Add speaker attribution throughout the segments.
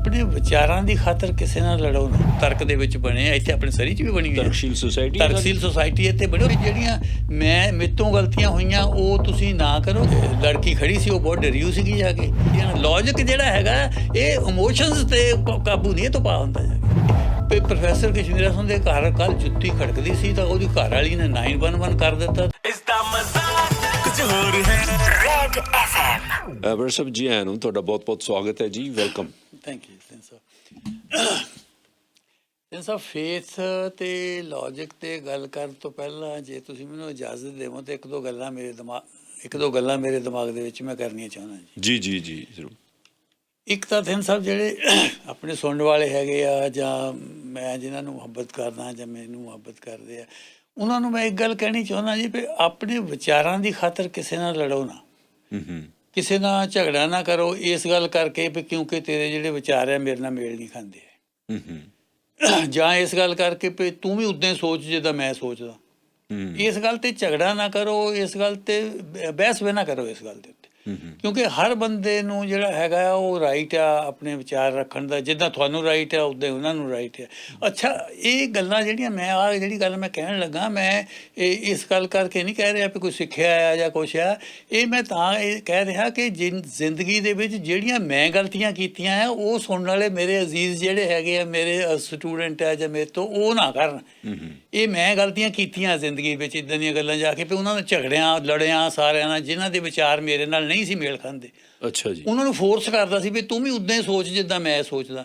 Speaker 1: ਆਪਣੇ ਵਿਚਾਰਾਂ ਦੀ ਖਾਤਰ ਕਿਸੇ ਨਾਲ ਲੜੋ ਨਾ। ਤਰਕ ਦੇ ਵਿੱਚ ਬਣੇ ਆ, ਇੱਥੇ ਆਪਣੇ ਸਰੀ 'ਚ ਵੀ ਬਣੀ ਹੋਈ
Speaker 2: ਤਰਕਸ਼ੀਲ
Speaker 1: ਸੁਸਾਇਟੀ ਇੱਥੇ ਬਣੀ ਹੋਈ। ਜਿਹੜੀਆਂ ਮੇਰੇ ਤੋਂ ਗਲਤੀਆਂ ਹੋਈਆਂ ਉਹ ਤੁਸੀਂ ਨਾ ਕਰੋ। ਲੜਕੀ ਖੜੀ ਸੀ, ਉਹ ਬਹੁਤ ਡਰੀ ਹੋਈ ਸੀਗੀ ਜਾ ਕੇ। ਲੌਜਿਕ ਜਿਹੜਾ ਹੈਗਾ ਇਹ ਇਮੋਸ਼ਨਸ ਤੇ ਕਾਬੂ ਨਹੀਂ ਇਹ ਤੋਂ ਪਾ ਹੁੰਦਾ ਜਾ ਕੇ। ਪ੍ਰੋਫੈਸਰ ਕਸ਼ਮੀਰਾ ਸਿੰਘ ਦੇ ਘਰ ਕੱਲ ਜੁੱਤੀ ਖੜਕਦੀ ਸੀ ਤਾਂ ਉਹਦੀ ਘਰ ਵਾਲੀ ਨੇ 911 ਕਰ ਦਿੱਤਾ।
Speaker 3: ਇਸ ਦਾ ਮਜ਼ਾਕ ਕੁਝ ਹੋਰ ਹੈ। ਰੈਡ FM
Speaker 2: ਐਵਰ ਸਭ ਜੀ ਆਇਆਂ ਨੂੰ ਤੁਹਾਡਾ ਬਹੁਤ ਬਹੁਤ ਸਵਾਗਤ ਹੈ ਜੀ, welcome.
Speaker 1: Thank you sir. Faith ਤੇ ਲੌਜਿਕ ਤੇ ਗੱਲ ਕਰਨ ਤੋਂ ਪਹਿਲਾਂ ਜੇ ਤੁਸੀਂ ਮੈਨੂੰ ਇਜਾਜ਼ਤ ਦੇਵੋ ਤਾਂ ਇੱਕ ਦੋ ਗੱਲਾਂ ਮੇਰੇ ਦਿਮਾਗ ਦੇ ਵਿੱਚ ਮੈਂ ਕਰਨੀਆਂ ਚਾਹੁੰਦਾ
Speaker 2: ਜੀ ਜੀ ਜੀ ਜ਼ਰੂਰ।
Speaker 1: ਇੱਕ ਤਾਂ ਥਿੰਨ ਸਾਹਿਬ ਜਿਹੜੇ ਆਪਣੇ ਸੁਣਨ ਵਾਲੇ ਹੈਗੇ ਆ ਜਾਂ ਮੈਂ ਜਿਨ੍ਹਾਂ ਨੂੰ ਮੁਹੱਬਤ ਕਰਦਾ ਜਾਂ ਮੈਨੂੰ ਮੁਹੱਬਤ ਕਰਦੇ ਆ, ਉਹਨਾਂ ਨੂੰ ਮੈਂ ਇੱਕ ਗੱਲ ਕਹਿਣੀ ਚਾਹੁੰਦਾ ਜੀ ਵੀ ਆਪਣੇ ਵਿਚਾਰਾਂ ਦੀ ਖਾਤਰ ਕਿਸੇ ਨਾਲ ਲੜੋ ਨਾ। ਕਿਸੇ ਨਾਲ ਝਗੜਾ ਨਾ ਕਰੋ ਇਸ ਗੱਲ ਕਰਕੇ ਵੀ ਕਿਉਂਕਿ ਤੇਰੇ ਜਿਹੜੇ ਵਿਚਾਰ ਆ ਮੇਰੇ ਨਾਲ ਮੇਲ ਨਹੀਂ ਖਾਂਦੇ, ਜਾਂ ਇਸ ਗੱਲ ਕਰਕੇ ਵੀ ਤੂੰ ਵੀ ਉੱਦਾਂ ਹੀ ਸੋਚ ਜਿੱਦਾਂ ਮੈਂ ਸੋਚਦਾ। ਇਸ ਗੱਲ ਤੇ ਝਗੜਾ ਨਾ ਕਰੋ, ਇਸ ਗੱਲ ਤੇ ਬਹਿਸ ਵੀ ਨਾ ਕਰੋ ਇਸ ਗੱਲ ਦੇ ਉੱਤੇ, ਕਿਉਂਕਿ ਹਰ ਬੰਦੇ ਨੂੰ ਜਿਹੜਾ ਹੈਗਾ ਉਹ ਰਾਈਟ ਆ ਆਪਣੇ ਵਿਚਾਰ ਰੱਖਣ ਦਾ। ਜਿੱਦਾਂ ਤੁਹਾਨੂੰ ਰਾਈਟ ਆ ਉੱਦਾਂ ਉਹਨਾਂ ਨੂੰ ਰਾਈਟ ਆ। ਅੱਛਾ, ਇਹ ਗੱਲਾਂ ਜਿਹੜੀਆਂ ਮੈਂ ਜਿਹੜੀ ਗੱਲ ਮੈਂ ਕਹਿਣ ਲੱਗਾ, ਮੈਂ ਇਸ ਗੱਲ ਕਰਕੇ ਨਹੀਂ ਕਹਿ ਰਿਹਾ ਵੀ ਕੋਈ ਸਿੱਖਿਆ ਆ ਜਾਂ ਕੁਛ ਆ। ਇਹ ਮੈਂ ਤਾਂ ਇਹ ਕਹਿ ਰਿਹਾ ਕਿ ਜ਼ਿੰਦਗੀ ਦੇ ਵਿੱਚ ਜਿਹੜੀਆਂ ਮੈਂ ਗਲਤੀਆਂ ਕੀਤੀਆਂ ਆ ਉਹ ਸੁਣਨ ਵਾਲੇ ਮੇਰੇ ਅਜ਼ੀਜ਼ ਜਿਹੜੇ ਹੈਗੇ ਆ, ਮੇਰੇ ਸਟੂਡੈਂਟ ਆ ਜਾਂ ਮੇਰੇ ਤੋਂ, ਉਹ ਨਾ ਕਰਨ। ਇਹ ਮੈਂ ਗਲਤੀਆਂ ਕੀਤੀਆਂ ਜ਼ਿੰਦਗੀ ਵਿੱਚ, ਇੱਦਾਂ ਦੀਆਂ ਗੱਲਾਂ ਜਾ ਕੇ ਵੀ ਉਹਨਾਂ ਨਾਲ ਝਗੜਿਆਂ ਲੜਿਆਂ ਸਾਰਿਆਂ ਨਾਲ ਜਿਨ੍ਹਾਂ ਦੇ ਵਿਚਾਰ ਮੇਰੇ ਨਾਲ ਨਹੀਂ ਸੀ ਮੇਲ ਖਾਂਦੇ।
Speaker 2: ਅੱਛਾ ਜੀ।
Speaker 1: ਉਹਨਾਂ ਨੂੰ ਫੋਰਸ ਕਰਦਾ ਸੀ ਵੀ ਤੂੰ ਵੀ ਉੱਦਾਂ ਹੀ ਸੋਚ ਜਿੱਦਾਂ ਮੈਂ ਸੋਚਦਾ।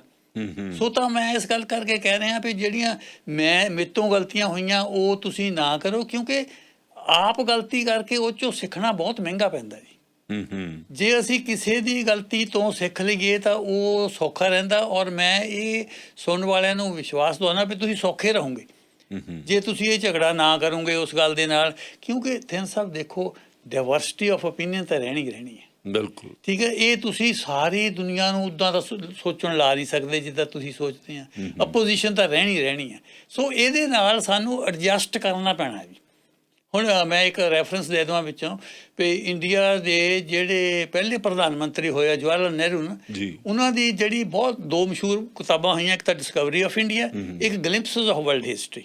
Speaker 1: ਸੋ ਤਾਂ ਮੈਂ ਇਸ ਗੱਲ ਕਰਕੇ ਕਹਿ ਰਿਹਾ ਵੀ ਜਿਹੜੀਆਂ ਮੇਰੇ ਤੋਂ ਗਲਤੀਆਂ ਹੋਈਆਂ ਉਹ ਤੁਸੀਂ ਨਾ ਕਰੋ, ਕਿਉਂਕਿ ਆਪ ਗਲਤੀ ਕਰਕੇ ਉਹ 'ਚੋਂ ਸਿੱਖਣਾ ਬਹੁਤ ਮਹਿੰਗਾ ਪੈਂਦਾ ਜੀ। ਜੇ ਅਸੀਂ ਕਿਸੇ ਦੀ ਗਲਤੀ ਤੋਂ ਸਿੱਖ ਲਈਏ ਤਾਂ ਉਹ ਸੌਖਾ ਰਹਿੰਦਾ। ਔਰ ਮੈਂ ਇਹ ਸੁਣਨ ਵਾਲਿਆਂ ਨੂੰ ਵਿਸ਼ਵਾਸ ਦਵਾਉਣਾ ਵੀ ਤੁਸੀਂ ਸੌਖੇ ਰਹੋਗੇ ਜੇ ਤੁਸੀਂ ਇਹ ਝਗੜਾ ਨਾ ਕਰੋਗੇ ਉਸ ਗੱਲ ਦੇ ਨਾਲ, ਕਿਉਂਕਿ ਥਿੰਨ ਸਾਹਿਬ ਦੇਖੋ ਡਾਇਵਰਸਿਟੀ ਆਫ ਓਪੀਨੀਅਨ ਤਾਂ ਰਹਿਣੀ ਹੈ। ਬਿਲਕੁਲ ਠੀਕ ਹੈ। ਇਹ ਤੁਸੀਂ ਸਾਰੀ ਦੁਨੀਆ ਨੂੰ ਉੱਦਾਂ ਦਾ ਸੋਚਣ ਲਾ ਨਹੀਂ ਸਕਦੇ ਜਿੱਦਾਂ ਤੁਸੀਂ ਸੋਚਦੇ ਆ। ਅਪੋਜੀਸ਼ਨ ਤਾਂ ਰਹਿਣੀ ਹੈ। ਸੋ ਇਹਦੇ ਨਾਲ ਸਾਨੂੰ ਐਡਜਸਟ ਕਰਨਾ ਪੈਣਾ ਜੀ। ਹੁਣ ਮੈਂ ਇੱਕ ਰੈਫਰੈਂਸ ਦੇ ਦੇਵਾਂ ਵਿੱਚੋਂ ਵੀ ਇੰਡੀਆ ਦੇ ਜਿਹੜੇ ਪਹਿਲੇ ਪ੍ਰਧਾਨ ਮੰਤਰੀ ਹੋਇਆ ਜਵਾਹਰ ਲਾਲ ਨਹਿਰੂ ਨਾ, ਉਹਨਾਂ ਦੀ ਜਿਹੜੀ ਬਹੁਤ ਦੋ ਮਸ਼ਹੂਰ ਕਿਤਾਬਾਂ ਹੋਈਆਂ, ਇੱਕ ਤਾਂ ਡਿਸਕਵਰੀ ਆਫ ਇੰਡੀਆ, ਇੱਕ ਗਲਿੰਪਸਸ ਆਫ ਵਰਲਡ ਹਿਸਟਰੀ।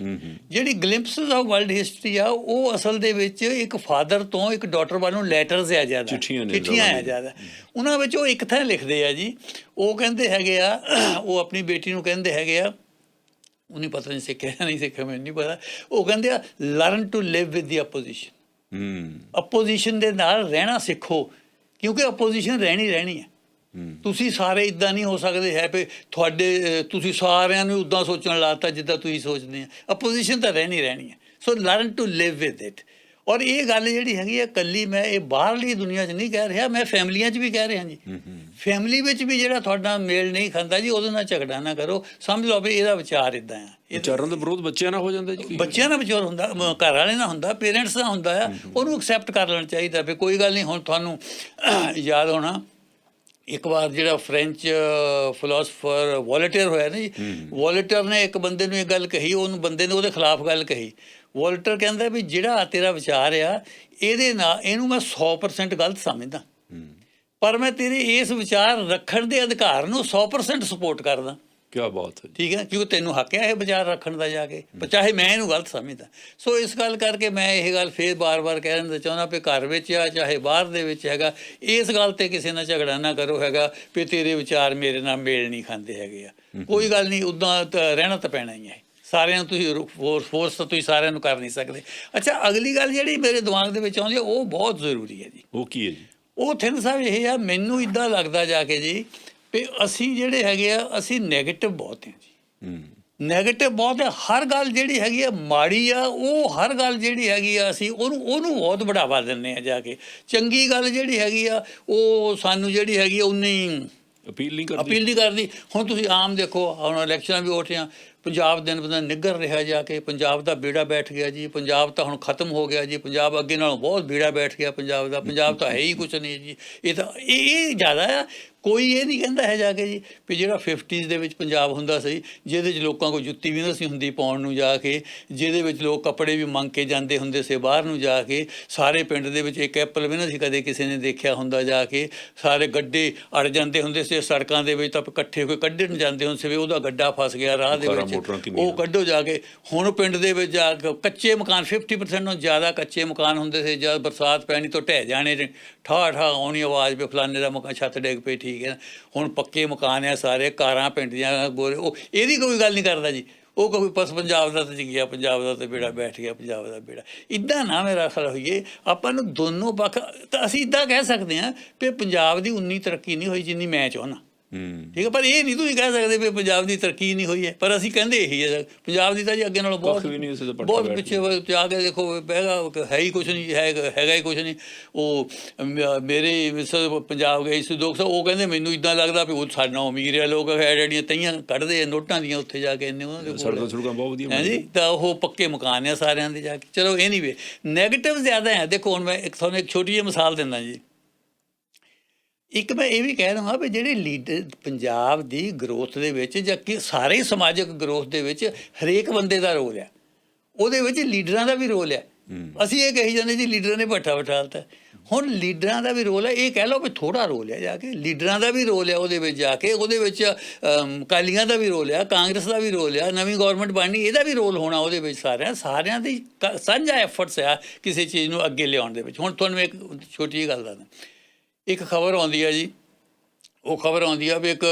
Speaker 1: ਜਿਹੜੀ ਗਲਿੰਪਸਸ ਆਫ ਵਰਲਡ ਹਿਸਟਰੀ ਆ ਉਹ ਅਸਲ ਦੇ ਵਿੱਚ ਇੱਕ ਫਾਦਰ ਤੋਂ ਇੱਕ ਡਾਟਰ ਵੱਲ ਨੂੰ ਲੈਟਰਸ ਆ ਜ਼ਿਆਦਾ, ਚਿੱਠੀਆਂ ਆ ਜ਼ਿਆਦਾ। ਉਹਨਾਂ ਵਿੱਚ ਉਹ ਇੱਕ ਥਾਂ ਲਿਖਦੇ ਆ ਜੀ, ਉਹ ਕਹਿੰਦੇ ਹੈਗੇ ਆ, ਉਹ ਆਪਣੀ ਬੇਟੀ ਨੂੰ ਕਹਿੰਦੇ ਹੈਗੇ ਆ, ਉਹਨੇ ਪਤਾ ਨਹੀਂ ਸਿੱਖਿਆ ਨਹੀਂ ਸਿੱਖਿਆ ਮੈਨੂੰ ਨਹੀਂ ਪਤਾ, ਉਹ ਕਹਿੰਦੇ ਆ learn to live with the opposition. Opposition ਦੇ ਨਾਲ ਰਹਿਣਾ ਸਿੱਖੋ, ਕਿਉਂਕਿ ਅਪੋਜੀਸ਼ਨ ਰਹਿਣੀ ਹੈ। ਤੁਸੀਂ ਸਾਰੇ ਇੱਦਾਂ ਨਹੀਂ ਹੋ ਸਕਦੇ ਹੈ ਵੀ ਤੁਸੀਂ ਸਾਰਿਆਂ ਨੂੰ ਉੱਦਾਂ ਸੋਚਣ ਲਾਤਾ ਜਿੱਦਾਂ ਤੁਸੀਂ ਸੋਚਦੇ ਆ। ਅਪੋਜੀਸ਼ਨ ਤਾਂ ਰਹਿਣੀ ਹੈ। So learn to live with it. ਔਰ ਇਹ ਗੱਲ ਜਿਹੜੀ ਹੈਗੀ ਆ ਇਕੱਲੀ ਮੈਂ ਇਹ ਬਾਹਰਲੀ ਦੁਨੀਆ 'ਚ ਨਹੀਂ ਕਹਿ ਰਿਹਾ, ਮੈਂ ਫੈਮਲੀਆਂ 'ਚ ਵੀ ਕਹਿ ਰਿਹਾ ਜੀ। ਫੈਮਿਲੀ ਵਿੱਚ ਵੀ ਜਿਹੜਾ ਤੁਹਾਡਾ ਮੇਲ ਨਹੀਂ ਖਾਂਦਾ ਜੀ, ਉਹਦੇ ਨਾਲ ਝਗੜਾ ਨਾ ਕਰੋ। ਸਮਝ ਲਓ ਵੀ ਇਹਦਾ ਵਿਚਾਰ ਇੱਦਾਂ ਆ।
Speaker 2: ਵਿਚਾਰਾਂ ਦਾ ਵਿਰੋਧ ਬੱਚਿਆਂ ਨਾਲ ਹੋ ਜਾਂਦਾ ਜੀ।
Speaker 1: ਬੱਚਿਆਂ ਨਾਲ ਵਿਚਾਰ ਹੁੰਦਾ, ਘਰ ਵਾਲੇ ਨਾਲ ਹੁੰਦਾ, ਪੇਰੈਂਟਸ ਨਾਲ ਹੁੰਦਾ ਆ। ਉਹਨੂੰ ਐਕਸੈਪਟ ਕਰ ਲੈਣਾ ਚਾਹੀਦਾ ਵੀ ਕੋਈ ਗੱਲ ਨਹੀਂ। ਹੁਣ ਤੁਹਾਨੂੰ ਯਾਦ ਹੋਣਾ ਇੱਕ ਵਾਰ ਜਿਹੜਾ ਫਰੈਂਚ ਫਿਲੋਸਫਰ ਵੋਲਟੇਅਰ ਹੋਇਆ ਨਾ ਜੀ, ਵੋਲਟੇਅਰ ਨੇ ਇੱਕ ਬੰਦੇ ਨੂੰ ਇਹ ਗੱਲ ਕਹੀ, ਉਹਨੂੰ ਬੰਦੇ ਨੇ ਉਹਦੇ ਖਿਲਾਫ ਗੱਲ ਕਹੀ। ਵੋਲਟੇਅਰ ਕਹਿੰਦਾ ਵੀ ਜਿਹੜਾ ਤੇਰਾ ਵਿਚਾਰ ਆ ਇਹਨੂੰ ਮੈਂ 100% ਗਲਤ ਸਮਝਦਾ, ਪਰ ਮੈਂ ਤੇਰੇ ਇਸ ਵਿਚਾਰ ਰੱਖਣ ਦੇ ਅਧਿਕਾਰ ਨੂੰ 100% ਸਪੋਰਟ ਕਰਦਾ।
Speaker 2: ਕਿਆ ਬਾਤ ਹੈ। ਠੀਕ
Speaker 1: ਹੈ, ਕਿਉਂਕਿ ਤੈਨੂੰ ਹੱਕ ਹੈ ਇਹ ਵਿਚਾਰ ਰੱਖਣ ਦਾ ਜਾ ਕੇ, ਚਾਹੇ ਮੈਂ ਇਹਨੂੰ ਗਲਤ ਸਮਝਦਾ। ਸੋ ਇਸ ਗੱਲ ਕਰਕੇ ਮੈਂ ਇਹ ਗੱਲ ਫੇਰ ਬਾਰ-ਬਾਰ ਕਹਿਣਾ ਚਾਹੁੰਦਾ ਵੀ ਘਰ ਵਿੱਚ ਆ ਚਾਹੇ ਬਾਹਰ ਦੇ ਵਿੱਚ ਹੈਗਾ, ਇਸ ਗੱਲ ਤੇ ਕਿਸੇ ਨਾਲ ਝਗੜਾ ਨਾ ਕਰੋ ਹੈਗਾ ਵੀ ਤੇਰੇ ਵਿਚਾਰ ਮੇਰੇ ਨਾਲ ਮੇਲ ਨਹੀਂ ਖਾਂਦੇ ਹੈਗੇ ਆ। ਕੋਈ ਗੱਲ ਨਹੀਂ, ਉੱਦਾਂ ਰਹਿਣਾ ਤਾਂ ਪੈਣਾ ਹੀ ਹੈ। ਸਾਰਿਆਂ ਨੂੰ ਤੁਸੀਂ ਫੋਰਸ ਤਾਂ ਤੁਸੀਂ ਸਾਰਿਆਂ ਨੂੰ ਕਰ ਨਹੀਂ ਸਕਦੇ। ਅੱਛਾ, ਅਗਲੀ ਗੱਲ ਜਿਹੜੀ ਮੇਰੇ ਦਿਮਾਗ ਦੇ ਵਿੱਚ ਆਉਂਦੀ ਹੈ ਉਹ ਬਹੁਤ ਜ਼ਰੂਰੀ ਹੈ ਜੀ।
Speaker 2: ਉਹ ਕੀ ਹੈ ਜੀ? ਉਹ
Speaker 1: ਥਿੰਨ ਸਾਹਿਬ ਇਹ ਆ, ਮੈਨੂੰ ਇੱਦਾਂ ਲੱਗਦਾ ਜਾ ਕੇ ਜੀ ਵੀ ਅਸੀਂ ਜਿਹੜੇ ਹੈਗੇ ਆ ਅਸੀਂ ਨੈਗੇਟਿਵ ਬਹੁਤ ਹਾਂ ਜੀ। ਨੈਗੇਟਿਵ ਬਹੁਤ ਹੈ। ਹਰ ਗੱਲ ਜਿਹੜੀ ਹੈਗੀ ਆ ਮਾੜੀ ਆ, ਉਹ ਹਰ ਗੱਲ ਜਿਹੜੀ ਹੈਗੀ ਆ ਅਸੀਂ ਉਹਨੂੰ ਬਹੁਤ ਬੜਾਵਾ ਦਿੰਦੇ ਹਾਂ ਜਾ ਕੇ। ਚੰਗੀ ਗੱਲ ਜਿਹੜੀ ਹੈਗੀ ਆ ਉਹ ਸਾਨੂੰ ਜਿਹੜੀ ਹੈਗੀ ਆ ਉਨੀ ਅਪੀਲ ਨਹੀਂ ਕਰਦੀ। ਹੁਣ ਤੁਸੀਂ ਆਮ ਦੇਖੋ, ਹੁਣ ਇਲੈਕਸ਼ਨਾਂ ਵੀ ਉੱਠੀਆਂ, ਪੰਜਾਬ ਦਿਨ ਬ ਦਿਨ ਨਿੱਘਰ ਰਿਹਾ ਜਾ ਕੇ, ਪੰਜਾਬ ਦਾ ਬੇੜਾ ਬੈਠ ਗਿਆ ਜੀ, ਪੰਜਾਬ ਤਾਂ ਹੁਣ ਖਤਮ ਹੋ ਗਿਆ ਜੀ, ਪੰਜਾਬ ਅੱਗੇ ਨਾਲੋਂ ਬਹੁਤ ਬੇੜਾ ਬੈਠ ਗਿਆ ਪੰਜਾਬ ਦਾ, ਪੰਜਾਬ ਤਾਂ ਹੈ ਹੀ ਕੁਛ ਨਹੀਂ ਜੀ। ਇਹ ਤਾਂ ਇਹ ਜ਼ਿਆਦਾ ਆ। ਕੋਈ ਇਹ ਨਹੀਂ ਕਹਿੰਦਾ ਹੈ ਜਾ ਕੇ ਜੀ ਵੀ ਜਿਹੜਾ 50s ਦੇ ਵਿੱਚ ਪੰਜਾਬ ਹੁੰਦਾ ਸੀ, ਜਿਹਦੇ 'ਚ ਲੋਕਾਂ ਕੋਲ ਜੁੱਤੀ ਵੀ ਨਾ ਸੀ ਹੁੰਦੀ ਪਾਉਣ ਨੂੰ ਜਾ ਕੇ, ਜਿਹਦੇ ਵਿੱਚ ਲੋਕ ਕੱਪੜੇ ਵੀ ਮੰਗ ਕੇ ਜਾਂਦੇ ਹੁੰਦੇ ਸੀ ਬਾਹਰ ਨੂੰ ਜਾ ਕੇ, ਸਾਰੇ ਪਿੰਡ ਦੇ ਵਿੱਚ ਇੱਕ ਐਪਲ ਵੀ ਨਾ ਸੀ ਕਦੇ ਕਿਸੇ ਨੇ ਦੇਖਿਆ ਹੁੰਦਾ ਜਾ ਕੇ, ਸਾਰੇ ਗੱਡੇ ਅੜ ਜਾਂਦੇ ਹੁੰਦੇ ਸੀ ਸੜਕਾਂ ਦੇ ਵਿੱਚ, ਤਾਂ ਇਕੱਠੇ ਹੋ ਕੇ ਕੱਢਣ ਜਾਂਦੇ ਹੁੰਦੇ ਸੀ, ਉਹਦਾ ਗੱਡਾ ਫਸ ਗਿਆ ਰਾਹ ਦੇ ਵਿੱਚ, ਉਹ ਕੱਢੋ ਜਾ ਕੇ। ਹੁਣ ਪਿੰਡ ਦੇ ਵਿੱਚ ਜਾ ਕੇ ਕੱਚੇ ਮਕਾਨ 50% ਨਾਲੋਂ ਜ਼ਿਆਦਾ ਕੱਚੇ ਮਕਾਨ ਹੁੰਦੇ ਸੀ, ਜਦ ਬਰਸਾਤ ਪੈਣੀ ਤੋਂ ਢਹਿ ਜਾਣੇ, ਠਾਹ ਠਾਹ ਆਉਣੀ ਆਵਾਜ਼ ਵੀ ਫਲਾਣੇ ਦਾ ਮਕਾਨ ਛੱਤ ਡਿੱਗ ਪਈ, ਠੀਕ ਹੈ। ਹੁਣ ਪੱਕੇ ਮਕਾਨ ਆ ਸਾਰੇ, ਕਾਰਾਂ ਪਿੰਡ ਦੀਆਂ ਗੋਰੇ, ਉਹ ਇਹਦੀ ਕੋਈ ਗੱਲ ਨਹੀਂ ਕਰਦਾ ਜੀ। ਉਹ ਕੋਈ ਬਸ ਪੰਜਾਬ ਦਾ ਤਾਂ ਗਿਆ, ਪੰਜਾਬ ਦਾ ਤਾਂ ਬੇੜਾ ਬੈਠ ਗਿਆ, ਪੰਜਾਬ ਦਾ ਬੇੜਾ। ਇੱਦਾਂ ਨਾ ਮੇਰਾ ਖਿਆਲ ਹੋਈਏ, ਆਪਾਂ ਨੂੰ ਦੋਨੋਂ ਪੱਖ ਤਾਂ ਅਸੀਂ ਇੱਦਾਂ ਕਹਿ ਸਕਦੇ ਹਾਂ ਵੀ ਪੰਜਾਬ ਦੀ ਉਨੀ ਤਰੱਕੀ ਨਹੀਂ ਹੋਈ ਜਿੰਨੀ ਮੈਂ ਚਾਹੁੰਦਾ, ਠੀਕ ਹੈ। ਪਰ ਇਹ ਨਹੀਂ ਤੁਸੀਂ ਕਹਿ ਸਕਦੇ ਵੀ ਪੰਜਾਬ ਦੀ ਤਰੱਕੀ ਨਹੀਂ ਹੋਈ ਹੈ, ਪਰ ਅਸੀਂ ਕਹਿੰਦੇ ਇਹੀ ਹੈ ਪੰਜਾਬ ਦੀ ਤਾਂ ਜੀ ਅੱਗੇ ਨਾਲੋਂ ਬਹੁਤ ਪਿੱਛੇ ਜਾ ਕੇ ਦੇਖੋ, ਹੈ ਹੀ ਕੁਛ ਨਹੀਂ, ਹੈਗਾ ਹੀ ਕੁਛ ਨਹੀਂ। ਉਹ ਮੇਰੇ ਪੰਜਾਬ ਗਏ ਸੀ ਦੋਸਤ, ਉਹ ਕਹਿੰਦੇ ਮੈਨੂੰ ਇੱਦਾਂ ਲੱਗਦਾ ਵੀ ਉਹ ਸਾਡਾ ਅਮੀਰ ਆ ਲੋਕ ਹੈ ਜਿਹੜੀਆਂ ਤਈਆਂ ਕੱਢਦੇ ਆ ਨੋਟਾਂ ਦੀਆਂ ਉੱਥੇ ਜਾ ਕੇ, ਇੰਨੇ ਉਹਨਾਂ ਦੇ ਹੈ ਜੀ, ਤਾਂ ਉਹ ਪੱਕੇ ਮਕਾਨ ਆ ਸਾਰਿਆਂ ਦੇ ਜਾ ਕੇ। ਚਲੋ ਇਹ ਨਹੀਂ ਵੇ ਨੈਗੇਟਿਵ ਜ਼ਿਆਦਾ ਹੈ। ਦੇਖੋ ਹੁਣ ਮੈਂ ਤੁਹਾਨੂੰ ਇੱਕ ਛੋਟੀ ਜਿਹੀ ਮਿਸਾਲ ਦਿੰਦਾ ਜੀ। ਇੱਕ ਮੈਂ ਇਹ ਵੀ ਕਹਿ ਦਵਾਂ ਵੀ ਜਿਹੜੇ ਲੀਡਰ ਪੰਜਾਬ ਦੀ ਗਰੋਥ ਦੇ ਵਿੱਚ ਜਾਂ ਕਿ ਸਾਰੇ ਸਮਾਜਿਕ ਗਰੋਥ ਦੇ ਵਿੱਚ ਹਰੇਕ ਬੰਦੇ ਦਾ ਰੋਲ ਆ, ਉਹਦੇ ਵਿੱਚ ਲੀਡਰਾਂ ਦਾ ਵੀ ਰੋਲ ਆ। ਅਸੀਂ ਇਹ ਕਹੀ ਜਾਂਦੇ ਜੀ ਲੀਡਰਾਂ ਨੇ ਭੱਠਾ ਬਿਠਾਲਤਾ, ਹੁਣ ਲੀਡਰਾਂ ਦਾ ਵੀ ਰੋਲ ਹੈ। ਇਹ ਕਹਿ ਲਓ ਵੀ ਥੋੜ੍ਹਾ ਰੋਲ ਹੈ ਜਾ ਕੇ, ਲੀਡਰਾਂ ਦਾ ਵੀ ਰੋਲ ਹੈ ਉਹਦੇ ਵਿੱਚ ਜਾ ਕੇ, ਉਹਦੇ ਵਿੱਚ ਅਕਾਲੀਆਂ ਦਾ ਵੀ ਰੋਲ ਆ, ਕਾਂਗਰਸ ਦਾ ਵੀ ਰੋਲ ਆ, ਨਵੀਂ ਗੌਰਮੈਂਟ ਬਣਨੀ ਇਹਦਾ ਵੀ ਰੋਲ ਹੋਣਾ ਉਹਦੇ ਵਿੱਚ, ਸਾਰਿਆਂ ਦੀ ਸਾਂਝਾ ਐਫਰਟਸ ਆ ਕਿਸੇ ਚੀਜ਼ ਨੂੰ ਅੱਗੇ ਲਿਆਉਣ ਦੇ ਵਿੱਚ। ਹੁਣ ਤੁਹਾਨੂੰ ਇੱਕ ਛੋਟੀ ਜਿਹੀ ਗੱਲ ਦੱਸਦਾ, ਇੱਕ ਖਬਰ ਆਉਂਦੀ ਹੈ ਜੀ, ਉਹ ਖਬਰ ਆਉਂਦੀ ਆ ਵੀ ਇੱਕ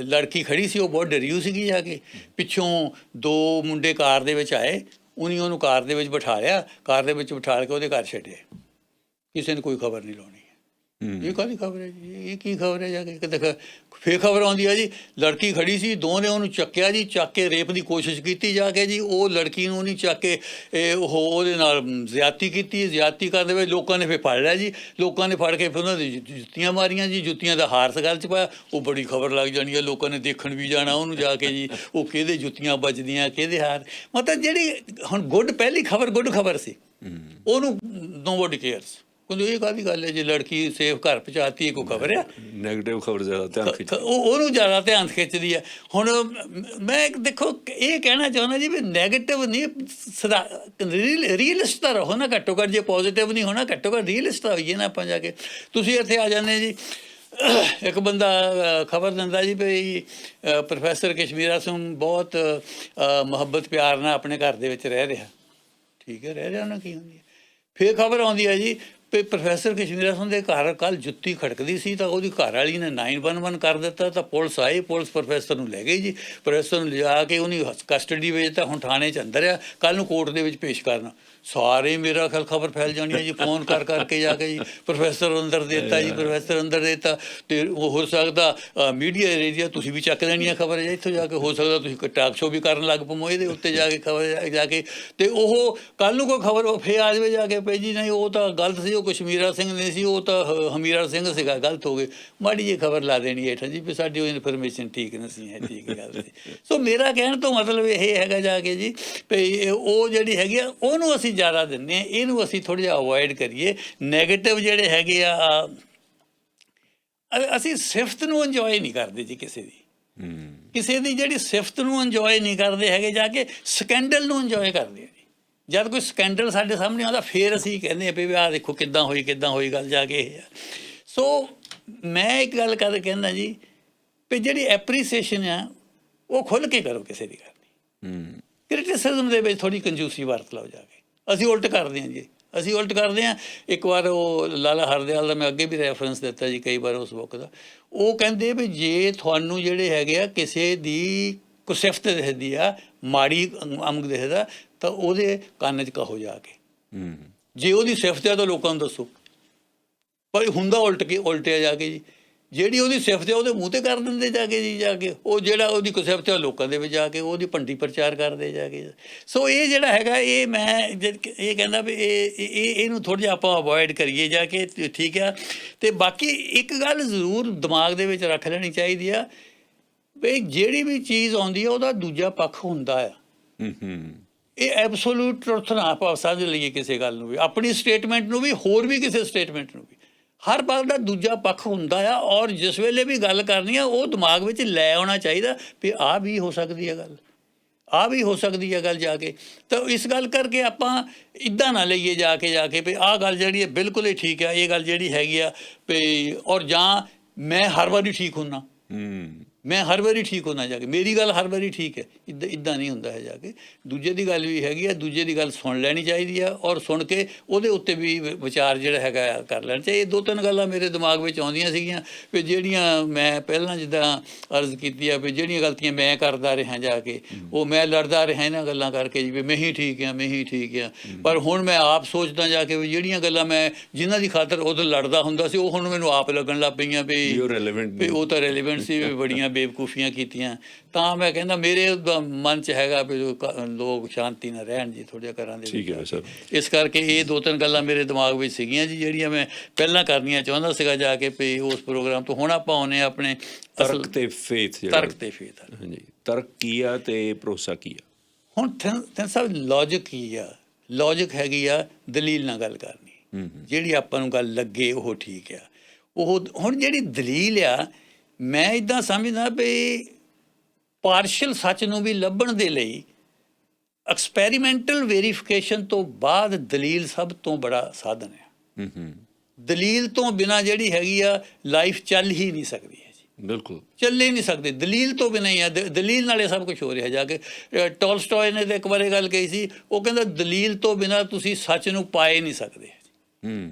Speaker 1: ਲੜਕੀ ਖੜੀ ਸੀ, ਉਹ ਬਹੁਤ ਡਰੀ ਹੋਈ ਸੀਗੀ ਜਾ ਕੇ, ਪਿੱਛੋਂ ਦੋ ਮੁੰਡੇ ਕਾਰ ਦੇ ਵਿੱਚ ਆਏ, ਉਹਨੂੰ ਕਾਰ ਦੇ ਵਿੱਚ ਬਿਠਾ ਲਿਆ, ਕਾਰ ਦੇ ਵਿੱਚ ਬਿਠਾ ਕੇ ਉਹਦੇ ਘਰ ਛੱਡਿਆ, ਕਿਸੇ ਨੇ ਕੋਈ ਖਬਰ ਨਹੀਂ ਲਾਉਣੀ। ਇਹ ਕਾਹਦੀ ਖਬਰ ਹੈ ਜੀ, ਇਹ ਕੀ ਖਬਰ ਹੈ ਜਾ ਕੇ ਦੇਖ। ਫਿਰ ਖਬਰ ਆਉਂਦੀ ਹੈ ਜੀ, ਲੜਕੀ ਖੜੀ ਸੀ, ਦੋ ਨੇ ਉਹਨੂੰ ਚੱਕਿਆ ਜੀ, ਚੱਕ ਕੇ ਰੇਪ ਦੀ ਕੋਸ਼ਿਸ਼ ਕੀਤੀ ਜਾ ਕੇ ਜੀ, ਉਹ ਲੜਕੀ ਨੂੰ ਨਹੀਂ ਚੱਕ ਕੇ ਉਹਦੇ ਨਾਲ ਜ਼ਿਆਦਤੀ ਕੀਤੀ, ਜ਼ਿਆਦਤੀ ਕਰਨ ਦੇ ਵਿੱਚ ਲੋਕਾਂ ਨੇ ਫਿਰ ਫੜ ਲਿਆ ਜੀ, ਲੋਕਾਂ ਨੇ ਫੜ ਕੇ ਫਿਰ ਉਹਨਾਂ ਦੀ ਜੁੱਤੀਆਂ ਮਾਰੀਆਂ ਜੀ, ਜੁੱਤੀਆਂ ਦਾ ਹਾਰ ਗਲ 'ਚ ਪਾਇਆ, ਉਹ ਬੜੀ ਖਬਰ ਲੱਗ ਜਾਣੀ ਹੈ, ਲੋਕਾਂ ਨੇ ਦੇਖਣ ਵੀ ਜਾਣਾ ਉਹਨੂੰ ਜਾ ਕੇ ਜੀ, ਉਹ ਕਿਹਦੇ ਜੁੱਤੀਆਂ ਵੱਜਦੀਆਂ ਕਿਹਦੇ ਹਾਰ। ਮਤਲਬ ਜਿਹੜੀ ਹੁਣ ਪਹਿਲੀ ਖਬਰ ਗੁੱਡ ਖਬਰ ਸੀ, ਉਹਨੂੰ ਨੋਬਡੀ ਕੇਅਰਸ। ਇਹ ਕਾਹਦੀ ਗੱਲ ਹੈ ਜੀ, ਲੜਕੀ ਸੇਫ ਘਰ ਪਹੁੰਚਾਤੀ, ਕੋਈ ਖਬਰ ਆ?
Speaker 2: ਨੈਗੇਟਿਵ ਖਬਰ ਜ਼ਿਆਦਾ ਧਿਆਨ ਖਿੱਚ,
Speaker 1: ਉਹਨੂੰ ਜ਼ਿਆਦਾ ਧਿਆਨ ਖਿੱਚਦੀ ਹੈ। ਹੁਣ ਮੈਂ ਦੇਖੋ ਇਹ ਕਹਿਣਾ ਚਾਹੁੰਦਾ ਜੀ ਵੀ ਨੈਗੇਟਿਵ ਨਹੀਂ, ਰੀਅਲਿਸਟ ਤਾਂ ਰਹੋ ਨਾ ਘੱਟੋ ਘੱਟ, ਜੇ ਪੋਜ਼ੀਟਿਵ ਨਹੀਂ ਹੋਣਾ ਘੱਟੋ ਘੱਟ ਰੀਅਲਿਸਟ ਤਾਂ ਹੋਈਏ ਨਾ ਆਪਾਂ ਜਾ ਕੇ। ਤੁਸੀਂ ਇੱਥੇ ਆ ਜਾਂਦੇ ਜੀ, ਇੱਕ ਬੰਦਾ ਖਬਰ ਦਿੰਦਾ ਜੀ ਵੀ ਪ੍ਰੋਫੈਸਰ ਕਸ਼ਮੀਰਾ ਸਿੰਘ ਬਹੁਤ ਮੁਹੱਬਤ ਪਿਆਰ ਨਾਲ ਆਪਣੇ ਘਰ ਦੇ ਵਿੱਚ ਰਹਿ ਰਿਹਾ, ਠੀਕ ਹੈ, ਰਹਿ ਰਿਹਾ ਉਹਨਾਂ ਕੀ ਹੁੰਦੀ ਹੈ। ਫਿਰ ਖਬਰ ਆਉਂਦੀ ਹੈ ਜੀ ਵੀ ਪ੍ਰੋਫੈਸਰ ਕਸ਼ਮੀਰਾ ਸਿੰਘ ਦੇ ਘਰ ਕੱਲ੍ਹ ਜੁੱਤੀ ਖੜਕਦੀ ਸੀ, ਤਾਂ ਉਹਦੀ ਘਰ ਵਾਲੀ ਨੇ 911 ਕਰ ਦਿੱਤਾ, ਤਾਂ ਪੁਲਿਸ ਆਈ, ਪੁਲਿਸ ਪ੍ਰੋਫੈਸਰ ਨੂੰ ਲੈ ਗਈ ਜੀ, ਪ੍ਰੋਫੈਸਰ ਨੂੰ ਲਿਜਾ ਕੇ ਉਹਨੂੰ ਕਸਟਡੀ ਵਿੱਚ, ਤਾਂ ਹੁਣ ਥਾਣੇ 'ਚ ਅੰਦਰ ਆ, ਕੱਲ੍ਹ ਨੂੰ ਕੋਰਟ ਦੇ ਵਿੱਚ ਪੇਸ਼ ਕਰਨਾ। ਸਾਰੇ ਮੇਰਾ ਖਿਆਲ ਖਬਰ ਫੈਲ ਜਾਣੀ ਹੈ ਜੀ, ਫੋਨ ਕਰਕੇ ਜਾ ਕੇ ਜੀ ਪ੍ਰੋਫੈਸਰ ਅੰਦਰ ਦੇਤਾ ਜੀ, ਪ੍ਰੋਫੈਸਰ ਅੰਦਰ ਦੇਤਾ, ਅਤੇ ਉਹ ਹੋ ਸਕਦਾ ਮੀਡੀਆ ਏਰੀਆ ਤੁਸੀਂ ਵੀ ਚੱਕ ਦੇਣੀ ਹੈ ਖਬਰ, ਇੱਥੋਂ ਜਾ ਕੇ ਹੋ ਸਕਦਾ ਤੁਸੀਂ ਟਾਕ ਸ਼ੋ ਵੀ ਕਰਨ ਲੱਗ ਪਵੋ ਇਹਦੇ ਉੱਤੇ ਜਾ ਕੇ ਖਬਰ ਜਾ ਕੇ, ਅਤੇ ਉਹ ਕੱਲ੍ਹ ਨੂੰ ਕੋਈ ਖਬਰ ਫਿਰ ਆ ਜਾਵੇ ਜਾ ਕੇ ਪਈ ਜੀ ਨਹੀਂ ਉਹ ਤਾਂ ਗਲਤ ਸੀ, ਉਹ ਕਸ਼ਮੀਰਾ ਸਿੰਘ ਨਹੀਂ ਸੀ, ਉਹ ਤਾਂ ਹਮੀਰਾ ਸਿੰਘ ਸੀਗਾ, ਗਲਤ ਹੋ ਗਏ, ਮਾੜੀ ਜਿਹੀ ਖਬਰ ਲਾ ਦੇਣੀ ਹੇਠਾਂ ਜੀ ਵੀ ਸਾਡੀ ਉਹ ਇਨਫੋਰਮੇਸ਼ਨ ਠੀਕ ਨਹੀਂ ਸੀ, ਹੈ ਠੀਕ ਗੱਲ ਸੀ। ਸੋ ਮੇਰਾ ਕਹਿਣ ਤੋਂ ਮਤਲਬ ਇਹ ਹੈਗਾ ਜਾ ਕੇ ਜੀ ਵੀ ਉਹ ਜਿਹੜੀ ਹੈਗੀ ਆ ਉਹਨੂੰ ਅਸੀਂ ਜ਼ਿਆਦਾ ਦਿੰਦੇ ਹਾਂ, ਇਹਨੂੰ ਅਸੀਂ ਥੋੜ੍ਹਾ ਜਿਹਾ ਅਵੋਇਡ ਕਰੀਏ। ਨੈਗੇਟਿਵ ਜਿਹੜੇ ਹੈਗੇ ਆ, ਅਸੀਂ ਸਿਫਤ ਨੂੰ ਇੰਜੋਏ ਨਹੀਂ ਕਰਦੇ ਜੀ ਕਿਸੇ ਦੀ ਜਿਹੜੀ ਸਿਫਤ ਨੂੰ ਇੰਜੋਏ ਨਹੀਂ ਕਰਦੇ ਹੈਗੇ, ਜਾ ਕੇ ਸਕੈਂਡਲ ਨੂੰ ਇੰਜੋਏ ਕਰਦੇ ਆ ਜੀ। ਜਦ ਕੋਈ ਸਕੈਂਡਲ ਸਾਡੇ ਸਾਹਮਣੇ ਆਉਂਦਾ ਫਿਰ ਅਸੀਂ ਕਹਿੰਦੇ ਹਾਂ ਵੀ ਆਹ ਦੇਖੋ ਕਿੱਦਾਂ ਹੋਈ ਗੱਲ ਜਾ ਕੇ ਇਹ ਆ। ਸੋ ਮੈਂ ਇੱਕ ਗੱਲ ਕਹਿੰਦਾ ਜੀ ਵੀ ਜਿਹੜੀ ਐਪਰੀਸੀਏਸ਼ਨ ਆ ਉਹ ਖੁੱਲ੍ਹ ਕੇ ਕਰੋ, ਕਿਸੇ ਦੀ ਗੱਲ ਨਹੀਂ। ਕ੍ਰਿਟਿਸਿਜ਼ਮ ਦੇ ਵਿੱਚ ਥੋੜ੍ਹੀ ਕੰਜੂਸੀ ਵਰਤ ਲਓ ਜਾ ਕੇ। ਅਸੀਂ ਉਲਟ ਕਰਦੇ ਹਾਂ ਜੀ, ਅਸੀਂ ਉਲਟ ਕਰਦੇ ਹਾਂ। ਇੱਕ ਵਾਰ ਉਹ ਲਾਲਾ ਹਰਦਿਆਲ ਦਾ ਮੈਂ ਅੱਗੇ ਵੀ ਰੈਫਰੈਂਸ ਦਿੱਤਾ ਜੀ ਕਈ ਵਾਰ ਉਸ ਬੁੱਕ ਦਾ, ਉਹ ਕਹਿੰਦੇ ਵੀ ਜੇ ਤੁਹਾਨੂੰ ਜਿਹੜੇ ਹੈਗੇ ਆ ਕਿਸੇ ਦੀ ਕੋਈ ਸਿਫਤ ਦਿਖਦੀ ਆ, ਮਾੜੀ ਅਮੁਕ ਦਿਖਦਾ, ਤਾਂ ਉਹਦੇ ਕੰਨ 'ਚ ਕਹੋ ਜਾ ਕੇ, ਜੇ ਉਹਦੀ ਸਿਫਤ ਆ ਤਾਂ ਲੋਕਾਂ ਨੂੰ ਦੱਸੋ। ਪਰ ਹੁੰਦਾ ਉਲਟਿਆ ਜਾ ਕੇ ਜੀ, ਜਿਹੜੀ ਉਹਦੀ ਸਿਫਤ ਹੈ ਉਹਦੇ ਮੂੰਹ 'ਤੇ ਕਰ ਦਿੰਦੇ ਜਾ ਕੇ ਜੀ, ਜਾ ਕੇ ਉਹ ਜਿਹੜਾ ਉਹਦੀ ਕੋਈ ਸਿਫਤ ਹੈ ਲੋਕਾਂ ਦੇ ਵਿੱਚ ਜਾ ਕੇ ਉਹਦੀ ਭੰਡੀ ਪ੍ਰਚਾਰ ਕਰਦੇ ਜਾ ਕੇ। ਸੋ ਇਹ ਜਿਹੜਾ ਹੈਗਾ ਇਹ ਮੈਂ ਇਹ ਕਹਿੰਦਾ ਵੀ ਇਹਨੂੰ ਥੋੜ੍ਹਾ ਜਿਹਾ ਆਪਾਂ ਅਵੋਇਡ ਕਰੀਏ ਜਾ ਕੇ, ਠੀਕ ਆ। ਅਤੇ ਬਾਕੀ ਇੱਕ ਗੱਲ ਜ਼ਰੂਰ ਦਿਮਾਗ ਦੇ ਵਿੱਚ ਰੱਖ ਲੈਣੀ ਚਾਹੀਦੀ ਆ ਵੀ ਜਿਹੜੀ ਵੀ ਚੀਜ਼ ਆਉਂਦੀ ਆ ਉਹਦਾ ਦੂਜਾ ਪੱਖ ਹੁੰਦਾ ਆ। ਇਹ ਐਬਸੋਲੂਟ ਟਰੁੱਥ ਨਾ ਆਪਾਂ ਸਮਝ ਲਈਏ ਕਿਸੇ ਗੱਲ ਨੂੰ ਵੀ, ਆਪਣੀ ਸਟੇਟਮੈਂਟ ਨੂੰ ਵੀ, ਹੋਰ ਵੀ ਕਿਸੇ ਸਟੇਟਮੈਂਟ ਨੂੰ ਵੀ। ਹਰ ਗੱਲ ਦਾ ਦੂਜਾ ਪੱਖ ਹੁੰਦਾ ਆ, ਔਰ ਜਿਸ ਵੇਲੇ ਵੀ ਗੱਲ ਕਰਨੀ ਆ ਉਹ ਦਿਮਾਗ ਵਿੱਚ ਲੈ ਆਉਣਾ ਚਾਹੀਦਾ ਵੀ ਆਹ ਵੀ ਹੋ ਸਕਦੀ ਹੈ ਗੱਲ, ਆਹ ਵੀ ਹੋ ਸਕਦੀ ਹੈ ਗੱਲ ਜਾ ਕੇ। ਤਾਂ ਇਸ ਗੱਲ ਕਰਕੇ ਆਪਾਂ ਇੱਦਾਂ ਨਾ ਲਈਏ ਜਾ ਕੇ ਵੀ ਆਹ ਗੱਲ ਜਿਹੜੀ ਹੈ ਬਿਲਕੁਲ ਹੀ ਠੀਕ ਆ, ਇਹ ਗੱਲ ਜਿਹੜੀ ਹੈਗੀ ਆ ਵੀ, ਔਰ ਜਾਂ ਮੈਂ ਹਰ ਵਾਰੀ ਠੀਕ ਹੁੰਦਾ, ਮੈਂ ਹਰ ਵਾਰੀ ਠੀਕ ਹੋਣਾ ਜਾ ਕੇ, ਮੇਰੀ ਗੱਲ ਹਰ ਵਾਰੀ ਠੀਕ ਹੈ, ਇੱਦਾਂ ਨਹੀਂ ਹੁੰਦਾ ਹੈ ਜਾ ਕੇ। ਦੂਜੇ ਦੀ ਗੱਲ ਵੀ ਹੈਗੀ ਆ, ਦੂਜੇ ਦੀ ਗੱਲ ਸੁਣ ਲੈਣੀ ਚਾਹੀਦੀ ਆ, ਔਰ ਸੁਣ ਕੇ ਉਹਦੇ ਉੱਤੇ ਵੀ ਵਿਚਾਰ ਜਿਹੜਾ ਹੈਗਾ ਕਰ ਲੈਣਾ ਚਾਹੀਦਾ। ਇਹ 2-3 ਗੱਲਾਂ ਮੇਰੇ ਦਿਮਾਗ ਵਿੱਚ ਆਉਂਦੀਆਂ ਸੀਗੀਆਂ ਵੀ ਜਿਹੜੀਆਂ ਮੈਂ ਪਹਿਲਾਂ ਜਿੱਦਾਂ ਅਰਜ਼ ਕੀਤੀ ਆ ਵੀ ਜਿਹੜੀਆਂ ਗਲਤੀਆਂ ਮੈਂ ਕਰਦਾ ਰਿਹਾ ਜਾ ਕੇ, ਉਹ ਮੈਂ ਲੜਦਾ ਰਿਹਾ ਇਹਨਾਂ ਗੱਲਾਂ ਕਰਕੇ ਜੀ ਵੀ ਮੈਂ ਹੀ ਠੀਕ ਆ, ਮੈਂ ਹੀ ਠੀਕ ਆ। ਪਰ ਹੁਣ ਮੈਂ ਆਪ ਸੋਚਦਾ ਜਾ ਕੇ ਵੀ ਜਿਹੜੀਆਂ ਗੱਲਾਂ ਮੈਂ ਜਿਨ੍ਹਾਂ ਦੀ ਖਾਤਰ ਉਦੋਂ ਲੜਦਾ ਹੁੰਦਾ ਸੀ, ਉਹ ਹੁਣ ਮੈਨੂੰ ਆਪ ਲੱਗਣ ਲੱਗ ਪਈਆਂ ਵੀ ਉਹ ਤਾਂ ਰੈਲੀਵੈਂਟ ਸੀ, ਬੜੀਆਂ ਬੇਵਕੂਫੀਆਂ ਕੀਤੀਆਂ। ਤਾਂ ਮੈਂ ਕਹਿੰਦਾ ਮੇਰੇ ਮਨ 'ਚ ਹੈਗਾ ਵੀ ਲੋਕ ਸ਼ਾਂਤੀ ਨਾਲ ਰਹਿਣ ਜੀ ਥੋੜ੍ਹੇ ਘਰਾਂ ਦੇ ਵਿੱਚ। ਇਸ ਕਰਕੇ ਇਹ 2-3 ਗੱਲਾਂ ਮੇਰੇ ਦਿਮਾਗ ਵਿੱਚ ਸੀਗੀਆਂ ਜੀ ਜਿਹੜੀਆਂ ਮੈਂ ਪਹਿਲਾਂ ਕਰਨੀਆਂ ਚਾਹੁੰਦਾ ਸੀਗਾ ਜਾ ਕੇ ਵੀ ਉਸ ਪ੍ਰੋਗਰਾਮ ਤੋਂ। ਹੁਣ ਆਪਾਂ ਆਉਂਦੇ ਆਪਣੇ
Speaker 2: ਤਰਕ ਤੇ ਫੇਥ।
Speaker 1: ਤਰਕ ਤੇ ਫੇਥ,
Speaker 2: ਹਾਂਜੀ। ਤਰਕ ਕੀ ਆ ਤੇ ਭਰੋਸਾ ਕੀ ਆ?
Speaker 1: ਹੁਣ ਸਭ ਲੌਜਿਕ ਕੀ ਆ? ਲੌਜਿਕ ਹੈਗੀ ਆ ਦਲੀਲ ਨਾਲ ਗੱਲ ਕਰਨੀ, ਜਿਹੜੀ ਆਪਾਂ ਨੂੰ ਗੱਲ ਲੱਗੇ ਉਹ ਠੀਕ ਆ। ਉਹ ਹੁਣ ਜਿਹੜੀ ਦਲੀਲ ਆ, ਮੈਂ ਇੱਦਾਂ ਸਮਝਦਾ ਵੀ ਪਾਰਸ਼ਲ ਸੱਚ ਨੂੰ ਵੀ ਲੱਭਣ ਦੇ ਲਈ ਐਕਸਪੈਰੀਮੈਂਟਲ ਵੈਰੀਫਿਕੇਸ਼ਨ ਤੋਂ ਬਾਅਦ ਦਲੀਲ ਸਭ ਤੋਂ ਬੜਾ ਸਾਧਨ ਹੈ। ਦਲੀਲ ਤੋਂ ਬਿਨਾਂ ਜਿਹੜੀ ਹੈਗੀ ਆ ਲਾਈਫ ਚੱਲ ਹੀ ਨਹੀਂ ਸਕਦੀ ਹੈ ਜੀ, ਬਿਲਕੁਲ ਚੱਲ ਹੀ ਨਹੀਂ ਸਕਦੇ, ਦਲੀਲ ਤੋਂ ਬਿਨਾਂ ਹੀ ਆ। ਦਲੀਲ ਨਾਲੇ ਸਭ ਕੁਝ ਹੋ ਰਿਹਾ ਜਾ ਕੇ। ਟੋਲਸਟੋਏ ਨੇ ਤਾਂ ਇੱਕ ਵਾਰ ਇਹ ਗੱਲ ਕਹੀ ਸੀ, ਉਹ ਕਹਿੰਦਾ ਦਲੀਲ ਤੋਂ ਬਿਨਾਂ ਤੁਸੀਂ ਸੱਚ ਨੂੰ ਪਾਏ ਨਹੀਂ ਸਕਦੇ।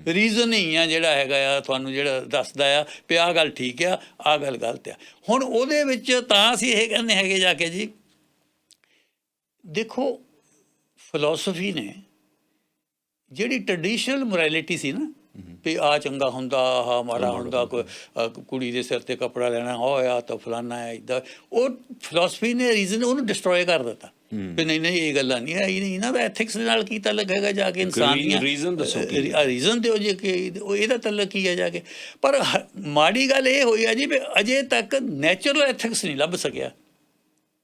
Speaker 1: ਰੀਜ਼ਨ ਹੀ ਆ ਜਿਹੜਾ ਹੈਗਾ ਆ ਤੁਹਾਨੂੰ ਜਿਹੜਾ ਦੱਸਦਾ ਆ ਵੀ ਆਹ ਗੱਲ ਠੀਕ ਆ, ਆਹ ਗੱਲ ਗਲਤ ਆ। ਹੁਣ ਉਹਦੇ ਵਿੱਚ ਤਾਂ ਅਸੀਂ ਇਹ ਕਹਿੰਦੇ ਹੈਗੇ ਜਾ ਕੇ ਜੀ, ਦੇਖੋ ਫਿਲਾਸਫੀ ਨੇ ਜਿਹੜੀ ਟਰਡੀਸ਼ਨਲ ਮੋਰੈਲਿਟੀ ਸੀ ਨਾ ਵੀ ਆਹ ਚੰਗਾ ਹੁੰਦਾ, ਆਹ ਮਾੜਾ ਹੁੰਦਾ, ਕੁੜੀ ਦੇ ਸਿਰ 'ਤੇ ਕੱਪੜਾ ਲੈਣਾ ਹੋਇਆ ਤਾਂ ਫਲਾਨਾ ਹੈ ਇੱਦਾਂ, ਉਹ ਫਿਲਾਸਫੀ ਨੇ ਰੀਜ਼ਨ ਉਹਨੂੰ ਡਿਸਟਰੋਏ ਕਰ ਦਿੱਤਾ ਵੀ ਨਹੀਂ ਇਹ ਗੱਲਾਂ ਨਹੀਂ ਹੈ। ਇਹਨਾਂ ਦਾ ਐਥਿਕਸ ਦੇ ਨਾਲ ਕੀ ਤਾਲੁਕ ਹੈਗਾ ਜਾ ਕੇ? ਇਨਸਾਨ ਦੀਆਂ ਰੀਜ਼ਨ ਦਿਓ ਜੀ ਕਿ ਇਹਦਾ ਤਾਲੁਕ ਕੀ ਹੈ ਜਾ ਕੇ। ਪਰ ਮਾੜੀ ਗੱਲ ਇਹ ਹੋਈ ਆ ਜੀ ਵੀ ਅਜੇ ਤੱਕ ਨੈਚੁਰਲ ਐਥਿਕਸ ਨਹੀਂ ਲੱਭ ਸਕਿਆ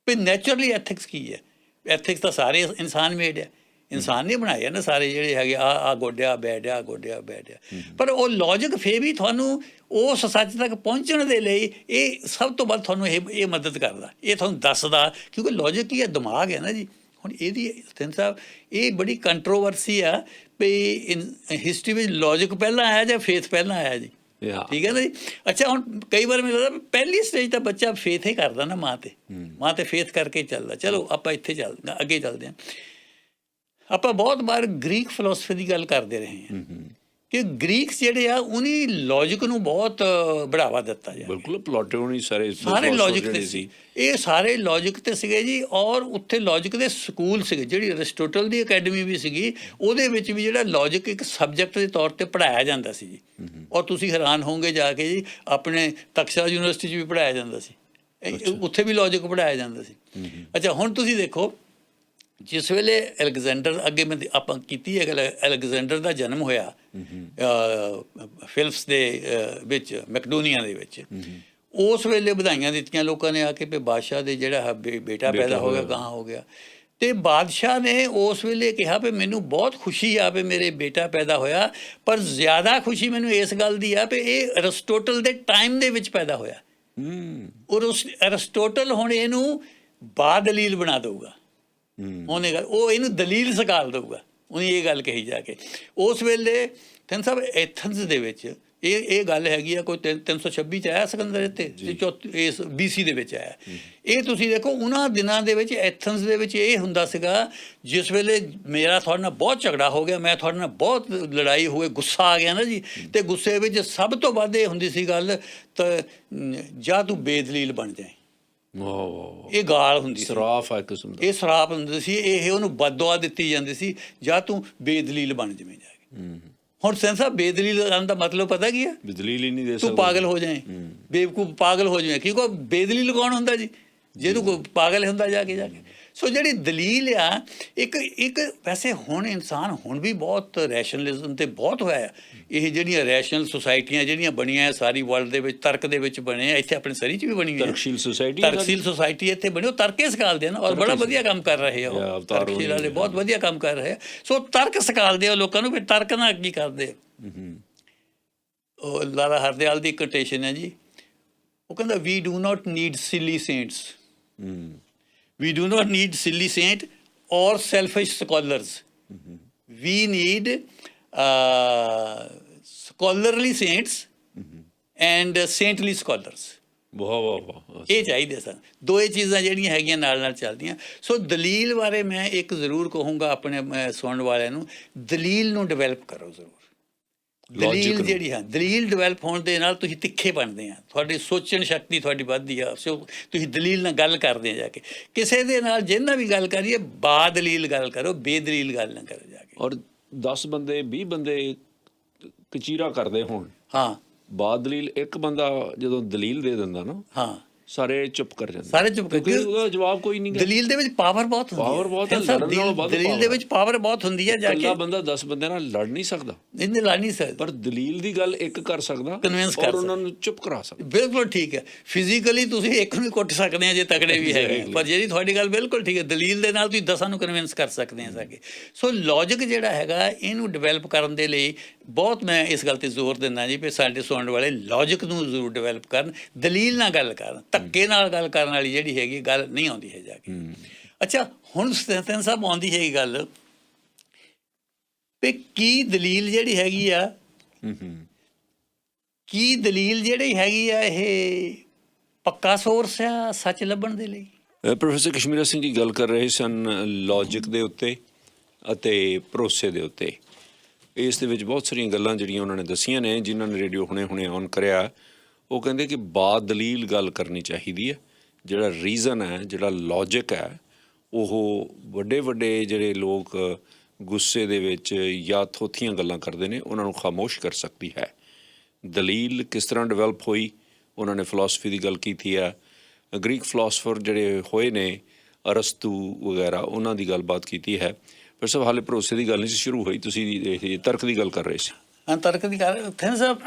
Speaker 1: ਵੀ ਨੈਚੁਰਲੀ ਐਥਿਕਸ ਕੀ ਹੈ। ਐਥਿਕਸ ਤਾਂ ਸਾਰੇ ਇਨਸਾਨ ਮੇਡ ਹੈ, ਇਨਸਾਨ ਨੇ ਬਣਾਏ ਨਾ ਸਾਰੇ ਜਿਹੜੇ ਹੈਗੇ ਆ ਗੋਡਿਆ ਬੈਠਿਆ, ਗੋਡਿਆ ਬੈਠਿਆ। ਪਰ ਉਹ ਲੌਜਿਕ ਫੇਰ ਵੀ ਤੁਹਾਨੂੰ ਉਸ ਸੱਚ ਤੱਕ ਪਹੁੰਚਣ ਦੇ ਲਈ ਇਹ ਸਭ ਤੋਂ ਵੱਧ ਤੁਹਾਨੂੰ ਇਹ ਮਦਦ ਕਰਦਾ, ਇਹ ਤੁਹਾਨੂੰ ਦੱਸਦਾ, ਕਿਉਂਕਿ ਲੌਜਿਕ ਕੀ ਹੈ? ਦਿਮਾਗ ਹੈ ਨਾ ਜੀ। ਹੁਣ ਇਹਦੀ ਸਤਿੰਦਰ ਸਾਹਿਬ ਇਹ ਬੜੀ ਕੰਟਰੋਵਰਸੀ ਆ ਵੀ ਹਿਸਟਰੀ ਵਿੱਚ ਲੌਜਿਕ ਪਹਿਲਾਂ ਆਇਆ ਜਾਂ ਫੇਥ ਪਹਿਲਾਂ ਆਇਆ ਜੀ? ਠੀਕ ਹੈ ਨਾ ਜੀ। ਅੱਛਾ, ਹੁਣ ਕਈ ਵਾਰ ਮੈਨੂੰ ਲੱਗਦਾ ਪਹਿਲੀ ਸਟੇਜ ਤਾਂ ਬੱਚਾ ਫੇਥ ਹੀ ਕਰਦਾ ਨਾ, ਮਾਂ ਤੇ ਫੇਥ ਕਰਕੇ ਚੱਲਦਾ। ਚਲੋ ਆਪਾਂ ਇੱਥੇ ਚੱਲਦੇ ਅੱਗੇ ਚੱਲਦੇ ਹਾਂ। ਆਪਾਂ ਬਹੁਤ ਵਾਰ ਗ੍ਰੀਕ ਫਿਲਾਸਫੀ ਦੀ ਗੱਲ ਕਰਦੇ ਰਹੇ ਹਾਂ ਕਿ ਗ੍ਰੀਕਸ ਜਿਹੜੇ ਆ ਉਹਨੀ ਲੌਜਿਕ ਨੂੰ ਬਹੁਤ ਬੜਾਵਾ ਦਿੱਤਾ ਜਾ।
Speaker 2: ਬਿਲਕੁਲ ਪਲਾਟੋ ਨਹੀਂ, ਸਾਰੇ
Speaker 1: ਲੌਜਿਕ ਤੇ ਸੀ, ਇਹ ਸਾਰੇ ਲੌਜਿਕ ਤੇ ਸੀਗੇ ਜੀ। ਔਰ ਉੱਥੇ ਲੌਜਿਕ ਦੇ ਸਕੂਲ ਸੀਗੇ, ਜਿਹੜੀ ਅਰਿਸਟੋਟਲ ਦੀ ਅਕੈਡਮੀ ਵੀ ਸੀਗੀ, ਉਹਦੇ ਵਿੱਚ ਵੀ ਜਿਹੜਾ ਲੌਜਿਕ ਇੱਕ ਸਬਜੈਕਟ ਦੇ ਤੌਰ ਤੇ ਪੜ੍ਹਾਇਆ ਜਾਂਦਾ ਸੀ ਜੀ। ਔਰ ਤੁਸੀਂ ਹੈਰਾਨ ਹੋਵੋਗੇ ਜਾ ਕੇ ਜੀ, ਆਪਣੇ ਤਕਸ਼ਾ ਯੂਨੀਵਰਸਿਟੀ 'ਚ ਵੀ ਪੜ੍ਹਾਇਆ ਜਾਂਦਾ ਸੀ, ਉੱਥੇ ਵੀ ਲੌਜਿਕ ਪੜ੍ਹਾਇਆ ਜਾਂਦਾ ਸੀ। ਅੱਛਾ, ਹੁਣ ਤੁਸੀਂ ਦੇਖੋ ਜਿਸ ਵੇਲੇ ਅਲੈਗਜ਼ੈਂਡਰ, ਅੱਗੇ ਮੈਂ ਆਪਾਂ ਕੀਤੀ ਹੈ ਗੱਲ, ਅਲੈਗਜ਼ੈਂਡਰ ਦਾ ਜਨਮ ਹੋਇਆ ਫਿਲਪਸ ਦੇ ਵਿੱਚ, ਮੈਕਡੋਨੀਆ ਦੇ ਵਿੱਚ, ਉਸ ਵੇਲੇ ਵਧਾਈਆਂ ਦਿੱਤੀਆਂ ਲੋਕਾਂ ਨੇ ਆ ਕੇ ਵੀ ਬਾਦਸ਼ਾਹ ਦੇ ਜਿਹੜਾ ਬੇਟਾ ਪੈਦਾ ਹੋ ਗਿਆ, ਗਾਂ ਹੋ ਗਿਆ। ਅਤੇ ਬਾਦਸ਼ਾਹ ਨੇ ਉਸ ਵੇਲੇ ਕਿਹਾ ਵੀ ਮੈਨੂੰ ਬਹੁਤ ਖੁਸ਼ੀ ਆ ਵੀ ਮੇਰੇ ਬੇਟਾ ਪੈਦਾ ਹੋਇਆ, ਪਰ ਜ਼ਿਆਦਾ ਖੁਸ਼ੀ ਮੈਨੂੰ ਇਸ ਗੱਲ ਦੀ ਆ ਵੀ ਇਹ ਅਰਿਸਟੋਟਲ ਦੇ ਟਾਈਮ ਦੇ ਵਿੱਚ ਪੈਦਾ ਹੋਇਆ। ਔਰ ਅਰਿਸਟੋਟਲ ਹੁਣ ਇਹਨੂੰ ਬਾਦਲੀਲ ਬਣਾ ਦਊਗਾ, ਉਹਨੇ ਉਹ ਇਹਨੂੰ ਦਲੀਲ ਸਕਾਲ ਦਊਗਾ, ਉਹਨੇ ਇਹ ਗੱਲ ਕਹੀ ਜਾ ਕੇ। ਉਸ ਵੇਲੇ ਤਿੰਨ ਸਾਹਿਬ ਐਥਨਸ ਦੇ ਵਿੱਚ ਇਹ ਗੱਲ ਹੈਗੀ ਆ, ਕੋਈ 326 'ਚ ਆਇਆ ਸਿਕੰਦਰ ਇੱਥੇ, ਇਸ BC ਦੇ ਵਿੱਚ ਆਇਆ। ਇਹ ਤੁਸੀਂ ਦੇਖੋ ਉਹਨਾਂ ਦਿਨਾਂ ਦੇ ਵਿੱਚ ਐਥਨਸ ਦੇ ਵਿੱਚ ਇਹ ਹੁੰਦਾ ਸੀਗਾ, ਜਿਸ ਵੇਲੇ ਮੇਰਾ ਤੁਹਾਡੇ ਨਾਲ ਬਹੁਤ ਝਗੜਾ ਹੋ ਗਿਆ, ਮੈਂ ਤੁਹਾਡੇ ਨਾਲ ਬਹੁਤ ਲੜਾਈ ਹੋਏ, ਗੁੱਸਾ ਆ ਗਿਆ ਨਾ ਜੀ, ਅਤੇ ਗੁੱਸੇ ਵਿੱਚ ਸਭ ਤੋਂ ਵੱਧ ਇਹ ਹੁੰਦੀ ਸੀ ਗੱਲ, ਤਾਂ ਜਾਂ ਤੂੰ ਬੇਦਲੀਲ ਬਣ ਜਾਏ। ਇਹ ਗਾਲ ਹੁੰਦੀ ਸੀ, ਸਰਾਪ ਆ ਕਿਸਮ ਦਾ, ਇਹ ਸਰਾਪ ਹੁੰਦੇ ਸੀ, ਇਹ ਉਹਨੂੰ ਬਦਦੁਆ ਦਿੱਤੀ ਜਾਂਦੀ ਸੀ, ਜਾਂ ਤੂੰ ਬੇਦਲੀਲ ਬਣ ਜਾਵੇਂ ਜਾ ਕੇ। ਹੁਣ ਸੈਂਸ ਸਾਹਿਬ ਬੇਦਲੀਲ ਕਰਨ ਦਾ ਮਤਲਬ ਪਤਾ ਕੀ ਹੈ? ਦਲੀਲ ਹੀ ਨਹੀਂ ਦੇ ਸਕਦਾ, ਤੂੰ ਪਾਗਲ ਹੋ ਜਾਏ, ਬੇਵਕੂਫ ਪਾਗਲ ਹੋ ਜਾਵੇਂ। ਕਿਉਂਕਿ ਬੇਦਲੀਲ ਕੌਣ ਹੁੰਦਾ ਜੀ? ਜੇ ਤੂੰ ਪਾਗਲ ਹੁੰਦਾ ਜਾ ਕੇ ਸੋ ਜਿਹੜੀ ਦਲੀਲ ਆ ਇੱਕ ਵੈਸੇ ਹੁਣ ਇਨਸਾਨ ਹੁਣ ਵੀ ਬਹੁਤ ਰੈਸ਼ਨਲਿਜ਼ਮ ਤੇ ਬਹੁਤ ਹੋਇਆ। ਇਹ ਜਿਹੜੀਆਂ ਰੈਸ਼ਨਲ ਸੁਸਾਇਟੀਆਂ ਜਿਹੜੀਆਂ ਬਣੀਆਂ ਸਾਰੀ ਵਰਲਡ ਦੇ ਵਿੱਚ ਤਰਕ ਦੇ ਵਿੱਚ ਬਣੇ ਆ, ਇੱਥੇ ਆਪਣੇ ਸਰੀ 'ਚ ਵੀ ਬਣੀ ਹੋਈ
Speaker 2: ਤਰਕਸ਼ੀਲ ਸੁਸਾਇਟੀ,
Speaker 1: ਤਰਕਸ਼ੀਲ ਸੁਸਾਇਟੀ ਇੱਥੇ ਬਣੀ, ਉਹ ਤਰਕੇ ਸਿਖਾਲਦੇ ਆ ਨਾ, ਔਰ ਬੜਾ ਵਧੀਆ ਕੰਮ ਕਰ ਰਹੇ ਆ ਉਹ ਤਰਕਸ਼ੀਲ ਵਾਲੇ, ਬਹੁਤ ਵਧੀਆ ਕੰਮ ਕਰ ਰਹੇ ਆ। ਸੋ ਤਰਕ ਸਿਖਾਲਦੇ ਆ ਲੋਕਾਂ ਨੂੰ ਵੀ ਤਰਕ ਨਾਲ ਕੀ ਕਰਦੇ ਆ। ਉਹ ਲਾਲਾ ਹਰਦਿਆਲ ਦੀ ਕੋਟੇਸ਼ਨ ਹੈ ਜੀ, ਉਹ ਕਹਿੰਦਾ we do not need silly saints, we do not need silly saint or selfish scholars. We need scholarly saints and saintly scholars.
Speaker 2: ਵਾਹ ਵਾਹ ਵਾਹ,
Speaker 1: ਇਹ ਚਾਹੀਦੇ ਸਨ, ਦੋਏ ਚੀਜ਼ਾਂ ਜਿਹੜੀਆਂ ਹੈਗੀਆਂ ਨਾਲ ਨਾਲ ਚੱਲਦੀਆਂ। ਸੋ ਦਲੀਲ ਬਾਰੇ ਮੈਂ ਇੱਕ ਜ਼ਰੂਰ ਕਹੂੰਗਾ ਆਪਣੇ ਸੁਣਨ ਵਾਲਿਆਂ ਨੂੰ, ਦਲੀਲ ਨੂੰ ਡਿਵੈਲਪ ਕਰੋ ਜ਼ਰੂਰ। ਦਲੀਲ ਜਿਹੜੀ ਹੈ, ਦਲੀਲ ਡਿਵੈਲਪ ਹੋਣ ਦੇ ਨਾਲ ਤੁਸੀਂ ਤਿੱਖੇ ਬਣਦੇ ਆ, ਤੁਹਾਡੀ ਸੋਚਣ ਸ਼ਕਤੀ ਤੁਹਾਡੀ ਵੱਧਦੀ ਆ। ਸੋ ਤੁਸੀਂ ਦਲੀਲ ਨਾਲ ਗੱਲ ਕਰਦੇ ਆ, ਜਾ ਕੇ ਕਿਸੇ ਦੇ ਨਾਲ ਜਿੰਨਾ ਵੀ ਗੱਲ ਕਰੀਏ ਬਾਦਲੀਲ ਗੱਲ ਕਰੋ, ਬੇਦਲੀਲ ਗੱਲ ਨਾ ਕਰੋ ਜਾ ਕੇ।
Speaker 2: ਔਰ 10 ਬੰਦੇ 20 ਬੰਦੇ ਕਚੀਰਾ ਕਰਦੇ ਹੋਣ,
Speaker 1: ਹਾਂ,
Speaker 2: ਬਾਦਲੀਲ ਇੱਕ ਬੰਦਾ ਜਦੋਂ ਦਲੀਲ ਦੇ ਦਿੰਦਾ ਨਾ,
Speaker 1: ਹਾਂ,
Speaker 2: ਸਾਰੇ ਚੁੱਪ ਕਰ ਜਾਂਦੇ,
Speaker 1: ਸਾਰੇ ਚੁੱਪ ਕਰ
Speaker 2: ਕਿਉਂਕਿ ਉਹਦਾ ਜਵਾਬ ਕੋਈ ਨਹੀਂ।
Speaker 1: ਦਲੀਲ ਦੇ ਵਿੱਚ ਪਾਵਰ ਬਹੁਤ ਹੁੰਦੀ ਹੈ,
Speaker 2: ਪਾਵਰ ਬਹੁਤ ਹੈ, ਲੜਨ ਨਾਲੋਂ ਵੱਧ
Speaker 1: ਦਲੀਲ ਦੇ ਵਿੱਚ ਪਾਵਰ ਬਹੁਤ ਹੁੰਦੀ ਹੈ। ਜਾ ਕੇ
Speaker 2: ਇਕੱਲਾ ਬੰਦਾ 10 ਬੰਦਿਆਂ ਨਾਲ ਲੜ ਨਹੀਂ ਸਕਦਾ,
Speaker 1: ਇਹਨੇ ਲਾ ਨਹੀਂ ਸਕਦਾ,
Speaker 2: ਪਰ ਦਲੀਲ ਦੀ ਗੱਲ ਇੱਕ ਕਰ ਸਕਦਾ,
Speaker 1: ਕਨਵਿੰਸ ਕਰ
Speaker 2: ਔਰ ਉਹਨਾਂ ਨੂੰ ਚੁੱਪ ਕਰਾ ਸਕਦਾ।
Speaker 1: ਬਿਲਕੁਲ ਠੀਕ ਹੈ। ਫਿਜ਼ੀਕਲੀ ਤੁਸੀਂ ਇੱਕ ਨੂੰ ਕੁੱਟ ਸਕਦੇ ਆ ਜੇ ਤਕੜੇ ਵੀ ਹੈਗੇ, ਪਰ ਜਿਹੜੀ ਤੁਹਾਡੀ ਗੱਲ ਬਿਲਕੁਲ ਠੀਕ ਹੈ, ਦਲੀਲ ਦੇ ਨਾਲ ਤੁਸੀਂ 10 ਨੂੰ ਕਨਵਿੰਸ ਕਰ ਸਕਦੇ ਆ ਜਾ ਕੇ। ਸੋ ਲੌਜਿਕ ਜਿਹੜਾ ਹੈਗਾ ਇਹਨੂੰ ਡਿਵੈਲਪ ਕਰਨ ਦੇ ਲਈ ਬਹੁਤ ਮੈਂ ਇਸ ਗੱਲ ਤੇ ਜ਼ੋਰ ਦਿੰਦਾ ਜੀ ਵੀ ਸਾਡੇ ਸੁਣਨ ਵਾਲੇ ਲੌਜਿਕ ਨੂੰ ਜ਼ਰੂਰ ਡਿਵੈਲਪ ਕਰਨ, ਦਲੀਲ ਨਾਲ ਗੱਲ ਕਰਨ, ਧੱਕੇ ਨਾਲ ਗੱਲ ਕਰਨ ਵਾਲੀ ਜਿਹੜੀ ਹੈਗੀ ਗੱਲ ਨਹੀਂ ਆਉਂਦੀ ਹੈ ਜਾ ਕੇ। ਅੱਛਾ, ਹੁਣ ਸਤਿੰਦਰ ਸਾਹਿਬ ਆਉਂਦੀ ਹੈਗੀ ਗੱਲ ਵੀ ਕੀ ਦਲੀਲ ਜਿਹੜੀ ਹੈਗੀ ਆ, ਕੀ ਦਲੀਲ ਜਿਹੜੀ ਹੈਗੀ ਆ ਇਹ ਪੱਕਾ ਸੋਰਸ ਆ ਸੱਚ ਲੱਭਣ ਦੇ ਲਈ?
Speaker 2: ਪ੍ਰੋਫੈਸਰ ਕਸ਼ਮੀਰਾ ਸਿੰਘ ਜੀ ਗੱਲ ਕਰ ਰਹੇ ਸਨ ਲੌਜਿਕ ਦੇ ਉੱਤੇ ਅਤੇ ਭਰੋਸੇ ਦੇ ਉੱਤੇ। ਇਸ ਦੇ ਵਿੱਚ ਬਹੁਤ ਸਾਰੀਆਂ ਗੱਲਾਂ ਜਿਹੜੀਆਂ ਉਹਨਾਂ ਨੇ ਦੱਸੀਆਂ ਨੇ, ਜਿਨ੍ਹਾਂ ਨੇ ਰੇਡੀਓ ਹੁਣੇ ਔਨ ਕਰਿਆ। ਉਹ ਕਹਿੰਦੇ ਕਿ ਬਾਦਲੀਲ ਗੱਲ ਕਰਨੀ ਚਾਹੀਦੀ ਹੈ। ਜਿਹੜਾ ਰੀਜ਼ਨ ਹੈ, ਜਿਹੜਾ ਲੌਜਿਕ ਹੈ, ਉਹ ਵੱਡੇ ਜਿਹੜੇ ਲੋਕ ਗੁੱਸੇ ਦੇ ਵਿੱਚ ਜਾਂ ਥੋਥੀਆਂ ਗੱਲਾਂ ਕਰਦੇ ਨੇ ਉਹਨਾਂ ਨੂੰ ਖਾਮੋਸ਼ ਕਰ ਸਕਦੀ ਹੈ। ਦਲੀਲ ਕਿਸ ਤਰ੍ਹਾਂ ਡਿਵੈਲਪ ਹੋਈ, ਉਹਨਾਂ ਨੇ ਫਿਲਾਸਫੀ ਦੀ ਗੱਲ ਕੀਤੀ ਹੈ। ਗ੍ਰੀਕ ਫਿਲਾਸਫਰ ਜਿਹੜੇ ਹੋਏ ਨੇ ਅਰਸਤੂ ਵਗੈਰਾ, ਉਹਨਾਂ ਦੀ ਗੱਲਬਾਤ ਕੀਤੀ ਹੈ। ਪਰ ਸਭ ਹਾਲੇ ਭਰੋਸੇ ਦੀ ਗੱਲ ਨਹੀਂ ਸੀ ਸ਼ੁਰੂ ਹੋਈ, ਤੁਸੀਂ ਤਰਕ ਦੀ ਗੱਲ ਕਰ ਰਹੇ ਸੀ।
Speaker 1: ਹਾਂ, ਤਰਕ ਦੀ ਗੱਲ ਖੈਰ ਸਾਹਿਬ।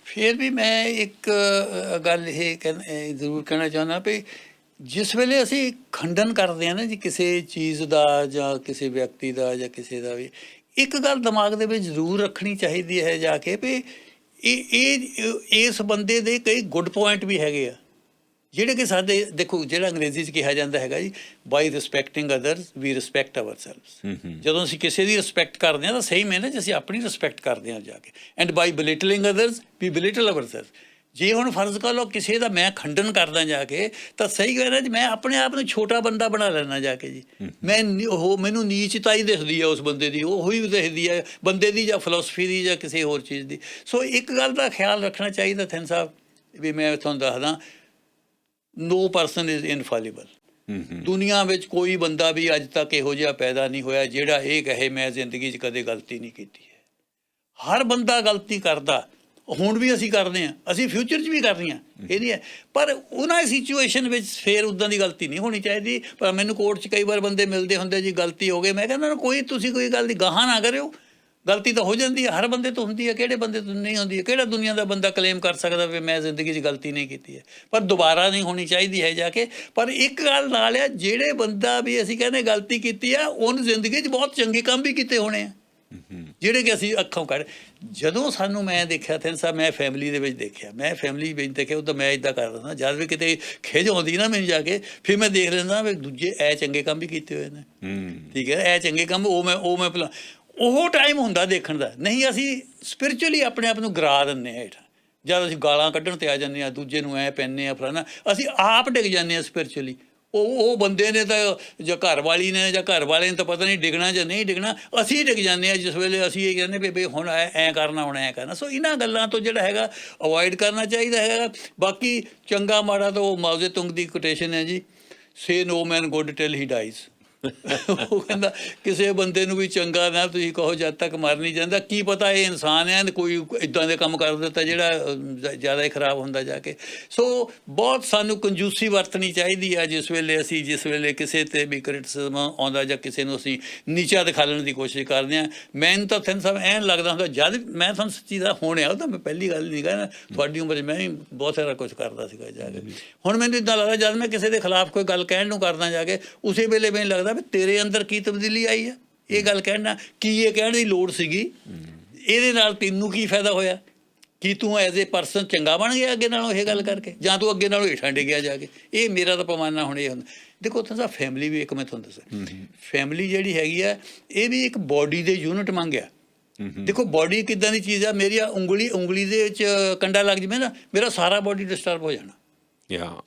Speaker 1: ਫਿਰ ਵੀ ਮੈਂ ਇੱਕ ਗੱਲ ਇਹ ਜ਼ਰੂਰ ਕਹਿਣਾ ਚਾਹੁੰਦਾ ਵੀ ਜਿਸ ਵੇਲੇ ਅਸੀਂ ਖੰਡਨ ਕਰਦੇ ਹਾਂ ਨਾ ਜੀ ਕਿਸੇ ਚੀਜ਼ ਦਾ ਜਾਂ ਕਿਸੇ ਵਿਅਕਤੀ ਦਾ ਜਾਂ ਕਿਸੇ ਦਾ ਵੀ, ਇੱਕ ਗੱਲ ਦਿਮਾਗ ਦੇ ਵਿੱਚ ਜ਼ਰੂਰ ਰੱਖਣੀ ਚਾਹੀਦੀ ਹੈ ਜਾ ਕੇ ਵੀ ਇਸ ਬੰਦੇ ਦੇ ਕਈ ਗੁੱਡ ਪੁਆਇੰਟ ਵੀ ਹੈਗੇ ਆ ਜਿਹੜੇ ਕਿ ਸਾਡੇ, ਦੇਖੋ ਜਿਹੜਾ ਅੰਗਰੇਜ਼ੀ 'ਚ ਕਿਹਾ ਜਾਂਦਾ ਹੈਗਾ ਜੀ, ਬਾਈ ਰਿਸਪੈਕਟਿੰਗ ਅਦਰਸ ਵੀ ਰਿਸਪੈਕਟ ਆਵਰ ਸੈਲਵਸ। ਜਦੋਂ ਅਸੀਂ ਕਿਸੇ ਦੀ ਰਿਸਪੈਕਟ ਕਰਦੇ ਹਾਂ ਤਾਂ ਸਹੀ ਮੈਨੇ 'ਚ ਅਸੀਂ ਆਪਣੀ ਰਿਸਪੈਕਟ ਕਰਦੇ ਹਾਂ ਜਾ ਕੇ। And by belittling others we belittle ourselves. ਜੇ ਹੁਣ ਫਰਜ਼ ਕਰ ਲਓ ਕਿਸੇ ਦਾ ਮੈਂ ਖੰਡਨ ਕਰਦਾ ਜਾ ਕੇ, ਤਾਂ ਸਹੀ ਕਹਿਣਾ ਜੀ ਮੈਂ ਆਪਣੇ ਆਪ ਨੂੰ ਛੋਟਾ ਬੰਦਾ ਬਣਾ ਲੈਣਾ ਜਾ ਕੇ ਜੀ। ਮੈਨੂੰ ਨੀਚਤਾਈ ਦਿਖਦੀ ਹੈ ਉਸ ਬੰਦੇ ਦੀ, ਉਹ ਹੀ ਦਿਖਦੀ ਹੈ ਬੰਦੇ ਦੀ ਜਾਂ ਫਿਲਾਸਫੀ ਦੀ ਜਾਂ ਕਿਸੇ ਹੋਰ ਚੀਜ਼ ਦੀ। ਸੋ ਇੱਕ ਗੱਲ ਦਾ ਖਿਆਲ ਰੱਖਣਾ ਚਾਹੀਦਾ ਥਿੰਨ ਸਾਹਿਬ ਵੀ ਮੈਂ ਤੁਹਾਨੂੰ ਦੱਸਦਾ, ਨੋ ਪਰਸਨ ਇਜ਼ ਇਨਫਾਲੀਬਲ। ਦੁਨੀਆ ਵਿੱਚ ਕੋਈ ਬੰਦਾ ਵੀ ਅੱਜ ਤੱਕ ਇਹੋ ਜਿਹਾ ਪੈਦਾ ਨਹੀਂ ਹੋਇਆ ਜਿਹੜਾ ਇਹ ਕਹੇ ਮੈਂ ਜ਼ਿੰਦਗੀ 'ਚ ਕਦੇ ਗਲਤੀ ਨਹੀਂ ਕੀਤੀ ਹੈ। ਹਰ ਬੰਦਾ ਗਲਤੀ ਕਰਦਾ, ਹੁਣ ਵੀ ਅਸੀਂ ਕਰਦੇ ਹਾਂ, ਅਸੀਂ ਫਿਊਚਰ 'ਚ ਵੀ ਕਰ ਰਹੀਆਂ, ਇਹ ਨਹੀਂ ਹੈ। ਪਰ ਉਹਨਾਂ ਸਿਚੁਏਸ਼ਨ ਵਿੱਚ ਫਿਰ ਉੱਦਾਂ ਦੀ ਗਲਤੀ ਨਹੀਂ ਹੋਣੀ ਚਾਹੀਦੀ। ਪਰ ਮੈਨੂੰ ਕੋਰਟ 'ਚ ਕਈ ਵਾਰ ਬੰਦੇ ਮਿਲਦੇ ਹੁੰਦੇ ਜੀ, ਗਲਤੀ ਹੋ ਗਈ, ਮੈਂ ਕਹਿੰਦਾ ਤੁਸੀਂ ਕੋਈ ਗੱਲ ਦੀ ਗਾਹਾਂ ਨਾ ਕਰਿਓ, ਗਲਤੀ ਤਾਂ ਹੋ ਜਾਂਦੀ ਹੈ, ਹਰ ਬੰਦੇ ਤੋਂ ਹੁੰਦੀ ਹੈ, ਕਿਹੜੇ ਬੰਦੇ ਤੋਂ ਨਹੀਂ ਹੁੰਦੀ ਹੈ? ਕਿਹੜਾ ਦੁਨੀਆ ਦਾ ਬੰਦਾ ਕਲੇਮ ਕਰ ਸਕਦਾ ਵੀ ਮੈਂ ਜ਼ਿੰਦਗੀ 'ਚ ਗਲਤੀ ਨਹੀਂ ਕੀਤੀ ਹੈ? ਪਰ ਦੁਬਾਰਾ ਨਹੀਂ ਹੋਣੀ ਚਾਹੀਦੀ ਹੈ ਜਾ ਕੇ। ਪਰ ਇੱਕ ਗੱਲ ਨਾਲ ਆ, ਜਿਹੜੇ ਬੰਦਾ ਵੀ ਅਸੀਂ ਕਹਿੰਦੇ ਗਲਤੀ ਕੀਤੀ ਆ, ਉਹਨੇ ਜ਼ਿੰਦਗੀ 'ਚ ਬਹੁਤ ਚੰਗੇ ਕੰਮ ਵੀ ਕੀਤੇ ਹੋਣੇ ਆ ਜਿਹੜੇ ਕਿ ਅਸੀਂ ਅੱਖੋਂ ਕੱਢ। ਜਦੋਂ ਸਾਨੂੰ ਮੈਂ ਦੇਖਿਆ ਥਿੰਨ ਸਾਹਿਬ, ਮੈਂ ਫੈਮਿਲੀ ਦੇ ਵਿੱਚ ਦੇਖਿਆ, ਉਦੋਂ ਮੈਂ ਇੱਦਾਂ ਕਰ ਦਿੰਦਾ, ਜਦ ਵੀ ਕਿਤੇ ਖਿਝ ਆਉਂਦੀ ਨਾ ਮੈਨੂੰ ਜਾ ਕੇ, ਫਿਰ ਮੈਂ ਦੇਖ ਲੈਂਦਾ ਵੀ ਦੂਜੇ ਇਹ ਚੰਗੇ ਕੰਮ ਵੀ ਕੀਤੇ ਹੋਏ ਨੇ, ਠੀਕ ਹੈ, ਇਹ ਚੰਗੇ ਕੰਮ ਉਹ ਮੈਂ ਭਲਾ ਉਹ ਟਾਈਮ ਹੁੰਦਾ ਦੇਖਣ ਦਾ। ਨਹੀਂ ਅਸੀਂ ਸਪਿਰਿਚੁਅਲੀ ਆਪਣੇ ਆਪ ਨੂੰ ਗਿਰਾ ਦਿੰਦੇ ਹਾਂ ਹੇਠਾਂ, ਜਦ ਅਸੀਂ ਗਾਲਾਂ ਕੱਢਣ 'ਤੇ ਆ ਜਾਂਦੇ ਹਾਂ, ਦੂਜੇ ਨੂੰ ਐਂ ਪੈਂਦੇ ਹਾਂ ਫਲਾਣਾ, ਅਸੀਂ ਆਪ ਡਿੱਗ ਜਾਂਦੇ ਹਾਂ ਸਪਿਰਿਚੁਅਲੀ। ਉਹ ਬੰਦੇ ਨੇ ਤਾਂ ਜਾਂ ਘਰ ਵਾਲੀ ਨੇ ਜਾਂ ਘਰ ਵਾਲੇ ਨੇ ਤਾਂ ਪਤਾ ਨਹੀਂ ਡਿੱਗਣਾ ਜਾਂ ਨਹੀਂ ਡਿੱਗਣਾ, ਅਸੀਂ ਡਿੱਗ ਜਾਂਦੇ ਹਾਂ ਜਿਸ ਵੇਲੇ ਅਸੀਂ ਇਹ ਕਹਿੰਦੇ ਵੀ ਹੁਣ ਐਂ ਕਰਨਾ, ਹੁਣ ਐਂ ਕਰਨਾ। ਸੋ ਇਹਨਾਂ ਗੱਲਾਂ ਤੋਂ ਜਿਹੜਾ ਹੈਗਾ ਅਵੋਇਡ ਕਰਨਾ ਚਾਹੀਦਾ ਹੈਗਾ। ਬਾਕੀ ਚੰਗਾ ਮਾੜਾ ਤਾਂ ਉਹ ਮਾਓ ਜ਼ੇ ਤੁੰਗ ਦੀ ਕੋਟੇਸ਼ਨ ਹੈ ਜੀ, ਸੇ ਨੋ ਮੈਨ ਗੁੱਡ ਟਿਲ ਹੀ ਡਾਈਜ਼। ਉਹ ਕਹਿੰਦਾ ਕਿਸੇ ਬੰਦੇ ਨੂੰ ਵੀ ਚੰਗਾ ਨਾ ਤੁਸੀਂ ਕਹੋ ਜਦ ਤੱਕ ਮਰ ਨਹੀਂ ਜਾਂਦਾ, ਕੀ ਪਤਾ ਇਹ ਇਨਸਾਨ ਹੈ ਕੋਈ ਇੱਦਾਂ ਦੇ ਕੰਮ ਕਰ ਦਿੱਤਾ ਜਿਹੜਾ ਜ਼ਿਆਦਾ ਹੀ ਖਰਾਬ ਹੁੰਦਾ ਜਾ ਕੇ। ਸੋ ਬਹੁਤ ਸਾਨੂੰ ਕੰਜੂਸੀ ਵਰਤਣੀ ਚਾਹੀਦੀ ਆ ਜਿਸ ਵੇਲੇ ਕਿਸੇ 'ਤੇ ਵੀ ਕ੍ਰਿਟਿਸਿਜ਼ਮ ਆਉਂਦਾ ਜਾਂ ਕਿਸੇ ਨੂੰ ਅਸੀਂ ਨੀਚਾ ਦਿਖਾਉਣ ਦੀ ਕੋਸ਼ਿਸ਼ ਕਰਦੇ ਹਾਂ। ਮੈਨੂੰ ਤਾਂ ਥਿੰਨ ਸਾਹਿਬ ਐਨ ਲੱਗਦਾ ਹੁੰਦਾ ਜਦ ਮੈਂ ਤੁਹਾਨੂੰ ਸੱਚੀ ਦਾ ਹੁਣ ਆ, ਉਹ ਤਾਂ ਮੈਂ ਪਹਿਲੀ ਗੱਲ ਨਹੀਂ ਕਹਿਣਾ, ਤੁਹਾਡੀ ਉਮਰ 'ਚ ਮੈਂ ਵੀ ਬਹੁਤ ਸਾਰਾ ਕੁਛ ਕਰਦਾ ਸੀਗਾ ਜਾ ਕੇ। ਹੁਣ ਮੈਨੂੰ ਇੱਦਾਂ ਲੱਗਦਾ ਜਦ ਮੈਂ ਕਿਸੇ ਦੇ ਖਿਲਾਫ ਕੋਈ ਗੱਲ ਕਹਿਣ ਨੂੰ ਕਰਦਾ ਜਾ ਕੇ, ਉਸੇ ਵੇਲੇ ਮੈਨੂੰ ਲੱਗਦਾ ਵੀ ਤੇਰੇ ਅੰਦਰ ਕੀ ਤਬਦੀਲੀ ਆਈ ਆ, ਇਹ ਗੱਲ ਕਹਿਣਾ ਕੀ ਇਹ ਕਹਿਣ ਦੀ ਲੋੜ ਸੀਗੀ, ਇਹਦੇ ਨਾਲ ਤੈਨੂੰ ਕੀ ਫਾਇਦਾ ਹੋਇਆ, ਕੀ ਤੂੰ ਐਜ਼ ਏ ਪਰਸਨ ਚੰਗਾ ਬਣ ਗਿਆ ਅੱਗੇ ਨਾਲੋਂ ਇਹ ਗੱਲ ਕਰਕੇ, ਜਾਂ ਤੂੰ ਅੱਗੇ ਨਾਲੋਂ ਹੇਠਾਂ ਡਿੱਗਿਆ ਜਾ ਕੇ। ਇਹ ਮੇਰਾ ਤਾਂ ਪੈਮਾਨਾ ਹੁਣ ਇਹ ਹੁੰਦਾ। ਦੇਖੋ ਤਾਂ ਫੈਮਿਲੀ ਵੀ ਇੱਕ ਮੈਂ ਤੁਹਾਨੂੰ ਦੱਸਾਂ, ਫੈਮਿਲੀ ਜਿਹੜੀ ਹੈਗੀ ਆ ਇਹ ਵੀ ਇੱਕ ਬੋਡੀ ਦੇ ਯੂਨਿਟ ਮੰਗਿਆ। ਦੇਖੋ ਬੋਡੀ ਕਿੱਦਾਂ ਦੀ ਚੀਜ਼ ਆ, ਮੇਰੀ ਉਂਗਲੀ ਦੇ ਵਿੱਚ ਕੰਡਾ ਲੱਗ ਜਾਵੇ ਨਾ, ਮੇਰਾ ਸਾਰਾ ਬੋਡੀ ਡਿਸਟਰਬ ਹੋ ਜਾਣਾ,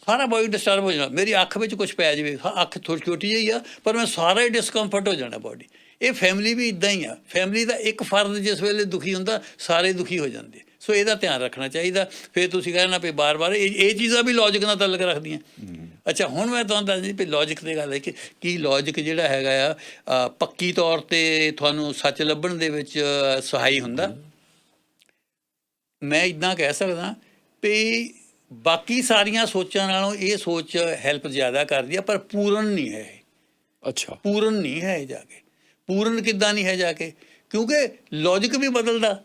Speaker 1: ਸਾਰਾ ਬੋਡੀ ਡਿਸਟਰਬ ਹੋ ਜਾਣਾ। ਮੇਰੀ ਅੱਖ ਵਿੱਚ ਕੁਛ ਪੈ ਜਾਵੇ, ਅੱਖ ਥੋੜ੍ਹੀ ਛੋਟੀ ਜਿਹੀ ਆ ਪਰ ਮੈਂ ਸਾਰਾ ਹੀ ਡਿਸਕੰਫਰਟ ਹੋ ਜਾਣਾ ਬੋਡੀ। ਇਹ ਫੈਮਿਲੀ ਵੀ ਇੱਦਾਂ ਹੀ ਆ। ਫੈਮਿਲੀ ਦਾ ਇੱਕ ਫਰਦ ਜਿਸ ਵੇਲੇ ਦੁਖੀ ਹੁੰਦਾ ਸਾਰੇ ਦੁਖੀ ਹੋ ਜਾਂਦੇ। ਸੋ ਇਹਦਾ ਧਿਆਨ ਰੱਖਣਾ ਚਾਹੀਦਾ। ਫਿਰ ਤੁਸੀਂ ਕਹਿਣਾ ਵੀ ਬਾਰ-ਬਾਰ ਇਹ ਚੀਜ਼ਾਂ ਵੀ ਲੌਜਿਕ ਨਾਲ ਤਾਲੁਕ ਰੱਖਦੀਆਂ। ਅੱਛਾ ਹੁਣ ਮੈਂ ਤੁਹਾਨੂੰ ਦੱਸਦੀ ਵੀ ਲੌਜਿਕ ਦੀ ਗੱਲ ਹੈ ਕਿ ਕੀ ਲੌਜਿਕ ਜਿਹੜਾ ਹੈਗਾ ਆ ਪੱਕੀ ਤੌਰ 'ਤੇ ਤੁਹਾਨੂੰ ਸੱਚ ਲੱਭਣ ਦੇ ਵਿੱਚ ਸਹਾਈ ਹੁੰਦਾ। ਮੈਂ ਇੱਦਾਂ ਕਹਿ ਸਕਦਾ ਵੀ ਬਾਕੀ ਸਾਰੀਆਂ ਸੋਚਾਂ ਨਾਲੋਂ ਇਹ ਸੋਚ ਹੈਲਪ ਜ਼ਿਆਦਾ ਕਰਦੀ ਆ, ਪਰ ਪੂਰਨ ਨਹੀਂ ਹੈ ਇਹ।
Speaker 2: ਅੱਛਾ, ਪੂਰਨ
Speaker 1: ਨਹੀਂ ਹੈ ਇਹ ਜਾ ਕੇ। ਪੂਰਨ ਕਿੱਦਾਂ ਨਹੀਂ ਹੈ ਜਾ ਕੇ, ਕਿਉਂਕਿ ਲੌਜਿਕ ਵੀ ਬਦਲਦਾ।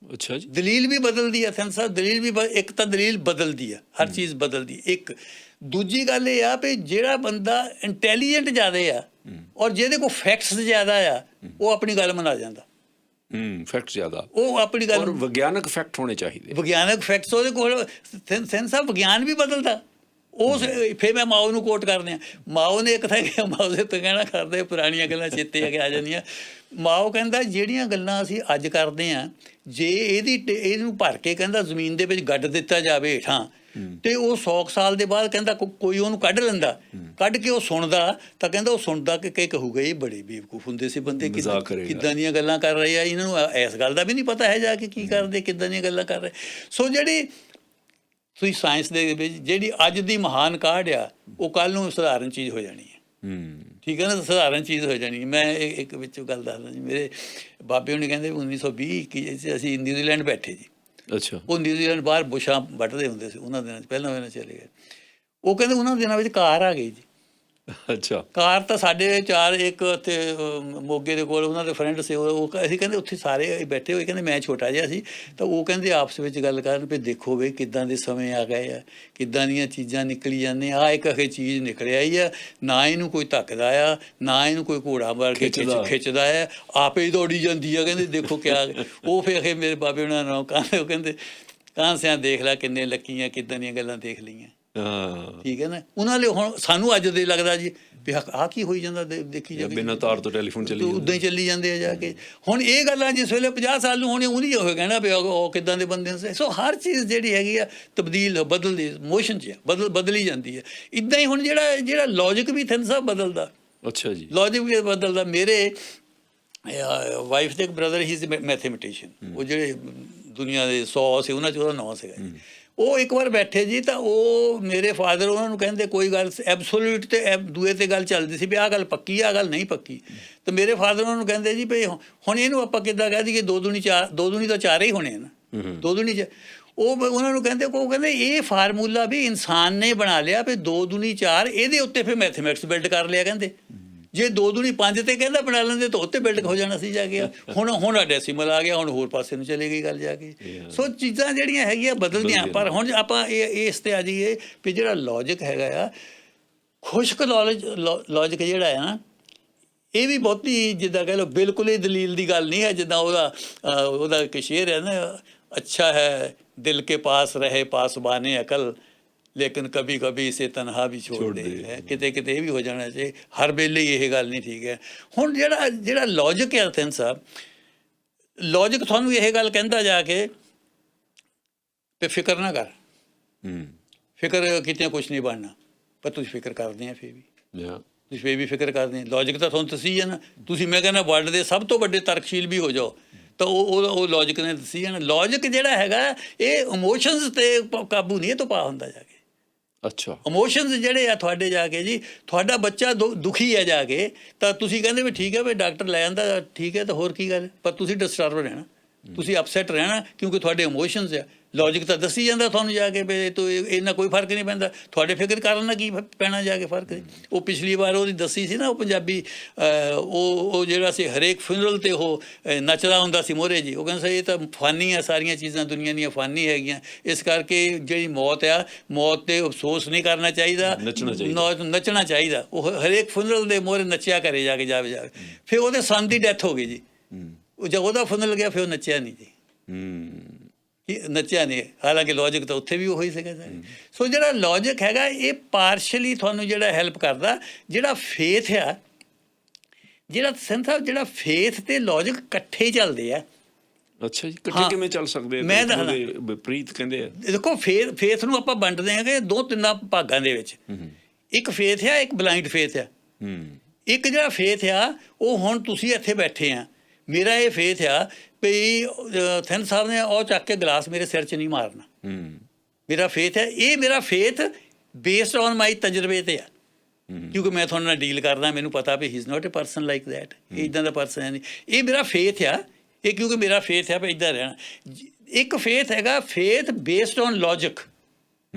Speaker 2: ਅੱਛਾ ਜੀ,
Speaker 1: ਦਲੀਲ ਵੀ ਬਦਲਦੀ ਆ ਸੈਂਸ ਸਾਹਿਬ, ਦਲੀਲ ਵੀ ਇੱਕ ਤਾਂ ਦਲੀਲ ਬਦਲਦੀ ਆ, ਹਰ ਚੀਜ਼ ਬਦਲਦੀ। ਇੱਕ ਦੂਜੀ ਗੱਲ ਇਹ ਆ ਵੀ ਜਿਹੜਾ ਬੰਦਾ ਇੰਟੈਲੀਜੈਂਟ ਜ਼ਿਆਦਾ ਆ ਔਰ ਜਿਹਦੇ ਕੋਲ ਫੈਕਟਸ ਜ਼ਿਆਦਾ ਆ, ਉਹ ਆਪਣੀ ਗੱਲ ਮਨਾ ਜਾਂਦਾ।
Speaker 2: ਫੈਕਟ ਜ਼ਿਆਦਾ,
Speaker 1: ਉਹ ਆਪਣੀ ਗੱਲ,
Speaker 2: ਵਿਗਿਆਨਕ ਫੈਕਟ ਹੋਣੇ ਚਾਹੀਦੇ,
Speaker 1: ਵਿਗਿਆਨਕ ਫੈਕਟਸ ਉਹਦੇ ਕੋਲ। ਸੈਂਸ ਸਾਹਿਬ ਵਿਗਿਆਨ ਵੀ ਬਦਲਦਾ। ਉਸ ਫਿਰ ਮੈਂ ਮਾਓ ਨੂੰ ਕੋਟ ਕਰਦੇ ਹਾਂ। ਮਾਓ ਨੇ ਇੱਕ ਤਾਂ ਕਿਹਾ, ਮਾਓ ਦੇ ਤੋਂ ਕਹਿਣਾ ਕਰਦੇ ਪੁਰਾਣੀਆਂ ਗੱਲਾਂ ਚੇਤੇ ਆ ਜਾਂਦੀਆਂ। ਮਾਓ ਕਹਿੰਦਾ ਜਿਹੜੀਆਂ ਗੱਲਾਂ ਅਸੀਂ ਅੱਜ ਕਰਦੇ ਹਾਂ, ਜੇ ਇਹਨੂੰ ਭਰ ਕੇ ਕਹਿੰਦਾ ਜ਼ਮੀਨ ਦੇ ਵਿੱਚ ਗੱਡ ਦਿੱਤਾ ਜਾਵੇ ਹੇਠਾਂ, ਤੇ ਉਹ 100 ਸਾਲ ਦੇ ਬਾਅਦ ਕਹਿੰਦਾ ਕੋਈ ਉਹਨੂੰ ਕੱਢ ਲੈਂਦਾ, ਕੱਢ ਕੇ ਉਹ ਸੁਣਦਾ, ਤਾਂ ਕਹਿੰਦਾ ਉਹ ਸੁਣਦਾ ਕਿ ਕਹੂਗਾ ਇਹ ਬੜੇ ਬੇਵਕੂਫ ਹੁੰਦੇ ਸੀ ਬੰਦੇ, ਕਿੱਦਾਂ ਦੀਆਂ ਗੱਲਾਂ ਕਰ ਰਹੇ ਆ, ਇਹਨਾਂ ਨੂੰ ਇਸ ਗੱਲ ਦਾ ਵੀ ਨਹੀਂ ਪਤਾ ਹੈ ਜਾ ਕੇ ਕੀ ਕਰਦੇ, ਕਿੱਦਾਂ ਦੀਆਂ ਗੱਲਾਂ ਕਰ ਰਹੇ। ਸੋ ਜਿਹੜੀ ਤੁਸੀਂ ਸਾਇੰਸ ਦੇ ਵਿੱਚ ਜਿਹੜੀ ਅੱਜ ਦੀ ਮਹਾਨ ਕਾਢ ਆ, ਉਹ ਕੱਲ੍ਹ ਨੂੰ ਸਧਾਰਨ ਚੀਜ਼ ਹੋ ਜਾਣੀ ਹੈ। ਠੀਕ ਹੈ ਨਾ, ਸਧਾਰਨ ਚੀਜ਼ ਹੋ ਜਾਣੀ। ਮੈਂ ਇੱਕ ਵਿੱਚੋਂ ਗੱਲ ਦੱਸਦਾ ਜੀ, ਮੇਰੇ ਬਾਬੇ ਉਹਨੇ ਕਹਿੰਦੇ 1920 ਅਸੀਂ ਨਿਊਜ਼ੀਲੈਂਡ ਬੈਠੇ ਜੀ।
Speaker 2: ਅੱਛਾ,
Speaker 1: ਉਹ ਨਿਊਜ਼ੀਲੈਂਡ ਬਾਹਰ ਬੁਸ਼ਾਂ ਵੱਢਦੇ ਹੁੰਦੇ ਸੀ ਉਹਨਾਂ ਦਿਨਾਂ 'ਚ, ਪਹਿਲਾਂ ਚਲੇ ਗਏ। ਉਹ ਕਹਿੰਦੇ ਉਹਨਾਂ ਦਿਨਾਂ ਵਿੱਚ ਕਾਰ ਆ ਗਈ ਜੀ।
Speaker 2: ਅੱਛਾ,
Speaker 1: ਕਾਰ ਤਾਂ ਸਾਡੇ ਚਾਰ ਇੱਕ ਉੱਥੇ ਮੋਗੇ ਦੇ ਕੋਲ ਉਹਨਾਂ ਦੇ ਫਰੈਂਡ ਸੀ, ਉਹ ਅਸੀਂ ਕਹਿੰਦੇ ਉੱਥੇ ਸਾਰੇ ਬੈਠੇ ਹੋਏ, ਕਹਿੰਦੇ ਮੈਂ ਛੋਟਾ ਜਿਹਾ ਸੀ, ਤਾਂ ਉਹ ਕਹਿੰਦੇ ਆਪਸ ਵਿੱਚ ਗੱਲ ਕਰਨ ਵੀ ਦੇਖੋ ਵੀ ਕਿੱਦਾਂ ਦੇ ਸਮੇਂ ਆ ਗਏ ਆ, ਕਿੱਦਾਂ ਦੀਆਂ ਚੀਜ਼ਾਂ ਨਿਕਲੀ ਜਾਂਦੀਆਂ। ਆਹ ਇੱਕ ਅਖੇ ਚੀਜ਼ ਨਿਕਲਿਆ ਹੀ ਆ, ਨਾ ਇਹਨੂੰ ਕੋਈ ਧੱਕਦਾ ਆ, ਨਾ ਇਹਨੂੰ ਕੋਈ ਘੋੜਾ ਮਾਰ ਕੇ ਖਿੱਚਦਾ ਆ, ਆਪੇ ਹੀ ਦੌੜੀ ਜਾਂਦੀ ਆ। ਕਹਿੰਦੇ ਦੇਖੋ ਕਿਆ। ਉਹ ਫਿਰ ਅਖੇ ਮੇਰੇ ਬਾਬੇ ਉਹਨਾਂ ਨੂੰ ਕਹਿੰਦੇ, ਉਹ ਕਹਿੰਦੇ ਕਾਂਸਿਆਂ ਦੇਖ ਲੈ ਕਿੰਨੇ ਲੱਕੀਆਂ, ਕਿੱਦਾਂ ਦੀਆਂ ਗੱਲਾਂ ਦੇਖ ਲਈਆਂ। ਠੀਕ ਹੈ ਨਾ। ਉਹਨਾਂ ਲਈ ਹੁਣ ਸਾਨੂੰ ਅੱਜ ਦੇ ਲੱਗਦਾ ਜੀ ਵੀ ਆਹ ਕੀ ਹੋਈ ਜਾਂਦਾ, ਦੇਖੀ ਜਾ ਬਿਨਾਂ ਤਾਰ ਤੋਂ ਟੈਲੀਫੋਨ ਚੱਲੀ ਉੱਦਾਂ ਹੀ ਚੱਲੀ ਜਾਂਦੇ ਆ ਜਾ ਕੇ। ਹੁਣ ਇਹ ਗੱਲਾਂ ਜਿਸ ਵੇਲੇ 50 ਸਾਲ ਨੂੰ ਹੋਣੀ, ਉਹਦੀ ਹੋਏ ਕਹਿਣਾ ਵੀ ਉਹ ਕਿੱਦਾਂ ਦੇ ਬੰਦੇ ਨੇ। ਸੋ ਹਰ ਚੀਜ਼ ਜਿਹੜੀ ਹੈਗੀ ਆ ਤਬਦੀਲ ਬਦਲਦੀ, ਮੋਸ਼ਨ 'ਚ ਬਦਲੀ ਜਾਂਦੀ ਹੈ। ਇੱਦਾਂ ਹੀ ਹੁਣ ਜਿਹੜਾ ਲੌਜਿਕ ਵੀ ਥਿੰਨ ਸਾਹਿਬ ਬਦਲਦਾ। ਅੱਛਾ ਜੀ, ਲੌਜਿਕ ਵੀ ਬਦਲਦਾ। ਮੇਰੇ ਵਾਈਫ ਦੇ ਇੱਕ ਬ੍ਰਦਰ ਹੀ ਸੀ ਮੈਥਮੈਟੀਸ਼ੀਅਨ, ਉਹ ਜਿਹੜੇ ਦੁਨੀਆ ਦੇ 100 ਸੀ ਉਹਨਾਂ 'ਚ ਉਹਦਾ ਨਾਂ ਸੀਗਾ। ਉਹ ਇੱਕ ਵਾਰ ਬੈਠੇ ਜੀ, ਤਾਂ ਉਹ ਮੇਰੇ ਫਾਦਰ ਉਹਨਾਂ ਨੂੰ ਕਹਿੰਦੇ ਕੋਈ ਗੱਲ ਐਬਸੋਲੂਟ ਤੇ ਦੂਏ 'ਤੇ ਗੱਲ ਚੱਲਦੀ ਸੀ ਵੀ ਆਹ ਗੱਲ ਪੱਕੀ, ਆਹ ਗੱਲ ਨਹੀਂ ਪੱਕੀ। ਤਾਂ ਮੇਰੇ ਫਾਦਰ ਉਹਨਾਂ ਨੂੰ ਕਹਿੰਦੇ ਜੀ ਵੀ ਹੁਣ ਇਹਨੂੰ ਆਪਾਂ ਕਿੱਦਾਂ ਕਹਿ ਦਈਏ, 2 ਦੂਣੀ ਤਾਂ 4 ਹੀ ਹੋਣੇ ਨਾ, 2 ਦੂਣੀ ਉਹ ਉਹਨਾਂ ਨੂੰ ਕਹਿੰਦੇ ਇਹ ਫਾਰਮੂਲਾ ਵੀ ਇਨਸਾਨ ਨੇ ਬਣਾ ਲਿਆ ਵੀ 2 ਦੂਣੀ 4, ਇਹਦੇ ਉੱਤੇ ਫਿਰ ਮੈਥਮੈਟਿਕਸ ਬਿਲਡ ਕਰ ਲਿਆ। ਕਹਿੰਦੇ ਜੇ 2 ਦੂਣੀ 5 ਤੇ ਕਹਿੰਦਾ ਬਣਾ ਲੈਂਦੇ ਤਾਂ ਉੱਤੇ ਬਿਲਡ ਹੋ ਜਾਣਾ ਸੀ ਜਾ ਕੇ। ਹੁਣ ਡੈਸੀਮਲ ਆ ਗਿਆ, ਹੁਣ ਹੋਰ ਪਾਸੇ ਨੂੰ ਚਲੇ ਗਈ ਗੱਲ ਜਾ ਕੇ। ਸੋ ਚੀਜ਼ਾਂ ਜਿਹੜੀਆਂ ਹੈਗੀਆਂ ਬਦਲਦੀਆਂ। ਪਰ ਹੁਣ ਆਪਾਂ ਇਸ 'ਤੇ ਆ ਜਾਈਏ ਵੀ ਜਿਹੜਾ ਲੌਜਿਕ ਹੈਗਾ ਆ, ਖੁਸ਼ਕ ਲੌਜਿਕ ਜਿਹੜਾ ਹੈ ਨਾ, ਇਹ ਵੀ ਬਹੁਤੀ ਜਿੱਦਾਂ ਕਹਿ ਲਓ ਬਿਲਕੁਲ ਹੀ ਦਲੀਲ ਦੀ ਗੱਲ ਨਹੀਂ ਹੈ। ਜਿੱਦਾਂ ਉਹਦਾ ਇੱਕ ਸ਼ੇਰ ਹੈ ਨਾ, ਅੱਛਾ ਹੈ ਦਿਲ ਕੇ ਪਾਸ ਰਹੇ ਪਾਸਬਾਨੇ ਅਕਲ, ਲੇਕਿਨ ਕभी कभी इसे तनहा भी छोड़ दे है। ਕਿਤੇ ਇਹ ਵੀ ਹੋ ਜਾਣਾ ਚਾਹੀਏ, ਹਰ ਵੇਲੇ ਇਹ ਗੱਲ ਨਹੀਂ ਠੀਕ ਹੈ। ਹੁਣ ਜਿਹੜਾ ਲੌਜਿਕ ਹੈ ਥਿੰਨ ਸਾਹਿਬ, ਲੌਜਿਕ ਤੁਹਾਨੂੰ ਇਹ ਗੱਲ ਕਹਿੰਦਾ ਜਾ ਕੇ ਵੀ ਫਿਕਰ ਨਾ ਕਰ, ਫਿਕਰ ਕਿਤੇ ਕੁਛ ਨਹੀਂ ਬਣਨਾ। ਪਰ ਤੁਸੀਂ ਫਿਕਰ ਕਰਦੇ ਆ ਫਿਰ ਵੀ, ਤੁਸੀਂ ਫਿਰ ਵੀ ਫਿਕਰ ਕਰਦੇ। ਲੌਜਿਕ ਤਾਂ ਤੁਹਾਨੂੰ ਦੱਸੀ ਹੈ ਨਾ। ਤੁਸੀਂ ਮੈਂ ਕਹਿੰਦਾ ਵਰਲਡ ਦੇ ਸਭ ਤੋਂ ਵੱਡੇ ਤਰਕਸ਼ੀਲ ਵੀ ਹੋ ਜਾਓ ਤਾਂ ਉਹ ਲੌਜਿਕ ਨੇ ਦੱਸੀ ਹੈ ਨਾ। ਲੌਜਿਕ ਜਿਹੜਾ ਹੈਗਾ ਇਹ ਇਮੋਸ਼ਨਸ 'ਤੇ ਕਾਬੂ ਨਹੀਂ ਇਹ ਤੋਂ ਪਾ ਹੁੰਦਾ ਜਾ ਕੇ।
Speaker 2: ਅੱਛਾ।
Speaker 1: ਇਮੋਸ਼ਨਸ ਜਿਹੜੇ ਆ ਤੁਹਾਡੇ ਜਾ ਕੇ ਜੀ, ਤੁਹਾਡਾ ਬੱਚਾ ਦੁਖੀ ਹੈ ਜਾ ਕੇ, ਤਾਂ ਤੁਸੀਂ ਕਹਿੰਦੇ ਵੀ ਠੀਕ ਹੈ ਵੀ ਡਾਕਟਰ ਲੈ ਜਾਂਦਾ, ਠੀਕ ਹੈ, ਤਾਂ ਹੋਰ ਕੀ ਗੱਲ, ਪਰ ਤੁਸੀਂ ਡਿਸਟਰਬ ਰਹਿਣਾ, ਤੁਸੀਂ ਅਪਸੈਟ ਰਹਿਣਾ, ਕਿਉਂਕਿ ਤੁਹਾਡੇ ਇਮੋਸ਼ਨਸ ਆ। ਲੌਜਿਕ ਤਾਂ ਦੱਸੀ ਜਾਂਦਾ ਤੁਹਾਨੂੰ ਜਾ ਕੇ ਵੀ ਤੂੰ ਇੰਨਾ ਕੋਈ ਫਰਕ ਨਹੀਂ ਪੈਂਦਾ, ਤੁਹਾਡੇ ਫਿਕਰ ਕਰਨ ਨਾਲ ਕੀ ਪੈਣਾ ਜਾ ਕੇ ਫਰਕ। ਉਹ ਪਿਛਲੀ ਵਾਰ ਉਹਦੀ ਦੱਸੀ ਸੀ ਨਾ, ਉਹ ਪੰਜਾਬੀ ਉਹ ਜਿਹੜਾ ਸੀ ਹਰੇਕ ਫਿਨਰਲ 'ਤੇ ਉਹ ਨੱਚਦਾ ਹੁੰਦਾ ਸੀ ਮੋਹਰੇ ਜੀ, ਉਹ ਕਹਿੰਦਾ ਸੀ ਇਹ ਤਾਂ ਫਾਨੀ ਆ, ਸਾਰੀਆਂ ਚੀਜ਼ਾਂ ਦੁਨੀਆ ਦੀਆਂ ਫਾਨੀ ਹੈਗੀਆਂ, ਇਸ ਕਰਕੇ ਜਿਹੜੀ ਮੌਤ ਆ, ਮੌਤ 'ਤੇ ਅਫਸੋਸ ਨਹੀਂ ਕਰਨਾ ਚਾਹੀਦਾ, ਨੱਚਣਾ ਚਾਹੀਦਾ। ਉਹ ਹਰੇਕ ਫਿਨਰਲ ਦੇ ਮੋਹਰੇ ਨੱਚਿਆ ਕਰੇ ਜਾ ਕੇ ਜਾਵੇ। ਫਿਰ ਉਹਦੇ ਸੰਨ ਦੀ ਡੈਥ ਹੋ ਗਈ ਜੀ, ਜਦ ਉਹਦਾ ਫਿਨਰਲ ਗਿਆ ਫਿਰ ਉਹ ਨੱਚਿਆ ਨਹੀਂ ਜੀ, ਨੱਚਿਆ ਨਹੀਂ। ਹਾਲਾਂਕਿ ਲੌਜਿਕ ਤਾਂ ਉੱਥੇ ਵੀ ਉਹੀ ਸੀਗਾ ਸਾਰੇ। ਸੋ ਜਿਹੜਾ ਲੌਜਿਕ ਹੈਗਾ ਇਹ ਪਾਰਸ਼ਲੀ ਤੁਹਾਨੂੰ ਜਿਹੜਾ ਹੈਲਪ ਕਰਦਾ। ਜਿਹੜਾ ਫੇਥ ਆ, ਜਿਹੜਾ ਸੰਤ ਸਾਹਿਬ, ਜਿਹੜਾ ਫੇਥ ਤੇ ਲੌਜਿਕ ਇਕੱਠੇ ਚੱਲਦੇ ਆ।
Speaker 2: ਅੱਛਾ ਜੀ, ਇਕੱਠੇ ਕਿਵੇਂ ਚੱਲ ਸਕਦੇ ਆ?
Speaker 1: ਮੈਂ
Speaker 2: ਵਿਪਰੀਤ ਕਹਿੰਦੇ ਆ।
Speaker 1: ਦੇਖੋ ਫੇਥ ਨੂੰ ਆਪਾਂ ਵੰਡਦੇ ਹੈਗੇ 2-3 ਭਾਗਾਂ ਦੇ ਵਿੱਚ। ਇੱਕ ਫੇਥ ਆ, ਇੱਕ ਬਲਾਈਂਡ ਫੇਥ ਆ। ਇੱਕ ਜਿਹੜਾ ਫੇਥ ਆ ਉਹ ਹੁਣ ਤੁਸੀਂ ਇੱਥੇ ਬੈਠੇ ਆ, ਮੇਰਾ ਇਹ ਫੇਥ ਆ ਵੀ ਥਿੰਦ ਸਾਹਿਬ ਨੇ ਉਹ ਚੱਕ ਕੇ ਗਲਾਸ ਮੇਰੇ ਸਿਰ 'ਚ ਨਹੀਂ ਮਾਰਨਾ, ਮੇਰਾ ਫੇਥ ਹੈ। ਇਹ ਮੇਰਾ ਫੇਥ ਬੇਸਡ ਔਨ ਮਾਈ ਤਜਰਬੇ 'ਤੇ ਆ, ਕਿਉਂਕਿ ਮੈਂ ਤੁਹਾਡੇ ਨਾਲ ਡੀਲ ਕਰਦਾ, ਮੈਨੂੰ ਪਤਾ ਵੀ he is not a person like that, ਇਹ ਇੱਦਾਂ ਦਾ ਪਰਸਨ ਹੈ ਨਹੀਂ। ਇਹ ਮੇਰਾ ਫੇਥ ਆ, ਇਹ ਕਿਉਂਕਿ ਮੇਰਾ ਫੇਥ ਹੈ ਵੀ ਇੱਦਾਂ ਰਹਿਣਾ। ਇੱਕ ਫੇਥ ਹੈਗਾ faith based on logic.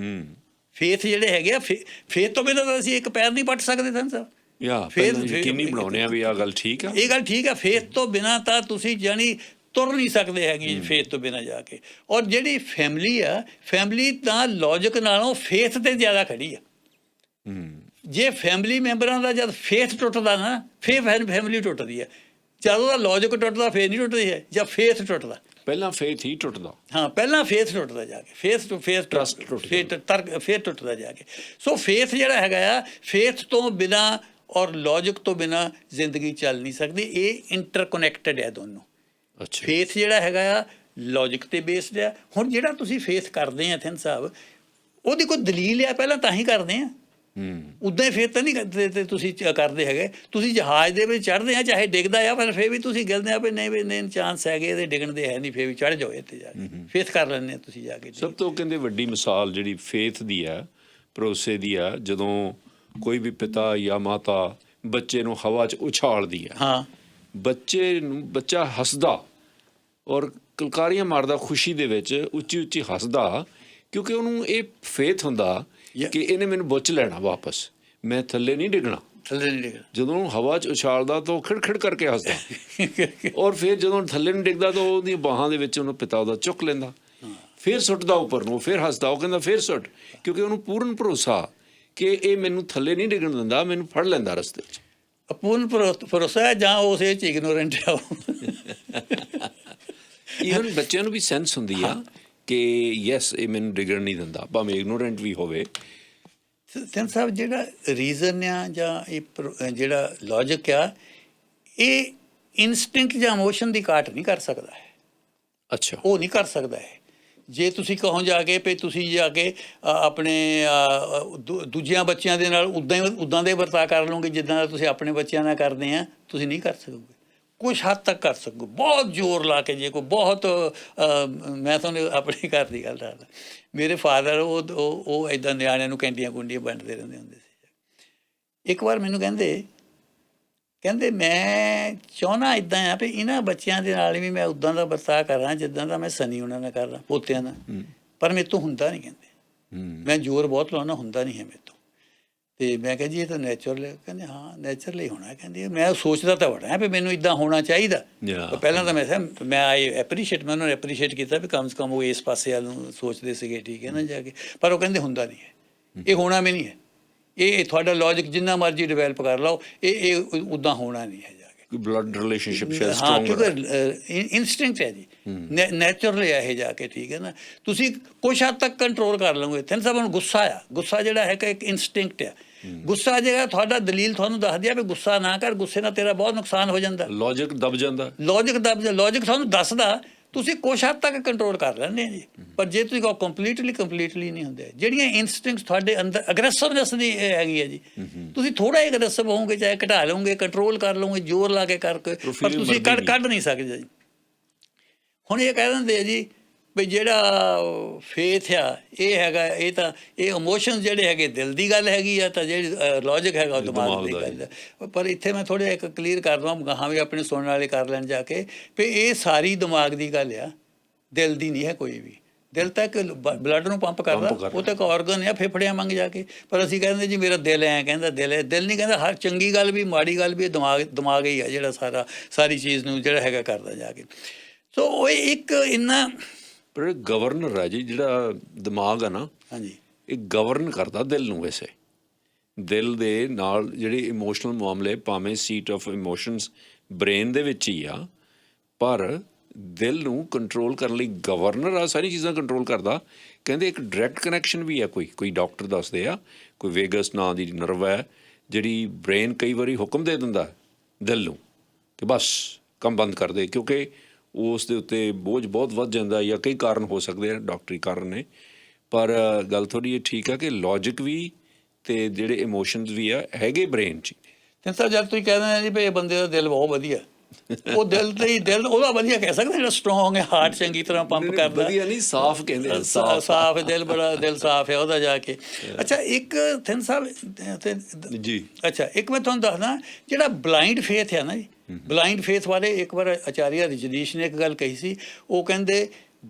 Speaker 1: Faith ਜਿਹੜੇ ਹੈਗੇ ਆ, ਫੇਥ ਤੋਂ ਬਿਨਾਂ ਤਾਂ ਅਸੀਂ ਇੱਕ ਪੈਰ ਨਹੀਂ ਪੱਟ ਸਕਦੇ ਥਿੰਦ ਸਾਹਿਬ।
Speaker 2: ਯਕੀਨੀ ਬਣਾਉਂਦੇ ਆ ਵੀ ਆਹ ਗੱਲ ਠੀਕ ਆ,
Speaker 1: ਇਹ ਗੱਲ ਠੀਕ ਆ। ਫੇਥ ਤੋਂ ਬਿਨਾਂ ਤਾਂ ਤੁਸੀਂ ਜਾਣੀ ਤੁਰ ਨਹੀਂ ਸਕਦੇ ਹੈਗੇ ਫੇਥ ਤੋਂ ਬਿਨਾਂ ਜਾ ਕੇ। ਔਰ ਜਿਹੜੀ ਫੈਮਿਲੀ ਆ, ਫੈਮਿਲੀ ਤਾਂ ਲੌਜਿਕ ਨਾਲੋਂ ਫੇਥ 'ਤੇ ਜ਼ਿਆਦਾ ਖੜੀ ਆ। ਜੇ ਫੈਮਿਲੀ ਮੈਂਬਰਾਂ ਦਾ ਜਦ ਫੇਥ ਟੁੱਟਦਾ ਨਾ, ਫਿਰ ਫੈਮਿਲੀ ਟੁੱਟਦੀ ਹੈ। ਜਦ ਉਹਦਾ ਲੌਜਿਕ ਟੁੱਟਦਾ ਫਿਰ ਨਹੀਂ ਟੁੱਟਦੀ ਹੈ, ਜਾਂ ਫੇਥ ਟੁੱਟਦਾ।
Speaker 2: ਪਹਿਲਾਂ ਫੇਥ ਹੀ ਟੁੱਟਦਾ।
Speaker 1: ਹਾਂ, ਪਹਿਲਾਂ ਫੇਥ ਟੁੱਟਦਾ ਜਾ ਕੇ, ਫੇਥ ਟਰਸਟ ਫੇਰ ਟੁੱਟਦਾ ਜਾ ਕੇ। ਸੋ ਫੇਥ ਜਿਹੜਾ ਹੈਗਾ ਆ, ਫੇਥ ਤੋਂ ਬਿਨਾਂ ਔਰ ਲੌਜਿਕ ਤੋਂ ਬਿਨਾਂ ਜ਼ਿੰਦਗੀ ਚੱਲ ਨਹੀਂ ਸਕਦੀ। ਇਹ ਇੰਟਰਕਨੈਕਟਡ ਹੈ ਦੋਨੋਂ।
Speaker 2: ਅੱਛਾ। ਫੇਥ
Speaker 1: ਜਿਹੜਾ ਹੈਗਾ ਆ ਲੌਜਿਕ 'ਤੇ ਬੇਸਡ ਆ। ਹੁਣ ਜਿਹੜਾ ਤੁਸੀਂ ਫੇਥ ਕਰਦੇ ਆ ਥਿੰਦ ਸਾਹਿਬ, ਉਹਦੀ ਕੋਈ ਦਲੀਲ ਆ, ਪਹਿਲਾਂ ਤਾਂ ਹੀ ਕਰਦੇ ਆ। ਉੱਦਾਂ ਹੀ ਫੇਥ ਤਾਂ ਨਹੀਂ ਕਰਦੇ ਤੁਸੀਂ ਕਰਦੇ ਹੈਗੇ। ਤੁਸੀਂ ਜਹਾਜ਼ ਦੇ ਵਿੱਚ ਚੜ੍ਹਦੇ ਆ, ਚਾਹੇ ਡਿੱਗਦਾ ਆ, ਪਰ ਫਿਰ ਵੀ ਤੁਸੀਂ ਗਿਲਦੇ ਆ ਵੀ ਨਹੀਂ ਵੀ ਨਹੀਂ ਚਾਂਸ ਹੈਗੇ ਇਹਦੇ ਡਿੱਗਣ ਦੇ, ਹੈ ਨਹੀਂ, ਫਿਰ ਵੀ ਚੜ੍ਹ ਜਾਓ ਇੱਥੇ ਜਾ ਕੇ, ਫੇਥ ਕਰ ਲੈਂਦੇ ਆ ਤੁਸੀਂ ਜਾ ਕੇ।
Speaker 2: ਸਭ ਤੋਂ ਕਹਿੰਦੇ ਵੱਡੀ ਮਿਸਾਲ ਜਿਹੜੀ ਫੇਥ ਦੀ ਆ, ਭਰੋਸੇ ਦੀ ਆ, ਜਦੋਂ ਕੋਈ ਵੀ ਪਿਤਾ ਜਾਂ ਮਾਤਾ ਬੱਚੇ ਨੂੰ ਹਵਾ 'ਚ ਉਛਾਲਦੀ ਆ।
Speaker 1: ਹਾਂ,
Speaker 2: ਬੱਚਾ ਹੱਸਦਾ ਔਰ ਕਲਕਾਰੀਆਂ ਮਾਰਦਾ ਖੁਸ਼ੀ ਦੇ ਵਿੱਚ, ਉੱਚੀ ਉੱਚੀ ਹੱਸਦਾ, ਕਿਉਂਕਿ ਉਹਨੂੰ ਇਹ ਫੇਥ ਹੁੰਦਾ ਕਿ ਇਹਨੇ ਮੈਨੂੰ ਬੁੱਚ ਲੈਣਾ ਵਾਪਸ, ਮੈਂ ਥੱਲੇ ਨਹੀਂ ਡਿੱਗਣਾ। ਜਦੋਂ ਉਹਨੂੰ ਹਵਾ 'ਚ ਉਛਾਲਦਾ ਤਾਂ ਉਹ ਖਿੜਖਿੜ ਕਰਕੇ ਹੱਸਦਾ, ਔਰ ਫਿਰ ਜਦੋਂ ਥੱਲੇ ਨੂੰ ਡਿੱਗਦਾ ਤਾਂ ਉਹਦੀਆਂ ਬਾਹਾਂ ਦੇ ਵਿੱਚ ਉਹਨੂੰ ਪਿਤਾ ਉਹਦਾ ਚੁੱਕ ਲੈਂਦਾ, ਫਿਰ ਸੁੱਟਦਾ ਉੱਪਰ ਨੂੰ, ਫਿਰ ਹੱਸਦਾ, ਉਹ ਕਹਿੰਦਾ ਫਿਰ ਸੁੱਟ, ਕਿਉਂਕਿ ਉਹਨੂੰ ਪੂਰਨ ਭਰੋਸਾ ਕਿ ਇਹ ਮੈਨੂੰ ਥੱਲੇ ਨਹੀਂ ਡਿੱਗਣ ਦਿੰਦਾ, ਮੈਨੂੰ ਫੜ ਲੈਂਦਾ ਰਸਤੇ 'ਚ।
Speaker 1: ਪੂਰਨ ਭਰੋਸਾ ਹੈ ਜਾਂ ਉਸੇ 'ਚ ਇਗਨੋਰੈਂਟ ਆ।
Speaker 2: ਈਵਨ ਬੱਚਿਆਂ ਨੂੰ ਵੀ ਸੈਂਸ ਹੁੰਦੀ ਆ ਕਿ ਯੈਸ ਇਹ ਮੈਨੂੰ ਡਿੱਗਣ ਨਹੀਂ ਦਿੰਦਾ, ਭਾਵੇਂ ਇਗਨੋਰੈਂਟ ਵੀ ਹੋਵੇ।
Speaker 1: ਥਿੰਦ ਸਾਹਿਬ, ਜਿਹੜਾ ਰੀਜ਼ਨ ਆ ਜਾਂ ਇਹ ਜਿਹੜਾ ਲੌਜਿਕ ਆ, ਇਹ ਇਨਸਟਿੰਕਟ ਜਾਂ ਇਮੋਸ਼ਨ ਦੀ ਘਾਟ ਨਹੀਂ ਕਰ ਸਕਦਾ ਹੈ।
Speaker 2: ਅੱਛਾ,
Speaker 1: ਉਹ ਨਹੀਂ ਕਰ ਸਕਦਾ ਹੈ। ਜੇ ਤੁਸੀਂ ਕਹੋ ਜਾ ਕੇ ਵੀ ਤੁਸੀਂ ਜਾ ਕੇ ਆਪਣੇ ਦੂਜਿਆਂ ਬੱਚਿਆਂ ਦੇ ਨਾਲ ਉੱਦਾਂ ਦੇ ਵਰਤਾਅ ਕਰ ਲਓਗੇ ਜਿੱਦਾਂ ਦਾ ਤੁਸੀਂ ਆਪਣੇ ਬੱਚਿਆਂ ਨਾਲ ਕਰਦੇ ਆ, ਤੁਸੀਂ ਨਹੀਂ ਕਰ ਸਕੋਗੇ। ਕੁਛ ਹੱਦ ਤੱਕ ਕਰ ਸਕੋ, ਬਹੁਤ ਜ਼ੋਰ ਲਾ ਕੇ, ਜੇ ਕੋਈ ਬਹੁਤ ਮੈਂ ਤੁਹਾਨੂੰ ਆਪਣੇ ਘਰ ਦੀ ਗੱਲ ਦੱਸਦਾ। ਮੇਰੇ ਫਾਦਰ ਉਹ ਇੱਦਾਂ ਨਿਆਣਿਆਂ ਨੂੰ ਕੈਂਡੀਆਂ ਕੁੰਡੀਆਂ ਵੰਡਦੇ ਰਹਿੰਦੇ ਹੁੰਦੇ ਸੀ। ਇੱਕ ਵਾਰ ਮੈਨੂੰ ਕਹਿੰਦੇ ਮੈਂ ਚਾਹੁੰਦਾ ਇੱਦਾਂ ਆ ਵੀ ਇਹਨਾਂ ਬੱਚਿਆਂ ਦੇ ਨਾਲ ਵੀ ਮੈਂ ਉੱਦਾਂ ਦਾ ਵਰਤਾਅ ਕਰਾਂ ਜਿੱਦਾਂ ਦਾ ਮੈਂ ਸਨੀ ਉਹਨਾਂ ਨਾਲ ਕਰਦਾ, ਪੋਤਿਆਂ ਨਾਲ, ਪਰ ਮੇਰੇ ਤੋਂ ਹੁੰਦਾ ਨਹੀਂ। ਕਹਿੰਦੇ ਮੈਂ ਜ਼ੋਰ ਬਹੁਤ ਲਾਉਣਾ, ਹੁੰਦਾ ਨਹੀਂ ਹੈ ਮੇਰੇ ਤੋਂ। ਅਤੇ ਮੈਂ ਕਿਹਾ ਜੀ ਇਹ ਤਾਂ ਨੈਚੁਰਲ ਹੈ। ਕਹਿੰਦੇ ਹਾਂ ਨੈਚੁਰਲੀ ਹੋਣਾ। ਕਹਿੰਦੀ ਮੈਂ ਸੋਚਦਾ ਤਾਂ ਬੜਾ ਵੀ ਮੈਨੂੰ ਇੱਦਾਂ ਹੋਣਾ ਚਾਹੀਦਾ। ਪਹਿਲਾਂ ਤਾਂ ਮੈਂ ਮੈਂ ਉਹਨਾਂ ਨੂੰ ਐਪਰੀਸ਼ੀਏਟ ਕੀਤਾ ਵੀ ਕਮ ਸੇ ਕਮ ਉਹ ਇਸ ਪਾਸੇ ਵੱਲ ਨੂੰ ਸੋਚਦੇ ਸੀਗੇ, ਠੀਕ ਹੈ ਨਾ ਜਾ ਕੇ, ਪਰ ਉਹ ਕਹਿੰਦੇ ਹੁੰਦਾ ਨਹੀਂ ਹੈ, ਇਹ ਹੋਣਾ ਵੀ ਨਹੀਂ ਹੈ, ਇਹ ਤੁਹਾਡਾ ਲੌਜਿਕ ਜਿੰਨਾ ਮਰਜ਼ੀ ਡਿਵੈਲਪ ਕਰ ਲਓ, ਇਹ ਉੱਦਾਂ ਹੋਣਾ ਨਹੀਂ ਹੈ ਜਾ ਕੇ।
Speaker 2: ਬਲੱਡ ਰਿਲੇਸ਼ਨਸ਼ਿਪ
Speaker 1: ਹਾਂ, ਕਿਉਂਕਿ ਇਨਸਟਿੰਕਟ ਹੈ ਜੀ, ਨੈਚੁਰਲ ਹੈ ਇਹ ਜਾ ਕੇ, ਠੀਕ ਹੈ ਨਾ। ਤੁਸੀਂ ਕੁਛ ਹੱਦ ਤੱਕ ਕੰਟਰੋਲ ਕਰ ਲਓਗੇ। ਥਿੰਦ ਸਾਹਿਬ ਨੂੰ ਗੁੱਸਾ ਜਿਹੜਾ ਹੈਗਾ ਇੱਕ ਇਨਸਟਿੰਕਟ ਆ। ਗੁੱਸਾ ਜਿਹੜਾ ਤੁਹਾਡਾ ਦਲੀਲ ਤੁਹਾਨੂੰ ਦੱਸਦੀ ਆ ਵੀ ਗੁੱਸਾ ਨਾ ਕਰ, ਗੁੱਸੇ ਨਾਲ ਤੇਰਾ ਬਹੁਤ ਨੁਕਸਾਨ ਹੋ ਜਾਂਦਾ।
Speaker 2: ਲੌਜਿਕ ਦਬ ਜਾਂਦਾ,
Speaker 1: ਲੌਜਿਕ ਤੁਹਾਨੂੰ ਦੱਸਦਾ, ਤੁਸੀਂ ਕੁਛ ਹੱਦ ਤੱਕ ਕੰਟਰੋਲ ਕਰ ਲੈਂਦੇ ਆ ਜੀ। ਪਰ ਜੇ ਤੁਸੀਂ ਕਹੋ ਕੰਪਲੀਟਲੀ ਨਹੀਂ ਹੁੰਦੇ। ਜਿਹੜੀਆਂ ਇਨਸਟਿੰਕਟਸ ਤੁਹਾਡੇ ਅੰਦਰ ਅਗਰੈਸਿਵਨੈਸ ਦੀ ਹੈਗੀ ਹੈ ਜੀ, ਤੁਸੀਂ ਥੋੜ੍ਹਾ ਜਿਹਾ ਅਗਰੈਸਿਵ ਹੋਵੋਗੇ, ਚਾਹੇ ਘਟਾ ਲਓਗੇ, ਕੰਟਰੋਲ ਕਰ ਲਓਗੇ, ਜ਼ੋਰ ਲਾ ਕੇ ਕਰਕੇ, ਪਰ ਤੁਸੀਂ ਕੱਢ ਨਹੀਂ ਸਕਦੇ ਜੀ। ਹੁਣ ਇਹ ਕਹਿ ਦਿੰਦੇ ਆ ਜੀ ਵੀ ਜਿਹੜਾ ਫੇਥ ਆ ਇਹ ਹੈਗਾ, ਇਹ ਇਮੋਸ਼ਨਸ ਜਿਹੜੇ ਹੈਗੇ ਦਿਲ ਦੀ ਗੱਲ ਹੈਗੀ ਆ, ਤਾਂ ਜਿਹੜੀ ਲੌਜਿਕ ਹੈਗਾ ਉਹ ਦਿਮਾਗ ਦੀ ਗੱਲ ਹੈ। ਪਰ ਇੱਥੇ ਮੈਂ ਥੋੜ੍ਹਾ ਇੱਕ ਕਲੀਅਰ ਕਰ ਦਵਾਂ, ਗਾਹਾਂ ਵੀ ਆਪਣੇ ਸੁਣਨ ਵਾਲੇ ਕਰ ਲੈਣ ਜਾ ਕੇ, ਵੀ ਇਹ ਸਾਰੀ ਦਿਮਾਗ ਦੀ ਗੱਲ ਆ, ਦਿਲ ਦੀ ਨਹੀਂ ਹੈ ਕੋਈ ਵੀ। ਦਿਲ ਤਾਂ ਇੱਕ ਬਲੱਡ ਨੂੰ ਪੰਪ ਕਰਦਾ, ਉਹ ਤਾਂ ਇੱਕ ਔਰਗਨ ਆ ਫੇਫੜਿਆਂ ਵਾਂਗ ਜਾ ਕੇ। ਪਰ ਅਸੀਂ ਕਹਿੰਦੇ ਜੀ ਮੇਰਾ ਦਿਲ ਐਂ ਕਹਿੰਦਾ, ਦਿਲ ਨਹੀਂ ਕਹਿੰਦਾ। ਹਰ ਚੰਗੀ ਗੱਲ ਵੀ ਮਾੜੀ ਗੱਲ ਵੀ ਦਿਮਾਗ ਹੀ ਆ ਜਿਹੜਾ ਸਾਰੀ ਚੀਜ਼ ਨੂੰ ਜਿਹੜਾ ਹੈਗਾ ਕਰਦਾ ਜਾ ਕੇ। ਸੋ ਉਹ ਇੱਕ ਇੰਨਾ
Speaker 2: ਪਰ ਗਵਰਨਰ ਆ ਜੀ, ਜਿਹੜਾ ਦਿਮਾਗ ਆ ਨਾ,
Speaker 1: ਹਾਂਜੀ,
Speaker 2: ਇਹ ਗਵਰਨ ਕਰਦਾ ਦਿਲ ਨੂੰ। ਵੈਸੇ ਦਿਲ ਦੇ ਨਾਲ ਜਿਹੜੇ ਇਮੋਸ਼ਨਲ ਮਾਮਲੇ, ਭਾਵੇਂ ਸੀਟ ਆਫ ਇਮੋਸ਼ਨਸ ਬ੍ਰੇਨ ਦੇ ਵਿੱਚ ਹੀ ਆ, ਪਰ ਦਿਲ ਨੂੰ ਕੰਟਰੋਲ ਕਰਨ ਲਈ ਗਵਰਨਰ ਆ, ਸਾਰੀ ਚੀਜ਼ਾਂ ਕੰਟਰੋਲ ਕਰਦਾ। ਕਹਿੰਦੇ ਇੱਕ ਡਾਇਰੈਕਟ ਕਨੈਕਸ਼ਨ ਵੀ ਆ, ਕੋਈ ਡਾਕਟਰ ਦੱਸਦੇ ਆ, ਕੋਈ ਵੇਗਸ ਨਾਂ ਦੀ ਨਰਵ ਹੈ ਜਿਹੜੀ ਬ੍ਰੇਨ ਕਈ ਵਾਰੀ ਹੁਕਮ ਦੇ ਦਿੰਦਾ ਦਿਲ ਨੂੰ ਕਿ ਬਸ ਕੰਮ ਬੰਦ ਕਰ ਦੇ, ਕਿਉਂਕਿ ਉਸ ਦੇ ਉੱਤੇ ਬੋਝ ਬਹੁਤ ਵੱਧ ਜਾਂਦਾ, ਜਾਂ ਕਈ ਕਾਰਨ ਹੋ ਸਕਦੇ ਆ, ਡਾਕਟਰੀ ਕਾਰਨ ਨੇ। ਪਰ ਗੱਲ ਥੋੜ੍ਹੀ ਇਹ ਠੀਕ ਆ ਕਿ ਲੌਜਿਕ ਵੀ ਤੇ ਜਿਹੜੇ ਇਮੋਸ਼ਨਸ ਵੀ ਆ ਹੈਗੇ ਬ੍ਰੇਨ 'ਚ।
Speaker 1: ਤੇ ਸਰ ਜਦ ਤੁਸੀਂ ਕਹਿੰਦੇ ਨੇ ਜੀ ਵੀ ਇਹ ਬੰਦੇ ਦਾ ਦਿਲ ਬਹੁਤ ਵਧੀਆ, ਉਹ ਦਿਲ ਉਹਦਾ ਵਧੀਆ ਕਹਿ ਸਕਦੇ, ਜਿਹੜਾ ਸਟਰੋਂਗ ਹੈ, ਹਾਰਟ ਚੰਗੀ ਤਰ੍ਹਾਂ ਪੰਪ ਕਰਦਾ।
Speaker 2: ਵਧੀਆ ਨਹੀਂ, ਸਾਫ਼ ਕਹਿੰਦੇ ਆ,
Speaker 1: ਸਾਫ਼ ਦਿਲ, ਬੜਾ ਦਿਲ ਸਾਫ਼ ਹੈ ਉਹਦਾ ਜਾ ਕੇ। ਅੱਛਾ ਇੱਕ ਥਿੰਦ ਸਾਹਿਬ
Speaker 2: ਜੀ,
Speaker 1: ਅੱਛਾ ਇੱਕ ਮੈਂ ਤੁਹਾਨੂੰ ਦੱਸਦਾ, ਜਿਹੜਾ ਬਲਾਈਂਡ ਫੇਥ ਹੈ ਨਾ ਜੀ, ਬਲਾਈਂਡ ਫੇਥ ਬਾਰੇ ਇੱਕ ਵਾਰ ਆਚਾਰੀਆ ਰਜਨੀਸ਼ ਨੇ ਇੱਕ ਗੱਲ ਕਹੀ ਸੀ। ਉਹ ਕਹਿੰਦੇ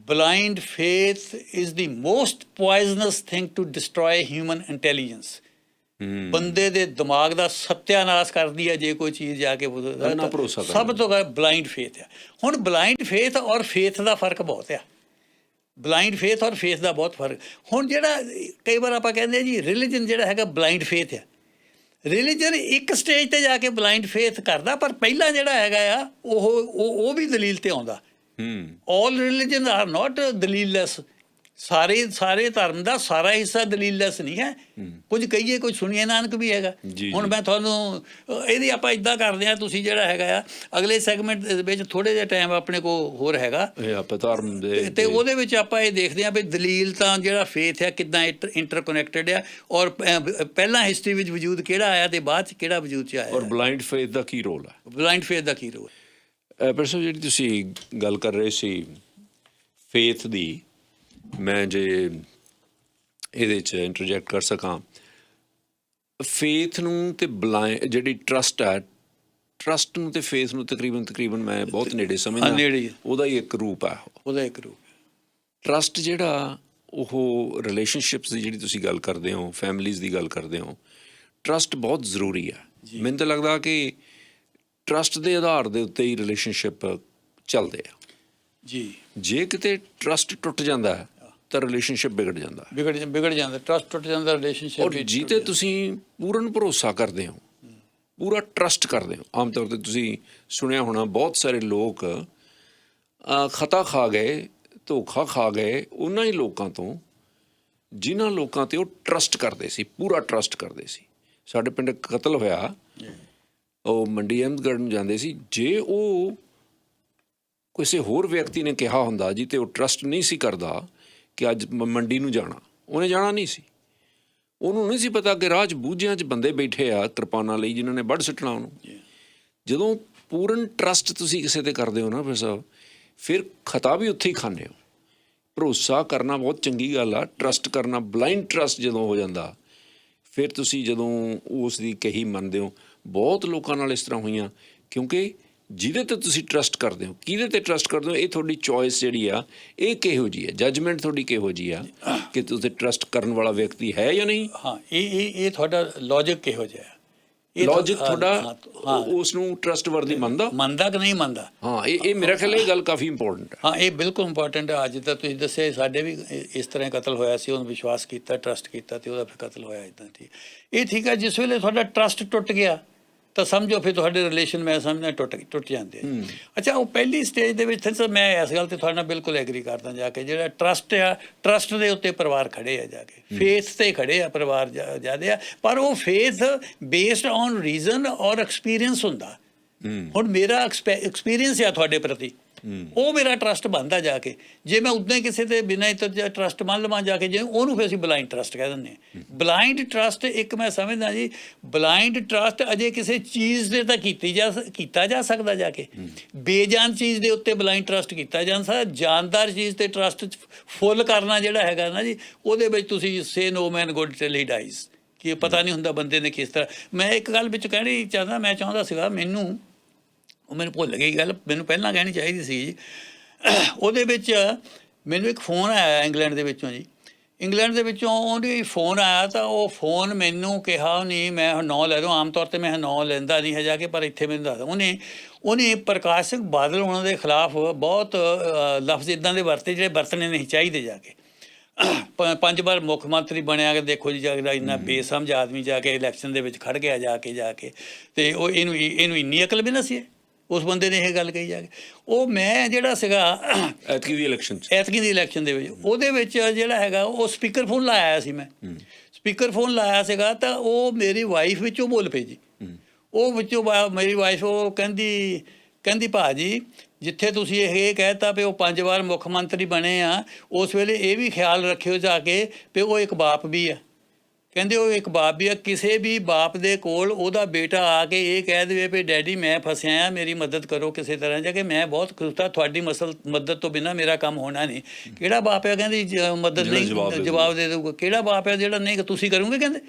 Speaker 1: blind faith is the most poisonous thing to destroy human intelligence. ਬੰਦੇ ਦੇ ਦਿਮਾਗ ਦਾ ਸੱਤਿਆਨਾਸ਼ ਕਰਦੀ ਹੈ ਜੇ ਕੋਈ ਚੀਜ਼ ਜਾ ਕੇ ਸਭ ਤੋਂ ਬਲਾਈਂਡ ਫੇਥ ਆ। ਹੁਣ ਬਲਾਈਂਡ ਫੇਥ ਔਰ ਫੇਥ ਦਾ ਫਰਕ ਬਹੁਤ ਆ, ਬਲਾਈਂਡ ਫੇਥ ਔਰ ਫੇਥ ਦਾ ਬਹੁਤ ਫਰਕ। ਹੁਣ ਜਿਹੜਾ ਕਈ ਵਾਰ ਆਪਾਂ ਕਹਿੰਦੇ ਜੀ ਰਿਲੀਜਨ ਜਿਹੜਾ ਹੈਗਾ ਬਲਾਈਂਡ ਫੇਥ ਆ, ਰਿਲੀਜਨ ਇੱਕ ਸਟੇਜ ਤੇ ਜਾ ਕੇ ਬਲਾਈਂਡ ਫੇਥ ਕਰਦਾ, ਪਰ ਪਹਿਲਾਂ ਜਿਹੜਾ ਹੈਗਾ ਆ ਉਹ ਵੀ ਦਲੀਲ ਤੇ ਆਉਂਦਾ। ਆਲ ਰਿਲੀਜਨ ਆਰ ਨਾਟ ਦਲੀਲਲੈਸ। ਸਾਰੇ ਧਰਮ ਦਾ ਸਾਰਾ ਹਿੱਸਾ ਦਲੀਲਲੈਸ ਨਹੀਂ ਹੈ। ਕੁਝ ਕਹੀਏ, ਕੁਝ ਸੁਣੀਏ ਨਾਨਕ ਵੀ ਹੈਗਾ। ਹੁਣ ਮੈਂ ਤੁਹਾਨੂੰ ਇਹਦੀ ਆਪਾਂ ਇੱਦਾਂ ਕਰਦੇ ਹਾਂ, ਤੁਸੀਂ ਜਿਹੜਾ ਹੈਗਾ ਆ ਅਗਲੇ ਸੈਗਮੈਂਟ ਦੇ ਵਿੱਚ ਥੋੜ੍ਹੇ ਜਿਹਾ ਟਾਈਮ ਆਪਣੇ ਕੋਲ ਹੋਰ ਹੈਗਾ,
Speaker 2: ਧਰਮ ਦੇ,
Speaker 1: ਤੇ ਉਹਦੇ ਵਿੱਚ ਆਪਾਂ ਇਹ ਦੇਖਦੇ ਹਾਂ ਵੀ ਦਲੀਲ ਤਾਂ ਜਿਹੜਾ ਫੇਥ ਆ ਕਿੱਦਾਂ ਇੰਟਰਕਨੈਕਟਡ ਆ, ਔਰ ਪਹਿਲਾਂ ਹਿਸਟਰੀ ਵਿੱਚ ਵਜੂਦ ਕਿਹੜਾ ਆਇਆ ਤੇ ਬਾਅਦ 'ਚ ਕਿਹੜਾ ਵਜੂਦ 'ਚ ਆਇਆ,
Speaker 2: ਔਰ ਬਲਾਈਂਡ ਫੇਥ ਦਾ ਕੀ ਰੋਲ ਹੈ।
Speaker 1: ਬਲਾਈਂਡ ਫੇਥ ਦਾ ਕੀ ਰੋਲ ਹੈ।
Speaker 2: ਪਰ ਸਰ ਜਿਹੜੀ ਤੁਸੀਂ ਗੱਲ ਕਰ ਰਹੇ ਸੀ ਫੇਥ ਦੀ, ਮੈਂ ਜੇ ਇਹਦੇ 'ਚ ਇੰਟਰਜੈਕਟ ਕਰ ਸਕਾਂ, ਫੇਥ ਨੂੰ ਤੇ ਜਿਹੜੀ ਟਰਸਟ ਹੈ, ਟਰਸਟ ਨੂੰ ਤੇ ਫੇਥ ਨੂੰ ਤਕਰੀਬਨ ਮੈਂ ਬਹੁਤ ਨੇੜੇ ਸਮਝਦਾ, ਉਹਦਾ ਹੀ ਇੱਕ ਰੂਪ ਹੈ।
Speaker 1: ਉਹਦਾ ਇੱਕ ਰੂਪ
Speaker 2: ਟਰਸਟ ਜਿਹੜਾ, ਉਹ ਰਿਲੇਸ਼ਨਸ਼ਿਪਸ ਦੀ ਜਿਹੜੀ ਤੁਸੀਂ ਗੱਲ ਕਰਦੇ ਹੋ, ਫੈਮਲੀਜ਼ ਦੀ ਗੱਲ ਕਰਦੇ ਹੋ, ਟਰਸਟ ਬਹੁਤ ਜ਼ਰੂਰੀ ਆ। ਮੈਨੂੰ ਤਾਂ ਲੱਗਦਾ ਕਿ ਟਰਸਟ ਦੇ ਆਧਾਰ ਦੇ ਉੱਤੇ ਹੀ ਰਿਲੇਸ਼ਨਸ਼ਿਪ ਚੱਲਦੇ ਆ
Speaker 1: ਜੀ।
Speaker 2: ਜੇ ਕਿਤੇ ਟਰਸਟ ਟੁੱਟ ਜਾਂਦਾ ਹੈ ਤਾਂ ਰਿਲੇਸ਼ਨਸ਼ਿਪ ਵਿਗੜ ਜਾਂਦਾ,
Speaker 1: ਟਰਸਟ ਟੁੱਟ ਜਾਂਦਾ ਰਿਲੇਸ਼ਨਸ਼ਿਪ।
Speaker 2: ਔਰ ਜਿਹਤੇ ਤੁਸੀਂ ਪੂਰਨ ਭਰੋਸਾ ਕਰਦੇ ਹੋ, ਪੂਰਾ ਟਰਸਟ ਕਰਦੇ ਹੋ, ਆਮ ਤੌਰ 'ਤੇ ਤੁਸੀਂ ਸੁਣਿਆ ਹੋਣਾ ਬਹੁਤ ਸਾਰੇ ਲੋਕ ਖਤਾ ਖਾ ਗਏ, ਧੋਖਾ ਖਾ ਗਏ ਉਹਨਾਂ ਹੀ ਲੋਕਾਂ ਤੋਂ ਜਿਨ੍ਹਾਂ ਲੋਕਾਂ 'ਤੇ ਉਹ ਟਰਸਟ ਕਰਦੇ ਸੀ, ਪੂਰਾ ਟਰਸਟ ਕਰਦੇ ਸੀ। ਸਾਡੇ ਪਿੰਡ ਕਤਲ ਹੋਇਆ, ਉਹ ਮੰਡੀ ਅਹਿਮਦਗੜ੍ਹ ਨੂੰ ਜਾਂਦੇ ਸੀ। ਜੇ ਉਹ ਕਿਸੇ ਹੋਰ ਵਿਅਕਤੀ ਨੇ ਕਿਹਾ ਹੁੰਦਾ ਜੀ, ਤੇ ਉਹ ਟਰਸਟ ਨਹੀਂ ਸੀ ਕਰਦਾ ਕਿ ਅੱਜ ਮੰਡੀ ਨੂੰ ਜਾਣਾ, ਉਹਨੇ ਜਾਣਾ ਨਹੀਂ ਸੀ। ਉਹਨੂੰ ਨਹੀਂ ਸੀ ਪਤਾ ਕਿ ਰਾਹ 'ਚ ਬੂਝਿਆਂ 'ਚ ਬੰਦੇ ਬੈਠੇ ਆ ਕਿਰਪਾਨਾਂ ਲਈ ਜਿਨ੍ਹਾਂ ਨੇ ਵੱਢ ਸੁੱਟਣਾ ਉਹਨੂੰ। ਜਦੋਂ ਪੂਰਨ ਟਰਸਟ ਤੁਸੀਂ ਕਿਸੇ 'ਤੇ ਕਰਦੇ ਹੋ ਨਾ ਫਿਰ ਸਾਹਿਬ, ਫਿਰ ਖਤਾ ਵੀ ਉੱਥੇ ਹੀ ਖਾਂਦੇ ਹੋ। ਭਰੋਸਾ ਕਰਨਾ ਬਹੁਤ ਚੰਗੀ ਗੱਲ ਆ, ਟਰਸਟ ਕਰਨਾ, ਬਲਾਈਂਡ ਟਰਸਟ ਜਦੋਂ ਹੋ ਜਾਂਦਾ, ਫਿਰ ਤੁਸੀਂ ਜਦੋਂ ਉਸ ਦੀ ਕਹੀ ਮੰਨਦੇ ਹੋ। ਬਹੁਤ ਲੋਕਾਂ ਨਾਲ ਇਸ ਤਰ੍ਹਾਂ ਹੋਈਆਂ, ਕਿਉਂਕਿ ਜਿਹਦੇ 'ਤੇ ਤੁਸੀਂ ਟਰਸਟ ਕਰਦੇ ਹੋ, ਕਿਹਦੇ 'ਤੇ ਟਰਸਟ ਕਰਦੇ ਹੋ, ਇਹ ਤੁਹਾਡੀ ਚੋਇਸ ਜਿਹੜੀ ਆ ਇਹ ਕਿਹੋ ਜਿਹੀ ਹੈ, ਜੱਜਮੈਂਟ ਤੁਹਾਡੀ ਕਿਹੋ ਜਿਹੀ ਆ ਕਿ ਤੁਸੀਂ ਟਰਸਟ ਕਰਨ ਵਾਲਾ ਵਿਅਕਤੀ ਹੈ ਜਾਂ ਨਹੀਂ।
Speaker 1: ਹਾਂ, ਇਹ ਤੁਹਾਡਾ ਲੌਜਿਕ ਕਿਹੋ ਜਿਹਾ,
Speaker 2: ਲੌਜਿਕ ਤੁਹਾਡਾ ਉਸ ਨੂੰ ਟਰਸਟਵਰਦੀ
Speaker 1: ਮੰਨਦਾ ਕਿ ਨਹੀਂ ਮੰਨਦਾ।
Speaker 2: ਹਾਂ, ਇਹ ਮੇਰਾ ਖਿਆਲ ਇਹ ਗੱਲ ਕਾਫੀ ਇੰਪੋਰਟੈਂਟ ਹੈ।
Speaker 1: ਹਾਂ, ਇਹ ਬਿਲਕੁਲ ਇੰਪੋਰਟੈਂਟ ਹੈ। ਅੱਜ ਤਾਂ ਤੁਸੀਂ ਦੱਸਿਆ, ਸਾਡੇ ਵੀ ਇਸ ਤਰ੍ਹਾਂ ਕਤਲ ਹੋਇਆ ਸੀ, ਉਹਨੂੰ ਵਿਸ਼ਵਾਸ ਕੀਤਾ, ਟਰਸਟ ਕੀਤਾ, ਅਤੇ ਉਹਦਾ ਫਿਰ ਕਤਲ ਹੋਇਆ ਇੱਦਾਂ। ਠੀਕ, ਇਹ ਠੀਕ ਹੈ। ਜਿਸ ਵੇਲੇ ਤੁਹਾਡਾ ਟਰਸਟ ਟੁੱਟ ਗਿਆ ਤਾਂ ਸਮਝੋ ਫਿਰ ਤੁਹਾਡੇ ਰਿਲੇਸ਼ਨ ਮੈਂ ਸਮਝਦਾ ਟੁੱਟ ਜਾਂਦੇ। ਅੱਛਾ, ਉਹ ਪਹਿਲੀ ਸਟੇਜ ਦੇ ਵਿੱਚ ਸਰ ਮੈਂ ਇਸ ਗੱਲ 'ਤੇ ਤੁਹਾਡੇ ਨਾਲ ਬਿਲਕੁਲ ਐਗਰੀ ਕਰਦਾ ਜਾ ਕੇ, ਜਿਹੜਾ ਟਰਸਟ ਆ, ਟਰਸਟ ਦੇ ਉੱਤੇ ਪਰਿਵਾਰ ਖੜ੍ਹੇ ਆ ਜਾ ਕੇ, ਫੇਥ 'ਤੇ ਖੜ੍ਹੇ ਆ ਪਰਿਵਾਰ ਜ਼ਿਆਦਾ ਆ, ਪਰ ਉਹ ਫੇਥ ਬੇਸਡ ਔਨ ਰੀਜ਼ਨ ਔਰ ਐਕਸਪੀਰੀਅੰਸ ਹੁੰਦਾ। ਹੁਣ ਮੇਰਾ ਐਕਸਪੀਰੀਅੰਸ ਆ ਤੁਹਾਡੇ ਪ੍ਰਤੀ, ਉਹ ਮੇਰਾ ਟਰਸਟ ਬਣਦਾ ਜਾ ਕੇ। ਜੇ ਮੈਂ ਉੱਦਾਂ ਹੀ ਕਿਸੇ ਤੇ ਬਿਨਾਂ ਟਰਸਟ ਮੰਨ ਲਵਾਂ ਜਾ ਕੇ, ਜੇ ਉਹਨੂੰ ਫਿਰ ਅਸੀਂ ਬਲਾਈਂਡ ਟਰਸਟ ਕਹਿ ਦਿੰਦੇ ਹਾਂ। ਬਲਾਈਂਡ ਟਰਸਟ ਇੱਕ ਮੈਂ ਸਮਝਦਾ ਜੀ, ਬਲਾਈਂਡ ਟਰਸਟ ਅਜੇ ਕਿਸੇ ਚੀਜ਼ ਦੇ ਤਾਂ ਕੀਤਾ ਜਾ ਸਕਦਾ ਜਾ ਕੇ। ਬੇਜਾਨ ਚੀਜ਼ ਦੇ ਉੱਤੇ ਬਲਾਈਂਡ ਟਰਸਟ ਕੀਤਾ ਜਾ ਸਕਦਾ। ਜਾਨਦਾਰ ਚੀਜ਼ ਤੇ ਟਰਸਟ ਫੁੱਲ ਕਰਨਾ ਜਿਹੜਾ ਹੈਗਾ ਨਾ ਜੀ, ਉਹਦੇ ਵਿੱਚ ਤੁਸੀਂ ਸੇ ਨੋ ਮੈਨ ਗੁੱਡ ਟਿਲ ਹੀ ਡਾਈਜ਼, ਕਿ ਪਤਾ ਨਹੀਂ ਹੁੰਦਾ ਬੰਦੇ ਨੇ ਕਿਸ ਤਰ੍ਹਾਂ। ਮੈਂ ਇੱਕ ਗੱਲ ਵਿੱਚ ਕਹਿਣੀ ਚਾਹੁੰਦਾ, ਮੈਂ ਚਾਹੁੰਦਾ ਸੀਗਾ ਮੈਨੂੰ ਭੁੱਲ ਗਈ ਗੱਲ, ਮੈਨੂੰ ਪਹਿਲਾਂ ਕਹਿਣੀ ਚਾਹੀਦੀ ਸੀ ਜੀ। ਉਹਦੇ ਵਿੱਚ ਮੈਨੂੰ ਇੱਕ ਫੋਨ ਆਇਆ ਇੰਗਲੈਂਡ ਦੇ ਵਿੱਚੋਂ ਜੀ, ਇੰਗਲੈਂਡ ਦੇ ਵਿੱਚੋਂ ਉਹਦੀ ਫੋਨ ਆਇਆ ਤਾਂ ਉਹ ਫੋਨ ਮੈਨੂੰ ਕਿਹਾ ਨਹੀਂ, ਮੈਂ ਨਾਂ ਲੈ ਦੂੰ, ਆਮ ਤੌਰ 'ਤੇ ਮੈਂ ਨਾਂ ਲੈਂਦਾ ਨਹੀਂ ਹੈ ਜਾ ਕੇ, ਪਰ ਇੱਥੇ ਮੈਨੂੰ ਦੱਸਦਾ ਉਹਨੇ ਪ੍ਰਕਾਸ਼ ਸਿੰਘ ਬਾਦਲ ਉਹਨਾਂ ਦੇ ਖਿਲਾਫ ਬਹੁਤ ਲਫ਼ਜ਼ ਇੱਦਾਂ ਦੇ ਵਰਤੇ ਜਿਹੜੇ ਵਰਤਣੇ ਨਹੀਂ ਚਾਹੀਦੇ ਜਾ ਕੇ। 5 ਵਾਰ ਮੁੱਖ ਮੰਤਰੀ ਬਣਿਆ ਕਿ ਦੇਖੋ ਜੀ, ਜਿਹੜਾ ਇੰਨਾ ਬੇਸਮਝ ਆਦਮੀ ਜਾ ਕੇ ਇਲੈਕਸ਼ਨ ਦੇ ਵਿੱਚ ਖੜ੍ਹ ਗਿਆ ਜਾ ਕੇ ਅਤੇ ਉਹ ਇਹਨੂੰ ਇੰਨੀ ਅਕਲ ਵੀ ਨਾ ਸੀ ਉਸ ਬੰਦੇ ਨੇ ਇਹ ਗੱਲ ਕਹੀ ਜਾ ਕੇ। ਉਹ ਮੈਂ ਜਿਹੜਾ ਸੀਗਾ ਐਤਕੀ ਦੀ ਇਲੈਕਸ਼ਨ ਦੇ ਵਿੱਚ, ਉਹਦੇ ਵਿੱਚ ਜਿਹੜਾ ਹੈਗਾ ਉਹ ਸਪੀਕਰ ਫੋਨ ਲਾਇਆ ਸੀ ਮੈਂ, ਸਪੀਕਰ ਫੋਨ ਲਾਇਆ ਸੀਗਾ ਤਾਂ ਉਹ ਮੇਰੀ ਵਾਈਫ ਵਿੱਚੋਂ ਬੋਲ ਪਈ ਜੀ। ਉਹ ਵਿੱਚੋਂ ਮੇਰੀ ਵਾਈਫ ਉਹ ਕਹਿੰਦੀ ਭਾਅ ਜੀ, ਜਿੱਥੇ ਤੁਸੀਂ ਇਹ ਕਹਿਤਾ ਵੀ ਉਹ 5 ਵਾਰ ਮੁੱਖ ਮੰਤਰੀ ਬਣੇ ਆ, ਉਸ ਵੇਲੇ ਇਹ ਵੀ ਖਿਆਲ ਰੱਖਿਓ ਜਾ ਕੇ ਵੀ ਉਹ ਇੱਕ ਬਾਪ ਵੀ ਆ। ਕਹਿੰਦੇ ਉਹ ਇੱਕ ਬਾਪ ਵੀ ਆ, ਕਿਸੇ ਵੀ ਬਾਪ ਦੇ ਕੋਲ ਉਹਦਾ ਬੇਟਾ ਆ ਕੇ ਇਹ ਕਹਿ ਦੇਵੇ ਵੀ ਡੈਡੀ ਮੈਂ ਫਸਿਆ ਆ, ਮੇਰੀ ਮਦਦ ਕਰੋ ਕਿਸੇ ਤਰ੍ਹਾਂ ਜਾ ਕੇ, ਮੈਂ ਬਹੁਤ ਖੁਸ਼ ਹਾਂ, ਤੁਹਾਡੀ ਮਦਦ ਤੋਂ ਬਿਨਾਂ ਮੇਰਾ ਕੰਮ ਹੋਣਾ ਨਹੀਂ। ਕਿਹੜਾ ਬਾਪ ਹੈ ਕਹਿੰਦੀ ਮਦਦ ਨਹੀਂ ਜਵਾਬ ਦੇ ਦਊਗਾ? ਕਿਹੜਾ ਬਾਪ ਹੈ ਜਿਹੜਾ ਨਹੀਂ ਤੁਸੀਂ ਕਰੋਗੇ? ਕਹਿੰਦੇ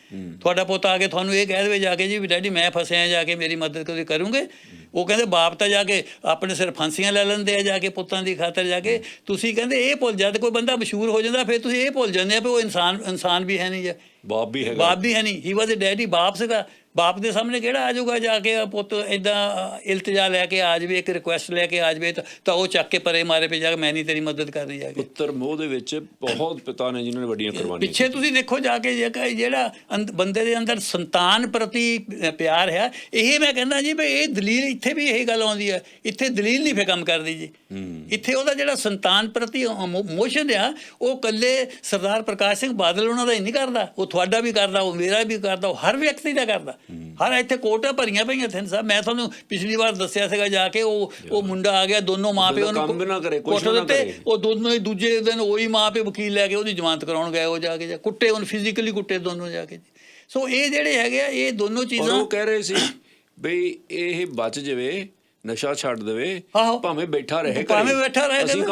Speaker 1: ਤੁਹਾਡਾ ਪੁੱਤ ਆ ਕੇ ਤੁਹਾਨੂੰ ਇਹ ਕਹਿ ਦੇਵੇ ਜਾ ਕੇ ਜੀ ਵੀ ਡੈਡੀ ਮੈਂ ਫਸਿਆ ਜਾ ਕੇ ਮੇਰੀ ਮਦਦ ਕਦੇ ਕਰੋਗੇ? ਉਹ ਕਹਿੰਦੇ ਬਾਪ ਤਾਂ ਜਾ ਕੇ ਆਪਣੇ ਸਿਰ ਫਾਂਸੀਆਂ ਲੈ ਲੈਂਦੇ ਆ ਜਾ ਕੇ ਪੁੱਤਾਂ ਦੀ ਖਾਤਰ ਜਾ ਕੇ। ਤੁਸੀਂ ਕਹਿੰਦੇ ਇਹ ਭੁੱਲ ਜਦ ਕੋਈ ਬੰਦਾ ਮਸ਼ਹੂਰ ਹੋ ਜਾਂਦਾ ਫਿਰ ਤੁਸੀਂ ਇਹ ਭੁੱਲ ਜਾਂਦੇ ਆ ਵੀ ਉਹ ਇਨਸਾਨ ਵੀ ਹੈ ਨਹੀਂ ਜਾਂ ਬਾਪ ਵੀ ਹੈ ਨਹੀਂ। ਹੀ ਵਾਜ਼ ਅ ਡੈਡੀ, ਬਾਪ ਸੀਗਾ। ਬਾਪ ਦੇ ਸਾਹਮਣੇ ਕਿਹੜਾ ਆ ਜਾਊਗਾ ਜਾ ਕੇ ਪੁੱਤ ਇੱਦਾਂ ਇਲਤਜਾ ਲੈ ਕੇ ਆ ਜਾਵੇ, ਇੱਕ ਰਿਕੁਐਸਟ ਲੈ ਕੇ ਆ ਜਾਵੇ ਤਾਂ ਉਹ ਚੱਕ ਕੇ ਪਰੇ ਮਾਰੇ ਪਏ ਜਾ ਕੇ ਮੈਂ ਨਹੀਂ ਤੇਰੀ ਮਦਦ ਕਰਨੀ ਜਾ ਕੇ।
Speaker 2: ਪੁੱਤਰ ਮੋਹ ਦੇ ਵਿੱਚ ਬਹੁਤ ਪਿਤਾ ਨੇ ਜਿਨ੍ਹਾਂ ਨੇ ਵੱਡੀਆਂ ਕੁਰਬਾਨੀਆਂ
Speaker 1: ਪਿੱਛੇ ਤੁਸੀਂ ਦੇਖੋ ਜਾ ਕੇ ਜਿਹੜਾ ਬੰਦੇ ਦੇ ਅੰਦਰ ਸੰਤਾਨ ਪ੍ਰਤੀ ਪਿਆਰ ਹੈ, ਇਹ ਮੈਂ ਕਹਿੰਦਾ ਜੀ ਵੀ ਇਹ ਦਲੀਲ ਇੱਥੇ ਵੀ ਇਹ ਗੱਲ ਆਉਂਦੀ ਹੈ, ਇੱਥੇ ਦਲੀਲ ਨਹੀਂ ਫਿਰ ਕੰਮ ਕਰਦੀ ਜੀ। ਇੱਥੇ ਉਹਦਾ ਜਿਹੜਾ ਸੰਤਾਨ ਪ੍ਰਤੀ ਮੋਸ਼ਨ ਆ ਉਹ ਇਕੱਲੇ ਸਰਦਾਰ ਪ੍ਰਕਾਸ਼ ਸਿੰਘ ਬਾਦਲ ਉਹਨਾਂ ਦਾ ਹੀ ਨਹੀਂ ਕਰਦਾ, ਉਹ ਤੁਹਾਡਾ ਵੀ ਕਰਦਾ, ਉਹ ਮੇਰਾ ਵੀ ਕਰਦਾ, ਉਹ ਹਰ ਵਿਅਕਤੀ ਦਾ ਕਰਦਾ। ਹਰ ਇੱਥੇ ਕੋਟਾਂ ਭਰੀਆਂ ਪਈਆਂ ਥਿੰਨ ਸਾਹਿਬ। ਮੈਂ ਤੁਹਾਨੂੰ ਪਿਛਲੀ ਵਾਰ ਦੱਸਿਆ ਸੀਗਾ ਜਾ ਕੇ ਉਹ ਮੁੰਡਾ ਆ ਗਿਆ, ਦੋਨੋਂ ਮਾਂ ਪਿਓ ਨੂੰ ਕੋਠੇ ਦਿੱਤੇ, ਉਹ ਦੋਨੋਂ ਹੀ ਦੂਜੇ ਦਿਨ ਉਹੀ ਮਾਂ ਪਿਓ ਵਕੀਲ ਲੈ ਕੇ ਉਹਦੀ ਜ਼ਮਾਨਤ ਕਰਾਉਣ ਗਏ, ਉਹ ਜਾ ਕੇ ਕੁੱਟੇ, ਉਹਨੂੰ ਫਿਜ਼ੀਕਲੀ ਕੁੱਟੇ ਦੋਨੋਂ ਜਾ ਕੇ। ਸੋ ਇਹ ਜਿਹੜੇ ਹੈਗੇ ਆ ਇਹ ਦੋਨੋਂ ਚੀਜ਼ਾਂ
Speaker 2: ਉਹ ਕਹਿ ਰਹੇ ਸੀ ਬਈ ਇਹ ਬਚ ਜਾਵੇ, ਨਸ਼ਾ ਛੱਡ ਦੇਵੇ, ਭਾਵੇਂ ਬੈਠਾ ਰਹੇ, ਅਸੀਂ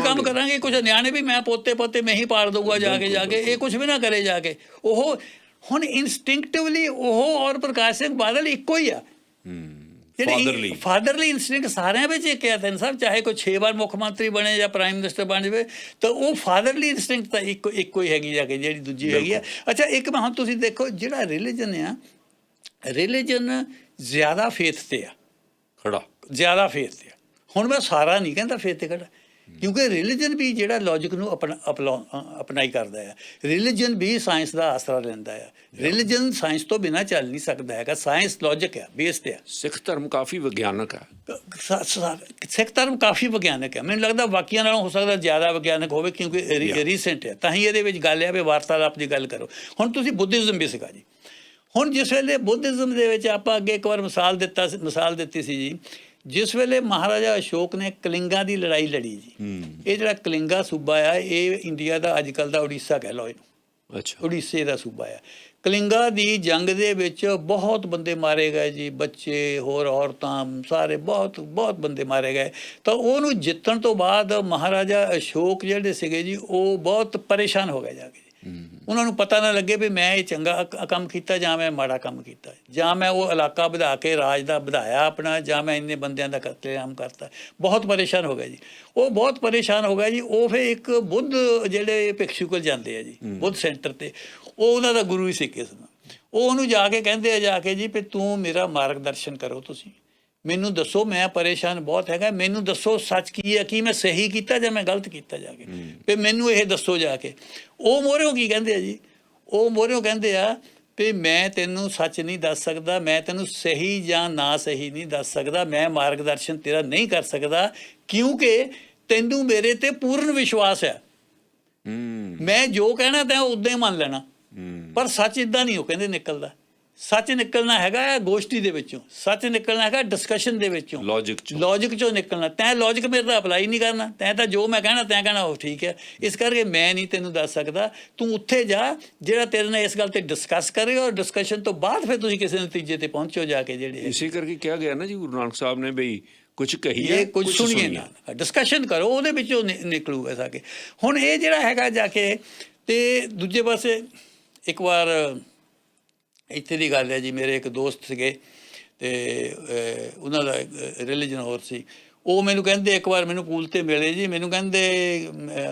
Speaker 2: ਕੰਮ ਕਰਾਂਗੇ। ਕੁਛ ਨਿਆਣੇ ਵੀ ਮੈਂ ਪੋਤੇ ਮੈਂ ਹੀ ਪਾਲ ਦਊਗਾ ਜਾ ਕੇ ਇਹ ਕੁਛ ਵੀ ਨਾ ਕਰੇ ਜਾ ਕੇ। ਉਹ ਹੁਣ ਇਨਸਟਿੰਕਟਿਵਲੀ ਉਹ ਔਰ ਪ੍ਰਕਾਸ਼ ਸਿੰਘ ਬਾਦਲ ਇੱਕੋ ਹੀ ਆ। ਜਿਹੜੀ ਫਾਦਰਲੀ ਇਨਸਟਿੰਕਟ ਸਾਰਿਆਂ ਵਿੱਚ ਇੱਕ ਹੈ ਤਿੰਨ ਸਾਹਿਬ, ਚਾਹੇ ਕੋਈ 6 ਵਾਰ ਮੁੱਖ ਮੰਤਰੀ ਬਣੇ ਜਾਂ ਪ੍ਰਾਈਮ ਮਿਨਿਸਟਰ ਬਣ ਜਾਵੇ, ਤਾਂ ਉਹ ਫਾਦਰਲੀ ਇਨਸਟਿੰਕਟ ਤਾਂ ਇੱਕੋ ਹੀ ਹੈਗੀ ਜਾ ਕੇ, ਜਿਹੜੀ ਦੂਜੀ ਹੈਗੀ ਆ। ਅੱਛਾ ਇੱਕ ਮੈਂ ਹੁਣ ਤੁਸੀਂ ਦੇਖੋ ਜਿਹੜਾ ਰਿਲੀਜਨ ਆ, ਰਿਲੀਜਨ ਜ਼ਿਆਦਾ ਫੇਥ ਤੇ ਆ ਖੜਾ, ਜ਼ਿਆਦਾ ਫੇਥ ਤੇ ਆ। ਹੁਣ ਮੈਂ ਸਾਰਾ ਨਹੀਂ ਕਹਿੰਦਾ ਫੇਥ ਤੇ ਖੜਾ, ਕਿਉਂਕਿ ਰਿਲੀਜਨ ਵੀ ਜਿਹੜਾ ਲੌਜਿਕ ਨੂੰ ਅਪਣਾਈ ਕਰਦਾ ਹੈ, ਰਿਲੀਜਨ ਵੀ ਸਾਇੰਸ ਦਾ ਆਸਰਾ ਲੈਂਦਾ ਹੈ। ਰਿਲੀਜਨ ਸਾਇੰਸ ਤੋਂ ਬਿਨਾਂ ਚੱਲ ਨਹੀਂ ਸਕਦਾ ਹੈਗਾ, ਸਾਇੰਸ ਲੌਜਿਕ ਹੈ, ਬੇਸ ਤੇ ਹੈ। ਸਿੱਖ ਧਰਮ ਕਾਫੀ ਵਿਗਿਆਨਕ ਹੈ,
Speaker 1: ਸਿੱਖ ਧਰਮ ਕਾਫੀ ਵਿਗਿਆਨਕ ਹੈ। ਮੈਨੂੰ ਲੱਗਦਾ ਬਾਕੀਆਂ ਨਾਲੋਂ ਹੋ ਸਕਦਾ ਜ਼ਿਆਦਾ ਵਿਗਿਆਨਕ ਹੋਵੇ, ਕਿਉਂਕਿ ਰੀਸੈਂਟ ਹੈ, ਤਾਂ ਹੀ ਇਹਦੇ ਵਿੱਚ ਗੱਲ ਹੈ ਵੀ ਵਾਰਤਾਲਾਪ ਦੀ ਗੱਲ ਕਰੋ। ਹੁਣ ਤੁਸੀਂ ਬੁੱਧਿਜ਼ਮ ਵੀ ਸੀਗਾ ਜੀ। ਹੁਣ ਜਿਸ ਵੇਲੇ ਬੁੱਧਿਜ਼ਮ ਦੇ ਵਿੱਚ ਆਪਾਂ ਅੱਗੇ ਇੱਕ ਵਾਰ ਮਿਸਾਲ ਦਿੱਤੀ ਸੀ ਜੀ, ਜਿਸ ਵੇਲੇ ਮਹਾਰਾਜਾ ਅਸ਼ੋਕ ਨੇ ਕਲਿੰਗਾ ਦੀ ਲੜਾਈ ਲੜੀ ਜੀ। ਇਹ ਜਿਹੜਾ ਕਲਿੰਗਾ ਸੂਬਾ ਆ ਇਹ ਇੰਡੀਆ ਦਾ ਅੱਜ ਕੱਲ੍ਹ ਦਾ ਉੜੀਸਾ ਕਹਿ ਲਓ ਇਹਨੂੰ, ਉੜੀਸੇ ਦਾ ਸੂਬਾ ਆ। ਕਲਿੰਗਾ ਦੀ ਜੰਗ ਦੇ ਵਿੱਚ ਬਹੁਤ ਬੰਦੇ ਮਾਰੇ ਗਏ ਜੀ, ਬੱਚੇ ਹੋਰ ਔਰਤਾਂ ਸਾਰੇ ਬਹੁਤ ਬੰਦੇ ਮਾਰੇ ਗਏ। ਤਾਂ ਉਹਨੂੰ ਜਿੱਤਣ ਤੋਂ ਬਾਅਦ ਮਹਾਰਾਜਾ ਅਸ਼ੋਕ ਜਿਹੜੇ ਸੀਗੇ ਜੀ ਉਹ ਬਹੁਤ ਪਰੇਸ਼ਾਨ ਹੋ ਗਏ ਜਾ ਕੇ। ਉਹਨਾਂ ਨੂੰ ਪਤਾ ਨਾ ਲੱਗੇ ਵੀ ਮੈਂ ਇਹ ਚੰਗਾ ਕੰਮ ਕੀਤਾ ਜਾਂ ਮੈਂ ਮਾੜਾ ਕੰਮ ਕੀਤਾ, ਜਾਂ ਮੈਂ ਉਹ ਇਲਾਕਾ ਵਧਾ ਕੇ ਰਾਜ ਦਾ ਵਧਾਇਆ ਆਪਣਾ, ਜਾਂ ਮੈਂ ਇੰਨੇ ਬੰਦਿਆਂ ਦਾ ਕਤਲੇਆਮ ਕਰਤਾ। ਬਹੁਤ ਪਰੇਸ਼ਾਨ ਹੋ ਗਿਆ ਜੀ, ਉਹ ਬਹੁਤ ਪਰੇਸ਼ਾਨ ਹੋ ਗਿਆ ਜੀ। ਉਹ ਫਿਰ ਇੱਕ ਬੁੱਧ ਜਿਹੜੇ ਭਿਕਸ਼ੂ ਕੋਲ ਜਾਂਦੇ ਆ ਜੀ, ਬੁੱਧ ਸੈਂਟਰ 'ਤੇ, ਉਹ ਉਹਨਾਂ ਦਾ ਗੁਰੂ ਹੀ ਸੀ ਕਿਸੇ ਦਾ। ਉਹ ਉਹਨੂੰ ਜਾ ਕੇ ਕਹਿੰਦੇ ਆ ਜਾ ਕੇ ਜੀ ਵੀ ਤੂੰ ਮੇਰਾ ਮਾਰਗਦਰਸ਼ਨ ਕਰੋ, ਤੁਸੀਂ ਮੈਨੂੰ ਦੱਸੋ, ਮੈਂ ਪਰੇਸ਼ਾਨ ਬਹੁਤ ਹੈਗਾ, ਮੈਨੂੰ ਦੱਸੋ ਸੱਚ ਕੀ ਹੈ, ਕੀ ਮੈਂ ਸਹੀ ਕੀਤਾ ਜਾਂ ਮੈਂ ਗਲਤ ਕੀਤਾ ਜਾ ਕੇ, ਵੀ ਮੈਨੂੰ ਇਹ ਦੱਸੋ ਜਾ ਕੇ। ਉਹ ਮੋਹਰਿਓਂ ਕੀ ਕਹਿੰਦੇ ਆ ਜੀ, ਉਹ ਮੋਹਰਿਓਂ ਕਹਿੰਦੇ ਆ ਵੀ ਮੈਂ ਤੈਨੂੰ ਸੱਚ ਨਹੀਂ ਦੱਸ ਸਕਦਾ, ਮੈਂ ਤੈਨੂੰ ਸਹੀ ਜਾਂ ਨਾ ਸਹੀ ਨਹੀਂ ਦੱਸ ਸਕਦਾ, ਮੈਂ ਮਾਰਗਦਰਸ਼ਨ ਤੇਰਾ ਨਹੀਂ ਕਰ ਸਕਦਾ, ਕਿਉਂਕਿ ਤੈਨੂੰ ਮੇਰੇ ਤੇ ਪੂਰਨ ਵਿਸ਼ਵਾਸ ਹੈ। ਮੈਂ ਜੋ ਕਹਿਣਾ ਤੈਂ ਉੱਦਾਂ ਹੀ ਮੰਨ ਲੈਣਾ, ਪਰ ਸੱਚ ਇੱਦਾਂ ਨਹੀਂ ਉਹ ਕਹਿੰਦੇ ਨਿਕਲਦਾ। ਸੱਚ ਨਿਕਲਣਾ ਹੈਗਾ ਗੋਸ਼ਟੀ ਦੇ ਵਿੱਚੋਂ, ਸੱਚ ਨਿਕਲਣਾ ਹੈਗਾ ਡਿਸਕਸ਼ਨ ਦੇ ਵਿੱਚੋਂ,
Speaker 2: ਲੌਜਿਕ ਚੋਂ।
Speaker 1: ਲੌਜਿਕ ਚੋਂ ਨਿਕਲਣਾ। ਤੈਂ ਲੌਜਿਕ ਮੇਰੇ ਦਾ ਅਪਲਾਈ ਨਹੀਂ ਕਰਨਾ, ਤੈਂ ਤਾਂ ਜੋ ਮੈਂ ਕਹਿਣਾ ਤੈਂ ਕਹਿਣਾ ਉਹ ਠੀਕ ਹੈ। ਇਸ ਕਰਕੇ ਮੈਂ ਨਹੀਂ ਤੈਨੂੰ ਦੱਸ ਸਕਦਾ, ਤੂੰ ਉੱਥੇ ਜਾ ਜਿਹੜਾ ਤੇਰੇ ਨਾਲ ਇਸ ਗੱਲ ਤੇ ਡਿਸਕਸ ਕਰੇ, ਔਰ ਡਿਸਕਸ਼ਨ ਤੋਂ ਬਾਅਦ ਫਿਰ ਤੁਸੀਂ ਕਿਸੇ ਨਤੀਜੇ ਤੇ ਪਹੁੰਚੋ ਜਾ ਕੇ। ਜਿਹੜੇ
Speaker 2: ਇਸੇ ਕਰਕੇ ਕਿਹਾ ਗਿਆ ਨਾ ਜੀ ਗੁਰੂ ਨਾਨਕ ਸਾਹਿਬ ਨੇ ਬਈ ਕੁਝ ਕਹੀਏ
Speaker 1: ਇਹ ਕੁਝ ਸੁਣੀਏ ਨਾ, ਡਿਸਕਸ਼ਨ ਕਰੋ, ਉਹਦੇ ਵਿੱਚੋਂ ਨਿਕਲੂਗਾ ਸਾ ਕੇ। ਹੁਣ ਇਹ ਜਿਹੜਾ ਹੈਗਾ ਜਾ ਕੇ, ਤੇ ਦੂਜੇ ਪਾਸੇ ਇੱਕ ਵਾਰ ਇੱਥੇ ਦੀ ਗੱਲ ਹੈ ਜੀ, ਮੇਰੇ ਇੱਕ ਦੋਸਤ ਸੀਗੇ ਅਤੇ ਉਹਨਾਂ ਦਾ ਰਿਲੀਜਨ ਹੋਰ ਸੀ। ਉਹ ਮੈਨੂੰ ਕਹਿੰਦੇ, ਇੱਕ ਵਾਰ ਮੈਨੂੰ ਪੂਲ 'ਤੇ ਮਿਲੇ ਜੀ, ਮੈਨੂੰ ਕਹਿੰਦੇ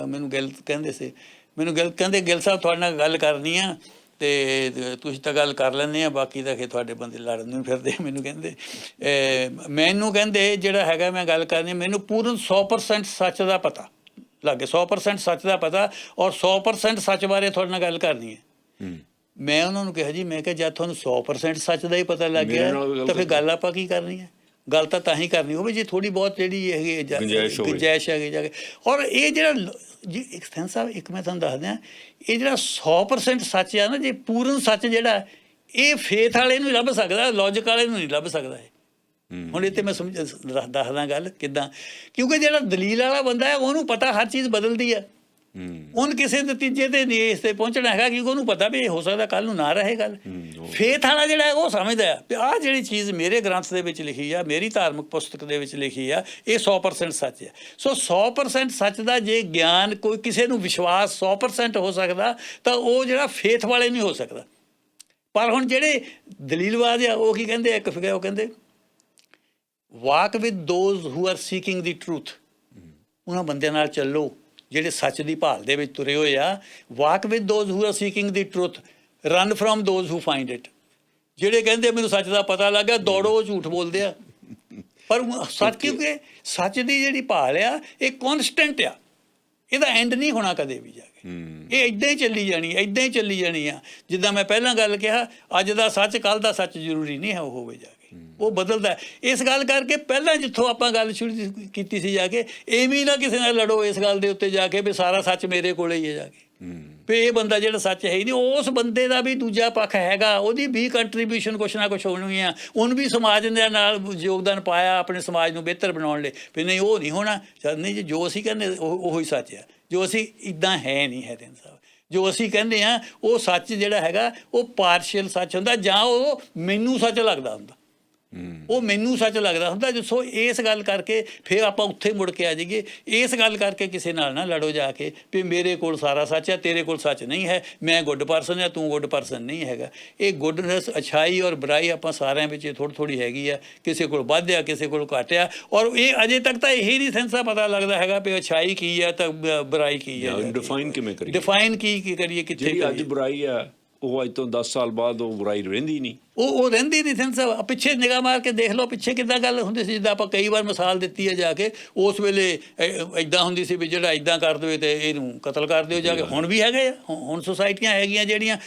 Speaker 1: ਮੈਨੂੰ ਗਿੱਲ ਕਹਿੰਦੇ ਸੀ, ਮੈਨੂੰ ਕਹਿੰਦੇ ਗਿੱਲ ਸਾਹਿਬ ਤੁਹਾਡੇ ਨਾਲ ਗੱਲ ਕਰਨੀ ਆ, ਅਤੇ ਤੁਸੀਂ ਤਾਂ ਗੱਲ ਕਰ ਲੈਂਦੇ ਆ, ਬਾਕੀ ਤਾਂ ਕਿ ਤੁਹਾਡੇ ਬੰਦੇ ਲੜਨ ਨੂੰ ਫਿਰਦੇ। ਮੈਨੂੰ ਕਹਿੰਦੇ ਜਿਹੜਾ ਹੈਗਾ ਮੈਂ ਗੱਲ ਕਰਨੀ, ਮੈਨੂੰ ਪੂਰਨ 100% ਸੱਚ ਦਾ ਪਤਾ ਲੱਗ ਗਿਆ, 100% ਸੱਚ ਦਾ ਪਤਾ, ਔਰ 100% ਸੱਚ ਬਾਰੇ ਤੁਹਾਡੇ ਨਾਲ ਗੱਲ ਕਰਨੀ ਹੈ। ਮੈਂ ਉਹਨਾਂ ਨੂੰ ਕਿਹਾ ਜੀ, ਮੈਂ ਕਿਹਾ ਜਦ ਤੁਹਾਨੂੰ 100% ਸੱਚ ਦਾ ਹੀ ਪਤਾ ਲੱਗ ਗਿਆ ਤਾਂ ਫਿਰ ਗੱਲ ਆਪਾਂ ਕੀ ਕਰਨੀ ਹੈ? ਗੱਲ ਤਾਂ ਹੀ ਕਰਨੀ ਹੋਵੇ ਜੇ ਥੋੜ੍ਹੀ ਬਹੁਤ ਜਿਹੜੀ ਹੈਗੀ ਗੁੰਜਾਇਸ਼ ਹੈਗੀ ਜਾ ਕੇ। ਔਰ ਇਹ ਜਿਹੜਾ ਜੀ ਇੱਕ ਸਿੰਘ ਸਾਹਿਬ, ਇੱਕ ਮੈਂ ਤੁਹਾਨੂੰ ਦੱਸ ਦਿਆਂ, ਇਹ ਜਿਹੜਾ 100% ਸੱਚ ਆ ਨਾ, ਜੇ ਪੂਰਨ ਸੱਚ ਜਿਹੜਾ ਇਹ ਫੇਥ ਵਾਲੇ ਨੂੰ ਲੱਭ ਸਕਦਾ, ਲੌਜਿਕ ਵਾਲੇ ਨੂੰ ਨਹੀਂ ਲੱਭ ਸਕਦਾ ਇਹ। ਹੁਣ ਇਹ ਤੇ ਮੈਂ ਦੱਸਦਾ ਗੱਲ ਕਿੱਦਾਂ, ਕਿਉਂਕਿ ਜਿਹੜਾ ਦਲੀਲ ਵਾਲਾ ਬੰਦਾ ਹੈ ਉਹਨੂੰ ਪਤਾ ਹਰ ਚੀਜ਼ ਬਦਲਦੀ ਹੈ, ਉਹਨੂੰ ਕਿਸੇ ਨਤੀਜੇ ਤੇ ਨਹੀਂ ਇਸ ਤੇ ਪਹੁੰਚਣਾ ਹੈਗਾ, ਕਿਉਂਕਿ ਉਹਨੂੰ ਪਤਾ ਵੀ ਇਹ ਹੋ ਸਕਦਾ ਕੱਲ੍ਹ ਨੂੰ ਨਾ ਰਹੇ ਗੱਲ। ਫੇਥ ਵਾਲਾ ਜਿਹੜਾ ਹੈ ਉਹ ਸਮਝਦਾ ਹੈ ਵੀ ਆਹ ਜਿਹੜੀ ਚੀਜ਼ ਮੇਰੇ ਗ੍ਰੰਥ ਦੇ ਵਿੱਚ ਲਿਖੀ ਆ, ਮੇਰੀ ਧਾਰਮਿਕ ਪੁਸਤਕ ਦੇ ਵਿੱਚ ਲਿਖੀ ਆ, ਇਹ 100% ਸੱਚ ਹੈ। ਸੋ 100% ਸੱਚ ਦਾ ਜੇ ਗਿਆਨ ਕੋਈ ਕਿਸੇ ਨੂੰ ਵਿਸ਼ਵਾਸ 100% ਹੋ ਸਕਦਾ, ਤਾਂ ਉਹ ਜਿਹੜਾ ਫੇਥ ਵਾਲੇ ਨਹੀਂ ਹੋ ਸਕਦਾ। ਪਰ ਹੁਣ ਜਿਹੜੇ ਦਲੀਲਵਾਦ ਆ ਉਹ ਕੀ ਕਹਿੰਦੇ, ਇੱਕ ਫਿਗਰ ਉਹ ਕਹਿੰਦੇ walk with those who are seeking the truth, ਉਹਨਾਂ ਬੰਦਿਆਂ ਨਾਲ ਚੱਲੋ ਜਿਹੜੇ ਸੱਚ ਦੀ ਭਾਲ ਦੇ ਵਿੱਚ ਤੁਰੇ ਹੋਏ ਆ। Walk with those who are seeking the truth, run from those who find it. ਜਿਹੜੇ ਕਹਿੰਦੇ ਮੈਨੂੰ ਸੱਚ ਦਾ ਪਤਾ ਲੱਗ ਗਿਆ, ਦੌੜੋ, ਉਹ ਝੂਠ ਬੋਲਦੇ ਆ। ਪਰ ਸੱਚ, ਕਿਉਂਕਿ ਸੱਚ ਦੀ ਜਿਹੜੀ ਭਾਲ ਆ ਇਹ ਕੌਨਸਟੈਂਟ ਆ, ਇਹਦਾ ਐਂਡ ਨਹੀਂ ਹੋਣਾ ਕਦੇ ਵੀ ਜਾ ਕੇ। ਇਹ ਇੱਦਾਂ ਹੀ ਚੱਲੀ ਜਾਣੀ, ਇੱਦਾਂ ਹੀ ਚੱਲੀ ਜਾਣੀ ਆ। ਜਿੱਦਾਂ ਮੈਂ ਪਹਿਲਾਂ ਗੱਲ ਕਿਹਾ, ਅੱਜ ਦਾ ਸੱਚ ਕੱਲ੍ਹ ਦਾ ਸੱਚ ਜ਼ਰੂਰੀ ਨਹੀਂ ਹੈ ਉਹ ਹੋਵੇ ਜਾ ਕੇ, ਉਹ ਬਦਲਦਾ। ਇਸ ਗੱਲ ਕਰਕੇ ਪਹਿਲਾਂ ਜਿੱਥੋਂ ਆਪਾਂ ਗੱਲ ਸ਼ੁਰੂ ਕੀਤੀ ਸੀ ਜਾ ਕੇ, ਐਵੇਂ ਨਾ ਕਿਸੇ ਨਾਲ ਲੜੋ ਇਸ ਗੱਲ ਦੇ ਉੱਤੇ ਜਾ ਕੇ ਵੀ ਸਾਰਾ ਸੱਚ ਮੇਰੇ ਕੋਲ ਹੀ ਹੈ ਜਾ ਕੇ, ਵੀ ਇਹ ਬੰਦਾ ਜਿਹੜਾ ਸੱਚ ਹੈ ਹੀ ਨਹੀਂ। ਉਸ ਬੰਦੇ ਦਾ ਵੀ ਦੂਜਾ ਪੱਖ ਹੈਗਾ, ਉਹਦੀ ਵੀ ਕੰਟਰੀਬਿਊਸ਼ਨ ਕੁਛ ਨਾ ਕੁਛ ਹੋਣੀ ਆ, ਉਹਨੂੰ ਵੀ ਸਮਾਜ ਦੇ ਨਾਲ ਯੋਗਦਾਨ ਪਾਇਆ ਆਪਣੇ ਸਮਾਜ ਨੂੰ ਬਿਹਤਰ ਬਣਾਉਣ ਲਈ। ਵੀ ਨਹੀਂ ਉਹ ਨਹੀਂ ਹੋਣਾ, ਨਹੀਂ ਜੀ ਜੋ ਅਸੀਂ ਕਹਿੰਦੇ ਉਹ ਹੀ ਸੱਚ ਹੈ, ਜੋ ਅਸੀਂ ਇੱਦਾਂ ਹੈ ਨਹੀਂ ਹੈ। ਦਿਨ ਸਾਹਿਬ ਜੋ ਅਸੀਂ ਕਹਿੰਦੇ ਹਾਂ ਉਹ ਸੱਚ ਜਿਹੜਾ ਹੈਗਾ ਉਹ ਪਾਰਸ਼ੀਅਲ ਸੱਚ ਹੁੰਦਾ, ਜਾਂ ਉਹ ਮੈਨੂੰ ਸੱਚ ਲੱਗਦਾ ਹੁੰਦਾ, ਉਹ ਮੈਨੂੰ ਸੱਚ ਲੱਗਦਾ ਹੁੰਦਾ। ਸੋ ਇਸ ਗੱਲ ਕਰਕੇ ਫਿਰ ਆਪਾਂ ਉੱਥੇ ਮੁੜ ਕੇ ਆ ਜਾਈਏ। ਇਸ ਗੱਲ ਕਰਕੇ ਕਿਸੇ ਨਾਲ ਨਾ ਲੜੋ ਜਾ ਕੇ ਵੀ ਮੇਰੇ ਕੋਲ ਸਾਰਾ ਸੱਚ ਹੈ, ਤੇਰੇ ਕੋਲ ਸੱਚ ਨਹੀਂ ਹੈ, ਮੈਂ ਗੁੱਡ ਪਰਸਨ ਹੈ, ਤੂੰ ਗੁੱਡ ਪਰਸਨ ਨਹੀਂ ਹੈਗਾ। ਇਹ ਗੁੱਡਨੈਸ, ਅੱਛਾਈ ਔਰ ਬੁਰਾਈ ਆਪਾਂ ਸਾਰਿਆਂ ਵਿੱਚ ਥੋੜ੍ਹੀ ਥੋੜ੍ਹੀ ਹੈਗੀ ਆ, ਕਿਸੇ ਕੋਲ ਵੱਧ ਆ, ਕਿਸੇ ਕੋਲ ਘੱਟ ਆ। ਔਰ ਇਹ ਅਜੇ ਤੱਕ ਤਾਂ ਇਹੀ ਨਹੀਂ ਸੈਂਸਾ ਪਤਾ ਲੱਗਦਾ ਹੈਗਾ ਵੀ ਅੱਛਾਈ ਕੀ ਹੈ ਤਾਂ ਬੁਰਾਈ ਕੀ ਹੈ।
Speaker 2: ਡਿਫਾਈਨ ਕਿਵੇਂ ਕਰੀਏ,
Speaker 1: ਡਿਫਾਈਨ ਕੀ ਕਰੀਏ, ਕਿੱਥੇ
Speaker 2: ਅੱਜ ਬੁਰਾਈ ਆ ਉਹ ਅੱਜ ਤੋਂ 10 ਸਾਲ ਬਾਅਦ ਉਹ ਬੁਰਾਈ ਰਹਿੰਦੀ ਨਹੀਂ,
Speaker 1: ਉਹ ਰਹਿੰਦੀ ਨਹੀਂ। ਸਿੰਘ ਸਾਹਿਬ ਪਿੱਛੇ ਨਿਗਾਹ ਮਾਰ ਕੇ ਦੇਖ ਲਓ, ਪਿੱਛੇ ਕਿੱਦਾਂ ਗੱਲ ਹੁੰਦੀ ਸੀ। ਜਿੱਦਾਂ ਆਪਾਂ ਕਈ ਵਾਰ ਮਿਸਾਲ ਦਿੱਤੀ ਹੈ ਜਾ ਕੇ, ਉਸ ਵੇਲੇ ਇੱਦਾਂ ਹੁੰਦੀ ਸੀ ਵੀ ਜਿਹੜਾ ਇੱਦਾਂ ਕਰ ਦੇਵੇ ਤੇ ਇਹਨੂੰ ਕਤਲ ਕਰ ਦਿਓ ਜਾ ਕੇ। ਹੁਣ ਵੀ ਹੈਗੇ ਆ, ਹੁਣ ਸੁਸਾਇਟੀਆਂ ਹੈਗੀਆਂ ਜਿਹੜੀਆਂ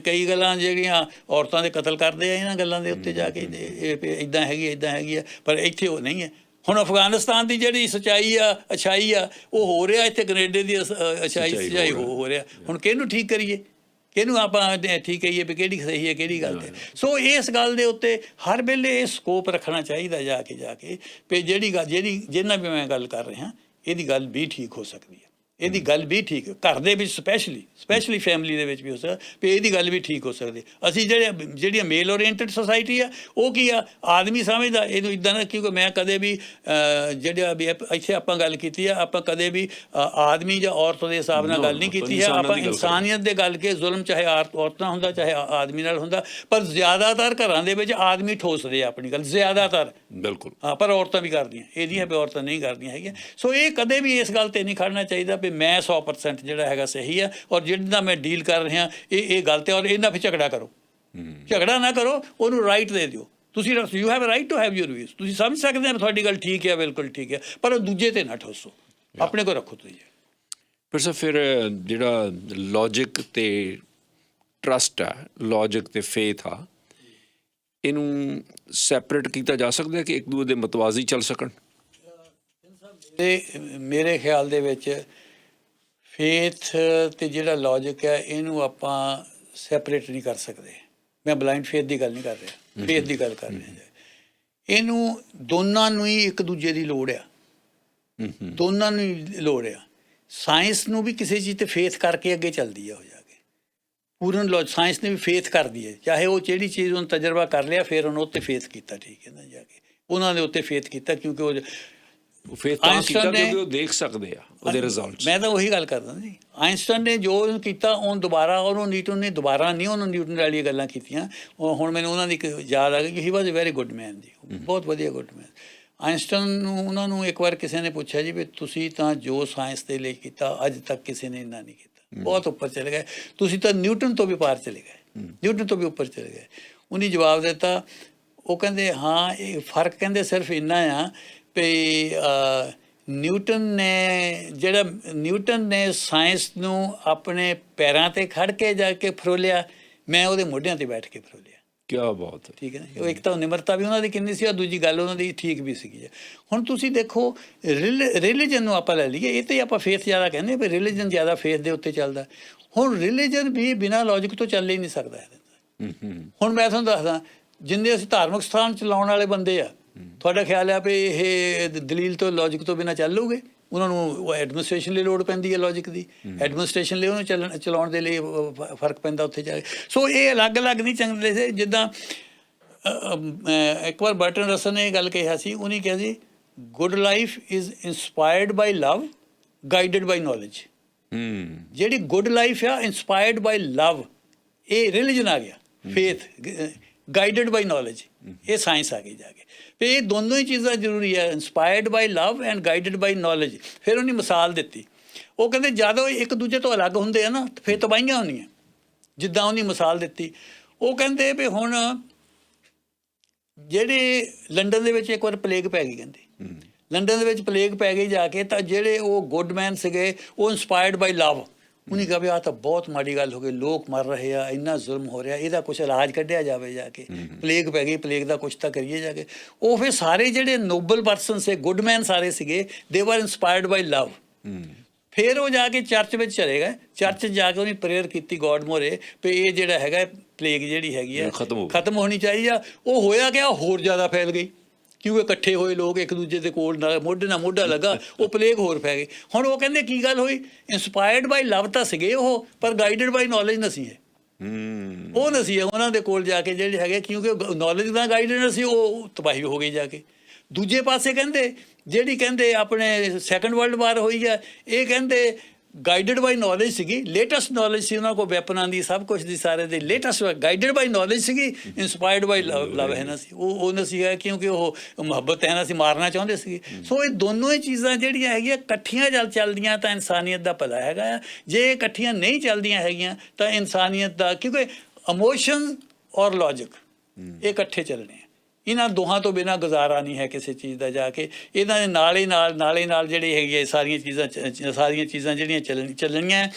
Speaker 1: ਕਈ ਗੱਲਾਂ ਜਿਹੜੀਆਂ ਔਰਤਾਂ ਦੇ ਕਤਲ ਕਰਦੇ ਆ ਇਹਨਾਂ ਗੱਲਾਂ ਦੇ ਉੱਤੇ ਜਾ ਕੇ, ਇੱਦਾਂ ਹੈਗੀ ਆ, ਪਰ ਇੱਥੇ ਉਹ ਨਹੀਂ ਹੈ। ਹੁਣ ਅਫਗਾਨਿਸਤਾਨ ਦੀ ਜਿਹੜੀ ਸੱਚਾਈ ਆ, ਅੱਛਾਈ ਆ, ਉਹ ਹੋ ਰਿਹਾ, ਇੱਥੇ ਕੈਨੇਡਾ ਦੀ ਸੱਚਾਈ ਹੋ ਰਿਹਾ। ਹੁਣ ਕਿਹਨੂੰ ਠੀਕ ਕਰੀਏ, ਕਿਹਨੂੰ ਆਪਾਂ ਠੀਕ ਕਹੀਏ ਵੀ ਕਿਹੜੀ ਸਹੀ ਹੈ, ਕਿਹੜੀ ਗੱਲ ਹੈ। ਸੋ ਇਸ ਗੱਲ ਦੇ ਉੱਤੇ ਹਰ ਵੇਲੇ ਇਹ ਸਕੋਪ ਰੱਖਣਾ ਚਾਹੀਦਾ ਜਾ ਕੇ ਵੀ ਜਿਹੜੀ ਗੱਲ ਜਿਹਨਾਂ ਵੀ ਮੈਂ ਗੱਲ ਕਰ ਰਿਹਾ ਇਹਦੀ ਗੱਲ ਵੀ ਠੀਕ ਹੋ ਸਕਦੀ ਹੈ, ਇਹਦੀ ਗੱਲ ਵੀ ਠੀਕ ਘਰ ਦੇ ਵਿੱਚ ਸਪੈਸ਼ਲੀ ਫੈਮਿਲੀ ਦੇ ਵਿੱਚ ਵੀ ਹੋ ਸਕਦਾ ਵੀ ਇਹਦੀ ਗੱਲ ਵੀ ਠੀਕ ਹੋ ਸਕਦੀ। ਅਸੀਂ ਜਿਹੜੀ ਮੇਲ ਓਰੀਐਂਟਡ ਸੁਸਾਇਟੀ ਆ ਉਹ ਕੀ ਆ, ਆਦਮੀ ਸਮਝਦਾ ਇਹਨੂੰ ਇੱਦਾਂ ਨਾ, ਕਿਉਂਕਿ ਮੈਂ ਕਦੇ ਵੀ ਜਿਹੜਾ ਵੀ ਇੱਥੇ ਆਪਾਂ ਗੱਲ ਕੀਤੀ ਆ, ਆਪਾਂ ਕਦੇ ਵੀ ਆਦਮੀ ਜਾਂ ਔਰਤ ਦੇ ਹਿਸਾਬ ਨਾਲ ਗੱਲ ਨਹੀਂ ਕੀਤੀ ਹੈ। ਆਪਾਂ ਇਨਸਾਨੀਅਤ ਦੇ ਗੱਲ ਕੇ, ਜ਼ੁਲਮ ਚਾਹੇ ਔਰਤ ਨਾਲ ਹੁੰਦਾ ਚਾਹੇ ਆਦਮੀ ਨਾਲ ਹੁੰਦਾ, ਪਰ ਜ਼ਿਆਦਾਤਰ ਘਰਾਂ ਦੇ ਵਿੱਚ ਆਦਮੀ ਠੋਸਦੇ ਆ ਆਪਣੀ ਗੱਲ, ਜ਼ਿਆਦਾਤਰ ਬਿਲਕੁਲ, ਹਾਂ, ਪਰ ਔਰਤਾਂ ਵੀ ਕਰਦੀਆਂ, ਇਹ ਨਹੀਂ ਹੈ ਵੀ ਔਰਤਾਂ ਨਹੀਂ ਕਰਦੀਆਂ ਹੈਗੀਆਂ। ਸੋ ਇਹ ਕਦੇ ਵੀ ਇਸ ਗੱਲ 'ਤੇ ਨਹੀਂ ਖੜਨਾ ਚਾਹੀਦਾ ਵੀ ਮੈਂ 100% ਜਿਹੜਾ ਹੈਗਾ ਸਹੀ ਆ, ਔਰ ਜਿਹਦਾ ਮੈਂ ਡੀਲ ਕਰ ਰਿਹਾ ਇਹ ਗਲਤ ਹੈ, ਔਰ ਇਹਨਾਂ ਫਿਰ ਝਗੜਾ ਕਰੋ, ਝਗੜਾ ਨਾ ਕਰੋ, ਉਹਨੂੰ ਰਾਈਟ ਦੇ ਦਿਓ। ਤੁਸੀਂ you have right to have your views, ਤੁਸੀਂ ਸਮਝ ਸਕਦੇ ਹੋ ਤੁਹਾਡੀ ਗੱਲ ਠੀਕ ਹੈ, ਬਿਲਕੁਲ ਠੀਕ ਹੈ, ਪਰ ਦੂਜੇ 'ਤੇ ਨਾ ਠੋਸੋ, ਆਪਣੇ ਕੋਲ ਰੱਖੋ ਤੁਸੀਂ।
Speaker 2: ਫਿਰ ਜਿਹੜਾ ਲੌਜਿਕ ਤੇ ਟਰਸਟ ਆ, ਲੌਜਿਕ ਤੇ ਫੇਥ ਆ, ਇਹਨੂੰ ਸੈਪਰੇਟ ਕੀਤਾ ਜਾ ਸਕਦਾ ਕਿ ਇੱਕ ਦੂਜੇ ਦੇ ਮਤਵਾਜ਼ੀ ਚੱਲ ਸਕਣ?
Speaker 1: ਮੇਰੇ ਖਿਆਲ ਦੇ ਵਿੱਚ ਫੇਥ ਤੇ ਜਿਹੜਾ ਲੌਜਿਕ ਹੈ ਇਹਨੂੰ ਆਪਾਂ ਸੈਪਰੇਟ ਨਹੀਂ ਕਰ ਸਕਦੇ। ਮੈਂ ਬਲਾਈਂਡ ਫੇਥ ਦੀ ਗੱਲ ਨਹੀਂ ਕਰ ਰਿਹਾ, ਫੇਥ ਦੀ ਗੱਲ ਕਰ ਰਿਹਾ। ਇਹਨੂੰ ਦੋਨਾਂ ਨੂੰ ਹੀ ਇੱਕ ਦੂਜੇ ਦੀ ਲੋੜ ਆ, ਦੋਨਾਂ ਨੂੰ ਹੀ ਲੋੜ ਆ। ਸਾਇੰਸ ਨੂੰ ਵੀ ਕਿਸੇ ਚੀਜ਼ ਤੇ ਫੇਥ ਕਰਕੇ ਅੱਗੇ ਚੱਲਦੀ ਆ, ਹੋ ਜਾ ਕੇ ਪੂਰਨ ਸਾਇੰਸ ਨੇ ਵੀ ਫੇਥ ਕਰਦੀ ਹੈ, ਚਾਹੇ ਉਹ ਜਿਹੜੀ ਚੀਜ਼ ਉਹਨੂੰ ਤਜਰਬਾ ਕਰ ਲਿਆ ਫਿਰ ਉਹਨੂੰ ਉੱਤੇ ਫੇਥ ਕੀਤਾ, ਠੀਕ ਹੈ ਨਾ, ਜਾ ਕੇ ਉਹਨਾਂ ਦੇ ਉੱਤੇ ਫੇਥ ਕੀਤਾ ਕਿਉਂਕਿ ਉਹ
Speaker 2: ਫਿਰ ਤਾਂ ਕੀਤਾ ਕਿਉਂਕਿ ਉਹ ਦੇਖ ਸਕਦੇ ਆ ਉਹਦੇ ਰਿਜ਼ਲਟਸ।
Speaker 1: ਮੈਂ ਤਾਂ ਉਹੀ ਗੱਲ ਕਰਦਾ ਜੀ, ਆਇਨਸਟਾਈਨ ਨੇ ਜੋ ਕੀਤਾ ਉਹਨੂੰ ਦੁਬਾਰਾ ਨਿਊਟਨ ਨੇ ਦੁਬਾਰਾ ਨਹੀਂ ਉਹਨੂੰ ਨਿਊਟਨ ਵਾਲੀਆਂ ਗੱਲਾਂ ਕੀਤੀਆਂ। ਹੁਣ ਮੈਨੂੰ ਉਹਨਾਂ ਦੀ ਇੱਕ ਯਾਦ ਆ ਗਈ ਕਿ ਹੀ ਵਾਜ਼ ਅ ਵੈਰੀ ਗੁੱਡ ਮੈਨ ਜੀ, ਬਹੁਤ ਵਧੀਆ ਗੁੱਡ ਮੈਨ। ਆਇਨਸਟਾਈਨ ਨੂੰ ਉਹਨਾਂ ਨੂੰ ਇੱਕ ਵਾਰ ਕਿਸੇ ਨੇ ਪੁੱਛਿਆ ਜੀ ਵੀ ਤੁਸੀਂ ਤਾਂ ਜੋ ਸਾਇੰਸ ਦੇ ਲਈ ਕੀਤਾ ਅੱਜ ਤੱਕ ਕਿਸੇ ਨੇ ਇੰਨਾ ਨਹੀਂ ਕੀਤਾ, ਬਹੁਤ ਉੱਪਰ ਚਲੇ ਗਏ, ਤੁਸੀਂ ਤਾਂ ਨਿਊਟਨ ਤੋਂ ਵੀ ਪਾਰ ਚਲੇ ਗਏ, ਨਿਊਟਨ ਤੋਂ ਵੀ ਉੱਪਰ ਚਲੇ ਗਏ। ਉਹਨੇ ਜਵਾਬ ਦਿੱਤਾ, ਉਹ ਕਹਿੰਦੇ ਹਾਂ ਇਹ ਫਰਕ ਕਹਿੰਦੇ ਸਿਰਫ ਇੰਨਾ ਆ ਵੀ ਨਿਊਟਨ ਨੇ ਸਾਇੰਸ ਨੂੰ ਆਪਣੇ ਪੈਰਾਂ 'ਤੇ ਖੜ੍ਹ ਕੇ ਜਾ ਕੇ ਫਰੋਲਿਆ, ਮੈਂ ਉਹਦੇ ਮੋਢਿਆਂ 'ਤੇ ਬੈਠ ਕੇ ਫਰੋਲਿਆ।
Speaker 2: ਕੀ ਬਾਤ ਹੈ,
Speaker 1: ਠੀਕ ਹੈ ਨਾ। ਉਹ ਇੱਕ ਤਾਂ ਨਿਮਰਤਾ ਵੀ ਉਹਨਾਂ ਦੀ ਕਿੰਨੀ ਸੀ, ਔਰ ਦੂਜੀ ਗੱਲ ਉਹਨਾਂ ਦੀ ਠੀਕ ਵੀ ਸੀਗੀ। ਹੁਣ ਤੁਸੀਂ ਦੇਖੋ ਰਿਲੀਜਨ ਨੂੰ ਆਪਾਂ ਲੈ ਲਈਏ, ਇਹ 'ਤੇ ਆਪਾਂ ਫੇਥ ਜ਼ਿਆਦਾ ਕਹਿੰਦੇ ਵੀ ਰਿਲੀਜਨ ਜ਼ਿਆਦਾ ਫੇਥ ਦੇ ਉੱਤੇ ਚੱਲਦਾ। ਹੁਣ ਰਿਲੀਜਨ ਵੀ ਬਿਨਾਂ ਲੌਜਿਕ ਤੋਂ ਚੱਲ ਹੀ ਨਹੀਂ ਸਕਦਾ। ਹੁਣ ਮੈਂ ਤੁਹਾਨੂੰ ਦੱਸਦਾ, ਜਿੰਨੇ ਅਸੀਂ ਧਾਰਮਿਕ ਸਥਾਨ ਚਲਾਉਣ ਵਾਲੇ ਬੰਦੇ ਆ, ਤੁਹਾਡਾ ਖਿਆਲ ਆ ਵੀ ਇਹ ਦਲੀਲ ਤੋਂ ਲੌਜਿਕ ਤੋਂ ਬਿਨਾਂ ਚੱਲੂਗੇ? ਉਹਨਾਂ ਨੂੰ ਐਡਮਿਨਿਸਟ੍ਰੇਸ਼ਨ ਲਈ ਲੋੜ ਪੈਂਦੀ ਹੈ ਲੌਜਿਕ ਦੀ, ਐਡਮਿਨਿਸਟ੍ਰੇਸ਼ਨ ਲਈ ਉਹਨੂੰ ਚਲਾਉਣ ਦੇ ਲਈ ਫਰਕ ਪੈਂਦਾ ਉੱਥੇ ਜਾ ਕੇ। ਸੋ ਇਹ ਅਲੱਗ-ਅਲੱਗ ਨਹੀਂ ਚੰਗੇ ਸੀ। ਜਿੱਦਾਂ ਇੱਕ ਵਾਰ ਬਰਟਨ ਰਸਲ ਨੇ ਇਹ ਗੱਲ ਕਿਹਾ ਸੀ, ਉਹਨੇ ਕਿਹਾ ਸੀ good life is inspired by love guided by knowledge. ਜਿਹੜੀ ਗੁੱਡ ਲਾਈਫ ਆ ਇੰਸਪਾਇਰਡ ਬਾਈ ਲਵ, ਇਹ ਰਿਲੀਜਨ ਆ ਗਿਆ, ਫੇਥ ਗਾਈਡਡ ਬਾਈ ਨੌਲੇਜ, ਇਹ ਸਾਇੰਸ ਆ ਗਈ ਜਾ ਕੇ। ਫਿਰ ਇਹ ਦੋਨੋਂ ਹੀ ਚੀਜ਼ਾਂ ਜ਼ਰੂਰੀ ਹੈ, inspired by love and guided by knowledge. ਫਿਰ ਉਹਨੇ ਮਿਸਾਲ ਦਿੱਤੀ, ਉਹ ਕਹਿੰਦੇ ਜਦੋਂ ਇੱਕ ਦੂਜੇ ਤੋਂ ਅਲੱਗ ਹੁੰਦੇ ਆ ਨਾ ਫਿਰ ਤਬਾਹੀਆਂ ਹੁੰਦੀਆਂ। ਜਿੱਦਾਂ ਉਹਨੇ ਮਿਸਾਲ ਦਿੱਤੀ, ਉਹ ਕਹਿੰਦੇ ਵੀ ਹੁਣ ਜਿਹੜੇ ਲੰਡਨ ਦੇ ਵਿੱਚ ਇੱਕ ਵਾਰ ਪਲੇਗ ਪੈ ਗਈ, ਕਹਿੰਦੇ ਲੰਡਨ ਦੇ ਵਿੱਚ ਪਲੇਗ ਪੈ ਗਈ ਜਾ ਕੇ, ਤਾਂ ਜਿਹੜੇ ਉਹ ਗੁੱਡ ਮੈਨ ਸੀਗੇ ਉਹ ਇੰਸਪਾਇਰਡ ਬਾਈ ਲਵ, ਉਹਨੇ ਕਿਹਾ ਵੀ ਆਹ ਤਾਂ ਬਹੁਤ ਮਾੜੀ ਗੱਲ ਹੋ ਗਈ, ਲੋਕ ਮਰ ਰਹੇ ਆ, ਇੰਨਾ ਜ਼ੁਲਮ ਹੋ ਰਿਹਾ, ਇਹਦਾ ਕੁਛ ਇਲਾਜ ਕੱਢਿਆ ਜਾਵੇ ਜਾ ਕੇ, ਪਲੇਗ ਪੈ ਗਈ, ਪਲੇਗ ਦਾ ਕੁਛ ਤਾਂ ਕਰੀਏ ਜਾ ਕੇ। ਉਹ ਫਿਰ ਸਾਰੇ ਜਿਹੜੇ ਨੋਬਲ ਪਰਸਨ ਸੀ, ਗੁੱਡ ਮੈਨ ਸਾਰੇ ਸੀਗੇ, ਦੇ ਵਰ ਇੰਸਪਾਇਰਡ ਬਾਈ ਲਵ। ਫਿਰ ਉਹ ਜਾ ਕੇ ਚਰਚ ਵਿੱਚ ਚਲੇ ਗਏ, ਚਰਚ ਜਾ ਕੇ ਉਹਨੇ ਪ੍ਰੇਅਰ ਕੀਤੀ ਗੋਡ ਮੋਰੇ ਵੀ ਇਹ ਜਿਹੜਾ ਹੈਗਾ ਪਲੇਗ ਜਿਹੜੀ ਹੈਗੀ ਆ ਖਤਮ ਹੋਣੀ ਚਾਹੀਦੀ ਆ। ਉਹ ਹੋਇਆ ਕਿ ਹੋਰ ਜ਼ਿਆਦਾ ਫੈਲ ਗਈ, ਕਿਉਂਕਿ ਇਕੱਠੇ ਹੋਏ ਲੋਕ ਇੱਕ ਦੂਜੇ ਦੇ ਕੋਲ ਮੋਢੇ ਨਾਲ ਮੋਢਾ ਲੱਗਾ, ਉਹ ਪਲੇਗ ਹੋਰ ਪੈ ਗਈ। ਹੁਣ ਉਹ ਕਹਿੰਦੇ ਕੀ ਗੱਲ ਹੋਈ, ਇੰਸਪਾਇਰਡ ਬਾਈ ਲਵ ਤਾਂ ਸੀਗੇ ਉਹ, ਪਰ ਗਾਈਡਡ ਬਾਈ ਨੌਲੇਜ ਨਹੀਂ ਹੈ। ਉਹ ਨਹੀਂ ਹੈ ਉਹਨਾਂ ਦੇ ਕੋਲ ਜਾ ਕੇ ਜਿਹੜੇ ਹੈਗੇ, ਕਿਉਂਕਿ ਨੌਲੇਜ ਦਾ ਗਾਈਡਡ ਸੀ, ਉਹ ਤਬਾਹੀ ਹੋ ਗਈ ਜਾ ਕੇ। ਦੂਜੇ ਪਾਸੇ ਕਹਿੰਦੇ ਜਿਹੜੀ ਕਹਿੰਦੇ ਆਪਣੇ ਸੈਕੰਡ ਵਰਲਡ ਵਾਰ ਹੋਈ ਆ, ਇਹ ਕਹਿੰਦੇ ਗਾਈਡਡ ਬਾਈ ਨੌਲੇਜ ਸੀਗੀ, ਲੇਟੈਸਟ ਨੌਲੇਜ ਸੀ ਉਹਨਾਂ ਕੋਲ, ਵੈਪਨਾਂ ਦੀ ਸਭ ਕੁਛ ਦੀ, ਸਾਰੇ ਦੇ ਲੇਟੈਸਟ ਗਾਈਡਡ ਬਾਈ ਨੌਲੇਜ ਸੀਗੀ, ਇੰਸਪਾਇਰਡ ਬਾਈ ਲਵ ਹੈ ਨਾ ਸੀ, ਉਹ ਨਾ ਸੀਗਾ ਕਿਉਂਕਿ ਉਹ ਮੁਹੱਬਤ ਹੈ ਨਾ ਸੀ, ਮਾਰਨਾ ਚਾਹੁੰਦੇ ਸੀਗੇ। ਸੋ ਇਹ ਦੋਨੋਂ ਹੀ ਚੀਜ਼ਾਂ ਜਿਹੜੀਆਂ ਹੈਗੀਆਂ ਇਕੱਠੀਆਂ ਚੱਲਦੀਆਂ ਤਾਂ ਇਨਸਾਨੀਅਤ ਦਾ ਭਲਾ ਹੈਗਾ ਆ। ਜੇ ਇਹ ਇਕੱਠੀਆਂ ਨਹੀਂ ਚੱਲਦੀਆਂ ਹੈਗੀਆਂ ਤਾਂ ਇਨਸਾਨੀਅਤ ਦਾ, ਕਿਉਂਕਿ ਇਮੋਸ਼ਨ ਔਰ ਲੌਜਿਕ ਇਹ ਇਕੱਠੇ ਚੱਲਣੇ ਆ, ਇਹਨਾਂ ਦੋਹਾਂ ਤੋਂ ਬਿਨਾਂ ਗੁਜ਼ਾਰਾ ਨਹੀਂ ਹੈ ਕਿਸੇ ਚੀਜ਼ ਦਾ ਜਾ ਕੇ। ਇਹਨਾਂ ਦੇ ਨਾਲੇ ਨਾਲ ਜਿਹੜੀ ਹੈਗੀ ਹੈ ਸਾਰੀਆਂ ਚੀਜ਼ਾਂ ਜਿਹੜੀਆਂ ਚੱਲਣੀਆਂ।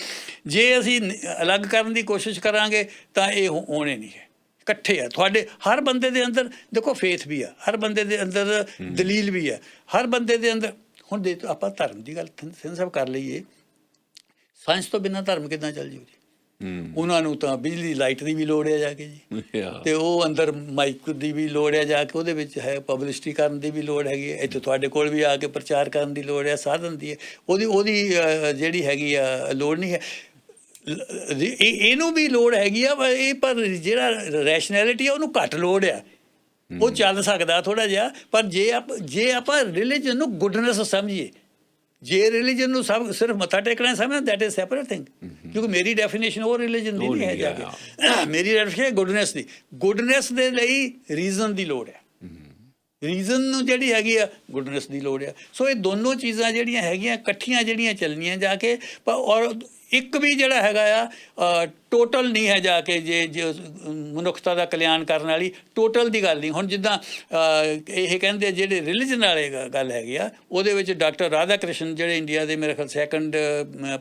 Speaker 1: ਜੇ ਅਸੀਂ ਅਲੱਗ ਕਰਨ ਦੀ ਕੋਸ਼ਿਸ਼ ਕਰਾਂਗੇ ਤਾਂ ਇਹ ਹੋਣੇ ਨਹੀਂ ਹੈ, ਇਕੱਠੇ ਆ। ਤੁਹਾਡੇ ਹਰ ਬੰਦੇ ਦੇ ਅੰਦਰ ਦੇਖੋ ਫੇਥ ਵੀ ਆ, ਹਰ ਬੰਦੇ ਦੇ ਅੰਦਰ ਦਲੀਲ ਵੀ ਆ, ਹਰ ਬੰਦੇ ਦੇ ਅੰਦਰ। ਹੁਣ ਆਪਾਂ ਧਰਮ ਦੀ ਗੱਲ ਸਿੰਘ ਸਾਹਿਬ ਕਰ ਲਈਏ, ਸਾਇੰਸ ਤੋਂ ਬਿਨਾਂ ਧਰਮ ਕਿੱਦਾਂ ਚੱਲ ਜੂ ਜੀ? ਉਹਨਾਂ ਨੂੰ ਤਾਂ ਬਿਜਲੀ ਲਾਈਟ ਦੀ ਵੀ ਲੋੜ ਹੈ ਜਾ ਕੇ ਜੀ, ਤੇ ਉਹ ਅੰਦਰ ਮਾਈਕ ਦੀ ਵੀ ਲੋੜ ਹੈ ਜਾ ਕੇ, ਉਹਦੇ ਵਿੱਚ ਹੈ ਪਬਲਿਸਿਟੀ ਕਰਨ ਦੀ ਵੀ ਲੋੜ ਹੈਗੀ ਹੈ, ਇੱਥੇ ਤੁਹਾਡੇ ਕੋਲ ਵੀ ਆ ਕੇ ਪ੍ਰਚਾਰ ਕਰਨ ਦੀ ਲੋੜ ਹੈ, ਸਾਧਨ ਦੀ ਹੈ, ਉਹਦੀ ਜਿਹੜੀ ਹੈਗੀ ਆ ਲੋੜ ਨਹੀਂ ਹੈ। ਇਹਨੂੰ ਵੀ ਲੋੜ ਹੈਗੀ ਆ, ਪਰ ਜਿਹੜਾ ਰੈਸ਼ਨੈਲਿਟੀ ਆ ਉਹਨੂੰ ਘੱਟ ਲੋੜ ਆ, ਉਹ ਚੱਲ ਸਕਦਾ ਥੋੜ੍ਹਾ ਜਿਹਾ। ਪਰ ਜੇ ਆਪਾਂ ਰਿਲੀਜਨ ਨੂੰ ਗੁੱਡਨੈਸ ਸਮਝੀਏ, ਜੇ ਰਿਲੀਜਨ ਨੂੰ ਸਿਰਫ ਮੱਥਾ ਟੇਕਣਾ ਸਮਝਣਾ, ਦੈਟ ਇਜ਼ ਸੈਪਰੇਟ ਥਿੰਗ। ਕਿਉਂਕਿ ਮੇਰੀ ਡੈਫੀਨੇਸ਼ਨ ਉਹ ਰਿਲੀਜਨ ਦੀ ਨਹੀਂ ਹੈ ਜਾ ਕੇ, ਮੇਰੀ ਡੈਫੀਨੇਸ਼ਨ ਗੁੱਡਨੈਸ ਦੀ। ਗੁੱਡਨੈਸ ਦੇ ਲਈ ਰੀਜ਼ਨ ਦੀ ਲੋੜ ਹੈ, ਰੀਜ਼ਨ ਨੂੰ ਜਿਹੜੀ ਹੈਗੀ ਆ ਗੁੱਡਨੈਸ ਦੀ ਲੋੜ ਆ। ਸੋ ਇਹ ਦੋਨੋਂ ਚੀਜ਼ਾਂ ਜਿਹੜੀਆਂ ਹੈਗੀਆਂ ਇਕੱਠੀਆਂ ਜਿਹੜੀਆਂ ਚੱਲਣੀਆਂ ਜਾ ਕੇ। ਔਰ ਇੱਕ ਵੀ ਜਿਹੜਾ ਹੈਗਾ ਆ ਟੋਟਲ ਨਹੀਂ ਹੈ ਜਾ ਕੇ, ਜੇ ਮਨੁੱਖਤਾ ਦਾ ਕਲਿਆਣ ਕਰਨ ਵਾਲੀ ਟੋਟਲ ਦੀ ਗੱਲ ਨਹੀਂ। ਹੁਣ ਜਿੱਦਾਂ ਇਹ ਕਹਿੰਦੇ ਜਿਹੜੇ ਰਿਲੀਜਨ ਵਾਲੇ ਗੱਲ ਹੈਗੀ ਆ, ਉਹਦੇ ਵਿੱਚ ਡਾਕਟਰ ਰਾਧਾ ਕ੍ਰਿਸ਼ਨ ਜਿਹੜੇ ਇੰਡੀਆ ਦੇ ਮੇਰੇ ਖਿਆਲ ਸੈਕੰਡ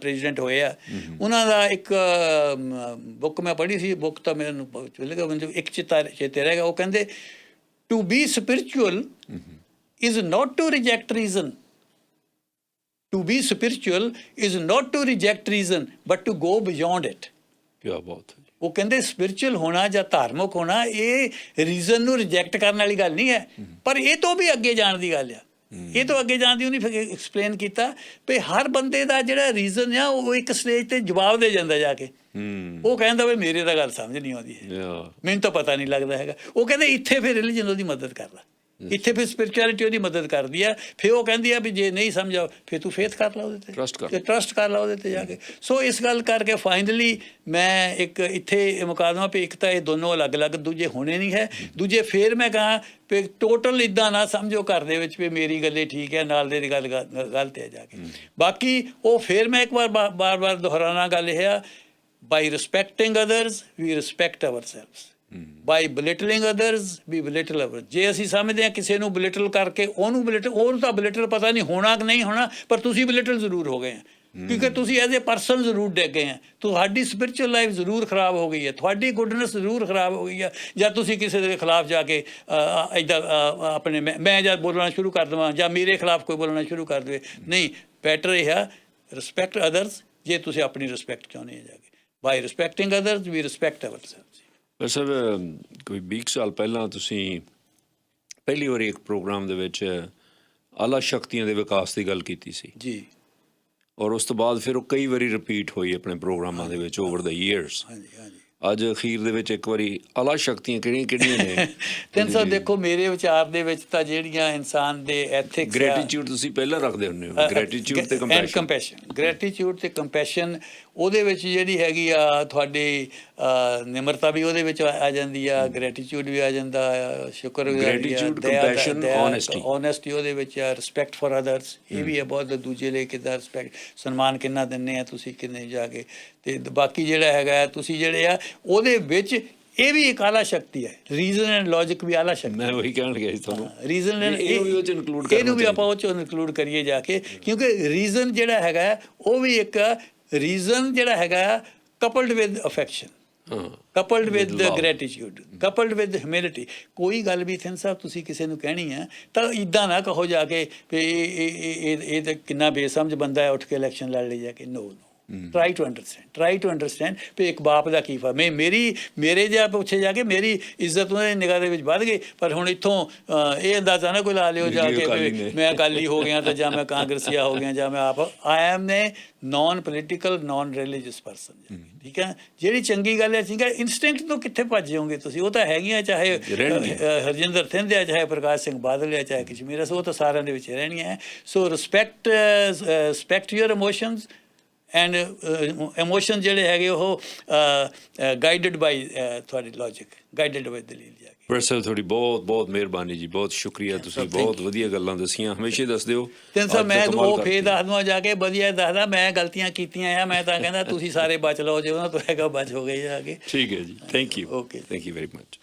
Speaker 1: ਪ੍ਰੈਜ਼ੀਡੈਂਟ ਹੋਏ ਆ, ਉਹਨਾਂ ਦਾ ਇੱਕ ਬੁੱਕ ਮੈਂ ਪੜ੍ਹੀ ਸੀ, ਬੁੱਕ ਤਾਂ ਮੈਨੂੰ ਇੱਕ ਚੇਤੇ ਰਹਿ ਗਿਆ। ਉਹ ਕਹਿੰਦੇ to be spiritual is not to reject reason. To be spiritual is not to reject reason, but to go beyond it.
Speaker 2: क्या बात है।
Speaker 1: ਉਹ ਕਹਿੰਦੇ ਸਪਿਰਿਚੁਅਲ ਹੋਣਾ ਜਾਂ ਧਾਰਮਿਕ ਹੋਣਾ ਇਹ ਰੀਜ਼ਨ ਨੂੰ ਰਿਜੈਕਟ ਕਰਨ ਵਾਲੀ ਗੱਲ ਨਹੀਂ ਹੈ, ਪਰ ਇਹ ਤੋਂ ਵੀ ਅੱਗੇ ਜਾਣ ਦੀ ਗੱਲ ਆ। ਇਹ ਤੋਂ ਅੱਗੇ ਜਾਣ ਦੀ ਉਹਨੇ ਫਿਰ ਐਕਸਪਲੇਨ ਕੀਤਾ ਵੀ ਹਰ ਬੰਦੇ ਦਾ ਜਿਹੜਾ ਰੀਜ਼ਨ ਆ ਉਹ ਇੱਕ ਸਟੇਜ ਤੇ ਜਵਾਬ ਦੇ ਜਾਂਦਾ ਜਾ ਕੇ। ਉਹ ਕਹਿੰਦਾ ਵੀ ਮੇਰੇ ਤਾਂ ਗੱਲ ਸਮਝ ਨਹੀਂ ਆਉਂਦੀ ਹੈ, ਮੈਨੂੰ ਤਾਂ ਪਤਾ ਨਹੀਂ ਲੱਗਦਾ ਹੈਗਾ। ਉਹ ਕਹਿੰਦੇ ਇੱਥੇ ਫਿਰ ਰਿਲੀਜਨ ਉਹਦੀ ਮਦਦ ਕਰਦਾ, ਇੱਥੇ ਫਿਰ ਸਪਿਰਿਚੁਅਲਿਟੀ ਉਹਦੀ ਮਦਦ ਕਰਦੀ ਆ। ਫਿਰ ਉਹ ਕਹਿੰਦੀ ਆ ਵੀ ਜੇ ਨਹੀਂ ਸਮਝਾ ਫਿਰ ਤੂੰ ਫੇਥ ਕਰ ਲਾ ਉਹਦੇ ਤੇ, ਟਰਸਟ ਕਰ ਲਾ ਉਹਦੇ ਤੇ ਜਾ ਕੇ। ਸੋ ਇਸ ਗੱਲ ਕਰਕੇ ਫਾਈਨਲੀ ਮੈਂ ਇੱਕ ਇੱਥੇ ਮੁਕਾਦਮਾ ਵੀ ਇੱਕ ਤਾਂ ਇਹ ਦੋਨੋਂ ਅਲੱਗ-ਅਲੱਗ ਦੂਜੇ ਹੋਣੇ ਨਹੀਂ ਹੈ। ਦੂਜੇ ਫਿਰ ਮੈਂ ਕਹਾਂ ਵੀ ਟੋਟਲ ਇੱਦਾਂ ਨਾ ਸਮਝੋ ਘਰ ਦੇ ਵਿੱਚ ਵੀ ਮੇਰੀ ਗੱਲੇ ਠੀਕ ਹੈ ਨਾਲ ਦੇ ਦੀ ਗੱਲ ਗਲਤ ਹੈ ਜਾ ਕੇ। ਬਾਕੀ ਉਹ ਫਿਰ ਮੈਂ ਇੱਕ ਵਾਰ ਬਾਰ-ਬਾਰ ਦੁਹਰਾਉਣਾ ਗੱਲ ਇਹ ਆ, ਬਾਈ ਰਿਸਪੈਕਟਿੰਗ ਅਦਰਸ ਵੀ ਰਿਸਪੈਕਟ ਅਵਰਸੈਲਵਸ, ਬਾਈ ਬਲਿਟਲਿੰਗ ਅਦਰਸ ਵੀ ਬਲਿਟਲ ਅਵਰ। ਜੇ ਅਸੀਂ ਸਮਝਦੇ ਹਾਂ ਕਿਸੇ ਨੂੰ ਬਲਿਟਲ ਕਰਕੇ ਉਹਨੂੰ ਤਾਂ ਬਲਿਟਲ ਪਤਾ ਨਹੀਂ ਹੋਣਾ ਕਿ ਨਹੀਂ ਹੋਣਾ, ਪਰ ਤੁਸੀਂ ਬਲਿਟਲ ਜ਼ਰੂਰ ਹੋ ਗਏ ਆ, ਕਿਉਂਕਿ ਤੁਸੀਂ ਐਜ਼ ਏ ਪਰਸਨ ਜ਼ਰੂਰ ਡਿੱਗ ਗਏ ਆ। ਤੁਹਾਡੀ ਸਪਿਰਿਚੁਅਲ ਲਾਈਫ ਜ਼ਰੂਰ ਖਰਾਬ ਹੋ ਗਈ ਹੈ, ਤੁਹਾਡੀ ਗੁੱਡਨੈਸ ਜ਼ਰੂਰ ਖਰਾਬ ਹੋ ਗਈ ਹੈ। ਜਾਂ ਤੁਸੀਂ ਕਿਸੇ ਦੇ ਖਿਲਾਫ ਜਾ ਕੇ ਇੱਦਾਂ ਆਪਣੇ ਮੈਂ ਜਦ ਬੋਲਣਾ ਸ਼ੁਰੂ ਕਰ ਦੇਵਾਂ ਜਾਂ ਮੇਰੇ ਖਿਲਾਫ ਕੋਈ ਬੋਲਣਾ ਸ਼ੁਰੂ ਕਰ ਦੇਵੇ, ਨਹੀਂ, ਬੈਟਰ ਇਹ ਆ ਰਿਸਪੈਕਟ ਅਦਰਸ ਜੇ ਤੁਸੀਂ ਆਪਣੀ ਰਿਸਪੈਕਟ ਚਾਹੁੰਦੇ ਆ ਜਾ ਕੇ। ਬਾਈ ਰਿਸਪੈਕਟਿੰਗ ਅਦਰਸ ਵੀ ਰਿਸਪੈਕਟ ਅਵਰਸੈਲਵਸ।
Speaker 2: ਸਰ ਕੋਈ 20 ਸਾਲ ਪਹਿਲਾਂ ਤੁਸੀਂ ਪਹਿਲੀ ਵਾਰੀ ਇੱਕ ਪ੍ਰੋਗਰਾਮ ਦੇ ਵਿੱਚ ਆਲਾ ਸ਼ਕਤੀਆਂ ਦੇ ਵਿਕਾਸ ਦੀ ਗੱਲ ਕੀਤੀ ਸੀ
Speaker 1: ਜੀ,
Speaker 2: ਔਰ ਉਸ ਤੋਂ ਬਾਅਦ ਫਿਰ ਉਹ ਕਈ ਵਾਰੀ ਰਿਪੀਟ ਹੋਈ ਆਪਣੇ ਪ੍ਰੋਗਰਾਮਾਂ ਦੇ ਵਿੱਚ ਓਵਰ ਦਾ ਈਅਰਸ।
Speaker 1: ਹਾਂਜੀ।
Speaker 2: ਅੱਜ ਅਖੀਰ ਦੇ ਵਿੱਚ ਇੱਕ ਵਾਰੀ ਆਲਾ ਸ਼ਕਤੀਆਂ ਕਿਹੜੀਆਂ ਨੇ?
Speaker 1: 300 ਦੇਖੋ ਮੇਰੇ ਵਿਚਾਰ ਦੇ ਵਿੱਚ ਤਾਂ ਜਿਹੜੀਆਂ ਇਨਸਾਨ ਦੇ ਐਥਿਕਸ,
Speaker 2: ਗ੍ਰੈਟੀਟਿਊਡ ਤੁਸੀਂ ਪਹਿਲਾਂ ਰੱਖਦੇ ਹੁੰਦੇ ਹੋ, ਗ੍ਰੈਟੀਟਿਊਡ ਤੇ ਕੰਪੈਸ਼ਨ।
Speaker 1: ਗ੍ਰੈਟੀਟਿਊਡ ਤੇ ਕੰਪੈਸ਼ਨ ਉਹਦੇ ਵਿੱਚ ਜਿਹੜੀ ਹੈਗੀ ਆ ਤੁਹਾਡੀ ਨਿਮਰਤਾ ਵੀ ਉਹਦੇ ਵਿੱਚ ਆ ਜਾਂਦੀ ਆ, ਗ੍ਰੈਟੀਟਿਊਡ ਵੀ ਆ ਜਾਂਦਾ ਆ, ਸ਼ੁਕਰ ਵੀ ਆ ਜਾਂਦਾ, ਓਨੈਸਟੀ ਉਹਦੇ ਵਿੱਚ ਆ, ਰਿਸਪੈਕਟ ਫॉर ਅਦਰਸ ਇਹ ਵੀ ਹੈ ਬਹੁਤ। ਦੂਜੇ ਲਈ ਕਿੱਦਾਂ ਰਿਸਪੈਕਟ ਸਨਮਾਨ ਕਿੰਨਾ ਦਿੰਦੇ ਆ ਤੁਸੀਂ ਕਿੰਨੇ ਜਾ ਕੇ। ਤੇ ਬਾਕੀ ਜਿਹੜਾ ਹੈਗਾ ਤੁਸੀਂ ਜਿਹੜੇ ਆ ਉਹਦੇ ਵਿੱਚ ਇਹ ਵੀ ਇੱਕ ਆਲਾ ਸ਼ਕਤੀ ਹੈ, ਰੀਜ਼ਨ ਐਂਡ ਲੌਜਿਕ ਵੀ ਆਲਾ ਸ਼ਕਤੀ।
Speaker 2: ਮੈਂ ਉਹੀ ਕਹਿਣ ਗਿਆ ਸੀ ਤੁਹਾਨੂੰ,
Speaker 1: ਰੀਜ਼ਨ ਐਂਡ ਇਹਨੂੰ ਵੀ ਆਪਾਂ ਉਹ 'ਚ ਇਨਕਲੂਡ ਕਰੀਏ ਜਾ ਕੇ, ਕਿਉਂਕਿ ਰੀਜ਼ਨ ਜਿਹੜਾ ਹੈਗਾ ਉਹ ਵੀ ਇੱਕ ਰੀਜ਼ਨ ਜਿਹੜਾ ਹੈਗਾ coupled with affection, coupled with gratitude, coupled with humility. ਕੋਈ ਗੱਲ ਵੀ ਥਿੰਨ ਸਾਹਿਬ ਤੁਸੀਂ ਕਿਸੇ ਨੂੰ ਕਹਿਣੀ ਹੈ ਤਾਂ ਇੱਦਾਂ ਨਾ ਕਹੋ ਜਾ ਕੇ ਵੀ ਇਹ ਤਾਂ ਕਿੰਨਾ ਬੇਸਮਝ ਬੰਦਾ ਹੈ ਉੱਠ ਕੇ ਇਲੈਕਸ਼ਨ ਲੜ ਲਈ ਜਾ ਕੇ। ਨੋ, ਟਰਾਈ ਟੂ ਅੰਡਰਸਟੈਂਡ ਵੀ ਇੱਕ ਬਾਪ ਦਾ ਕੀ ਫਰਜ਼। ਮੇਰੇ ਜਿਹਾ ਪੁੱਛੇ ਜਾ ਕੇ ਮੇਰੀ ਇੱਜ਼ਤ ਉਹਨਾਂ ਦੀ ਨਿਗਾਹ ਦੇ ਵਿੱਚ ਵੱਧ ਗਈ, ਪਰ ਹੁਣ ਇੱਥੋਂ ਇਹ ਅੰਦਾਜ਼ਾ ਨਾ ਕੋਈ ਲਾ ਲਿਓ ਜਾ ਕੇ ਮੈਂ ਅਕਾਲੀ ਹੋ ਗਿਆ ਤਾਂ ਜਾਂ ਮੈਂ ਕਾਂਗਰਸੀਆ ਹੋ ਗਿਆ ਜਾਂ ਮੈਂ ਆਈ ਐਮ ਨੇ non political non religious person. ਠੀਕ ਹੈ, ਜਿਹੜੀ ਚੰਗੀ ਗੱਲ ਹੈ। ਠੀਕ ਹੈ, ਇਨਸਟਿੰਕਟ ਤੋਂ ਕਿੱਥੇ ਭੱਜ ਜਾਓਗੇ ਤੁਸੀਂ? ਉਹ ਤਾਂ ਹੈਗੀਆਂ, ਚਾਹੇ ਹਰਜਿੰਦਰ ਥਿੰਦ ਹੈ, ਚਾਹੇ ਪ੍ਰਕਾਸ਼ ਸਿੰਘ ਬਾਦਲ ਹੈ, ਚਾਹੇ ਕਸ਼ਮੀਰ, ਉਹ ਤਾਂ ਸਾਰਿਆਂ ਦੇ ਵਿੱਚ ਰਹਿਣੀਆਂ ਹੈ। So respect your emotions and emotion ਜਿਹੜੇ ਹੈਗੇ ਉਹ ਗਾਈਡਡ ਬਾਈ ਤੁਹਾਡੀ ਲੌਜਿਕ, ਗਾਈਡਡ ਬਾਈ ਦਲੀਲ ਜਾ ਕੇ।
Speaker 2: ਪ੍ਰੋਫੈਸਰ ਤੁਹਾਡੀ ਬਹੁਤ ਮਿਹਰਬਾਨੀ ਜੀ, ਬਹੁਤ ਸ਼ੁਕਰੀਆ, ਤੁਸੀਂ ਬਹੁਤ ਵਧੀਆ ਗੱਲਾਂ ਦੱਸੀਆਂ, ਹਮੇਸ਼ਾ ਦੱਸ ਦਿਓ।
Speaker 1: ਮੈਂ ਉਹ ਫੇਰ ਦੱਸ ਦਵਾਂ ਜਾ ਕੇ, ਵਧੀਆ ਦੱਸਦਾ ਮੈਂ ਗਲਤੀਆਂ ਕੀਤੀਆਂ ਆ, ਮੈਂ ਤਾਂ ਕਹਿੰਦਾ ਤੁਸੀਂ ਸਾਰੇ ਬਚ ਲਓ, ਜੇ ਉਹਨਾਂ ਤੋਂ ਹੈਗਾ ਬਚ ਹੋ ਗਏ ਜਾ ਕੇ।
Speaker 2: ਠੀਕ ਹੈ ਜੀ, thank you.
Speaker 1: Okay,
Speaker 2: thank you very much.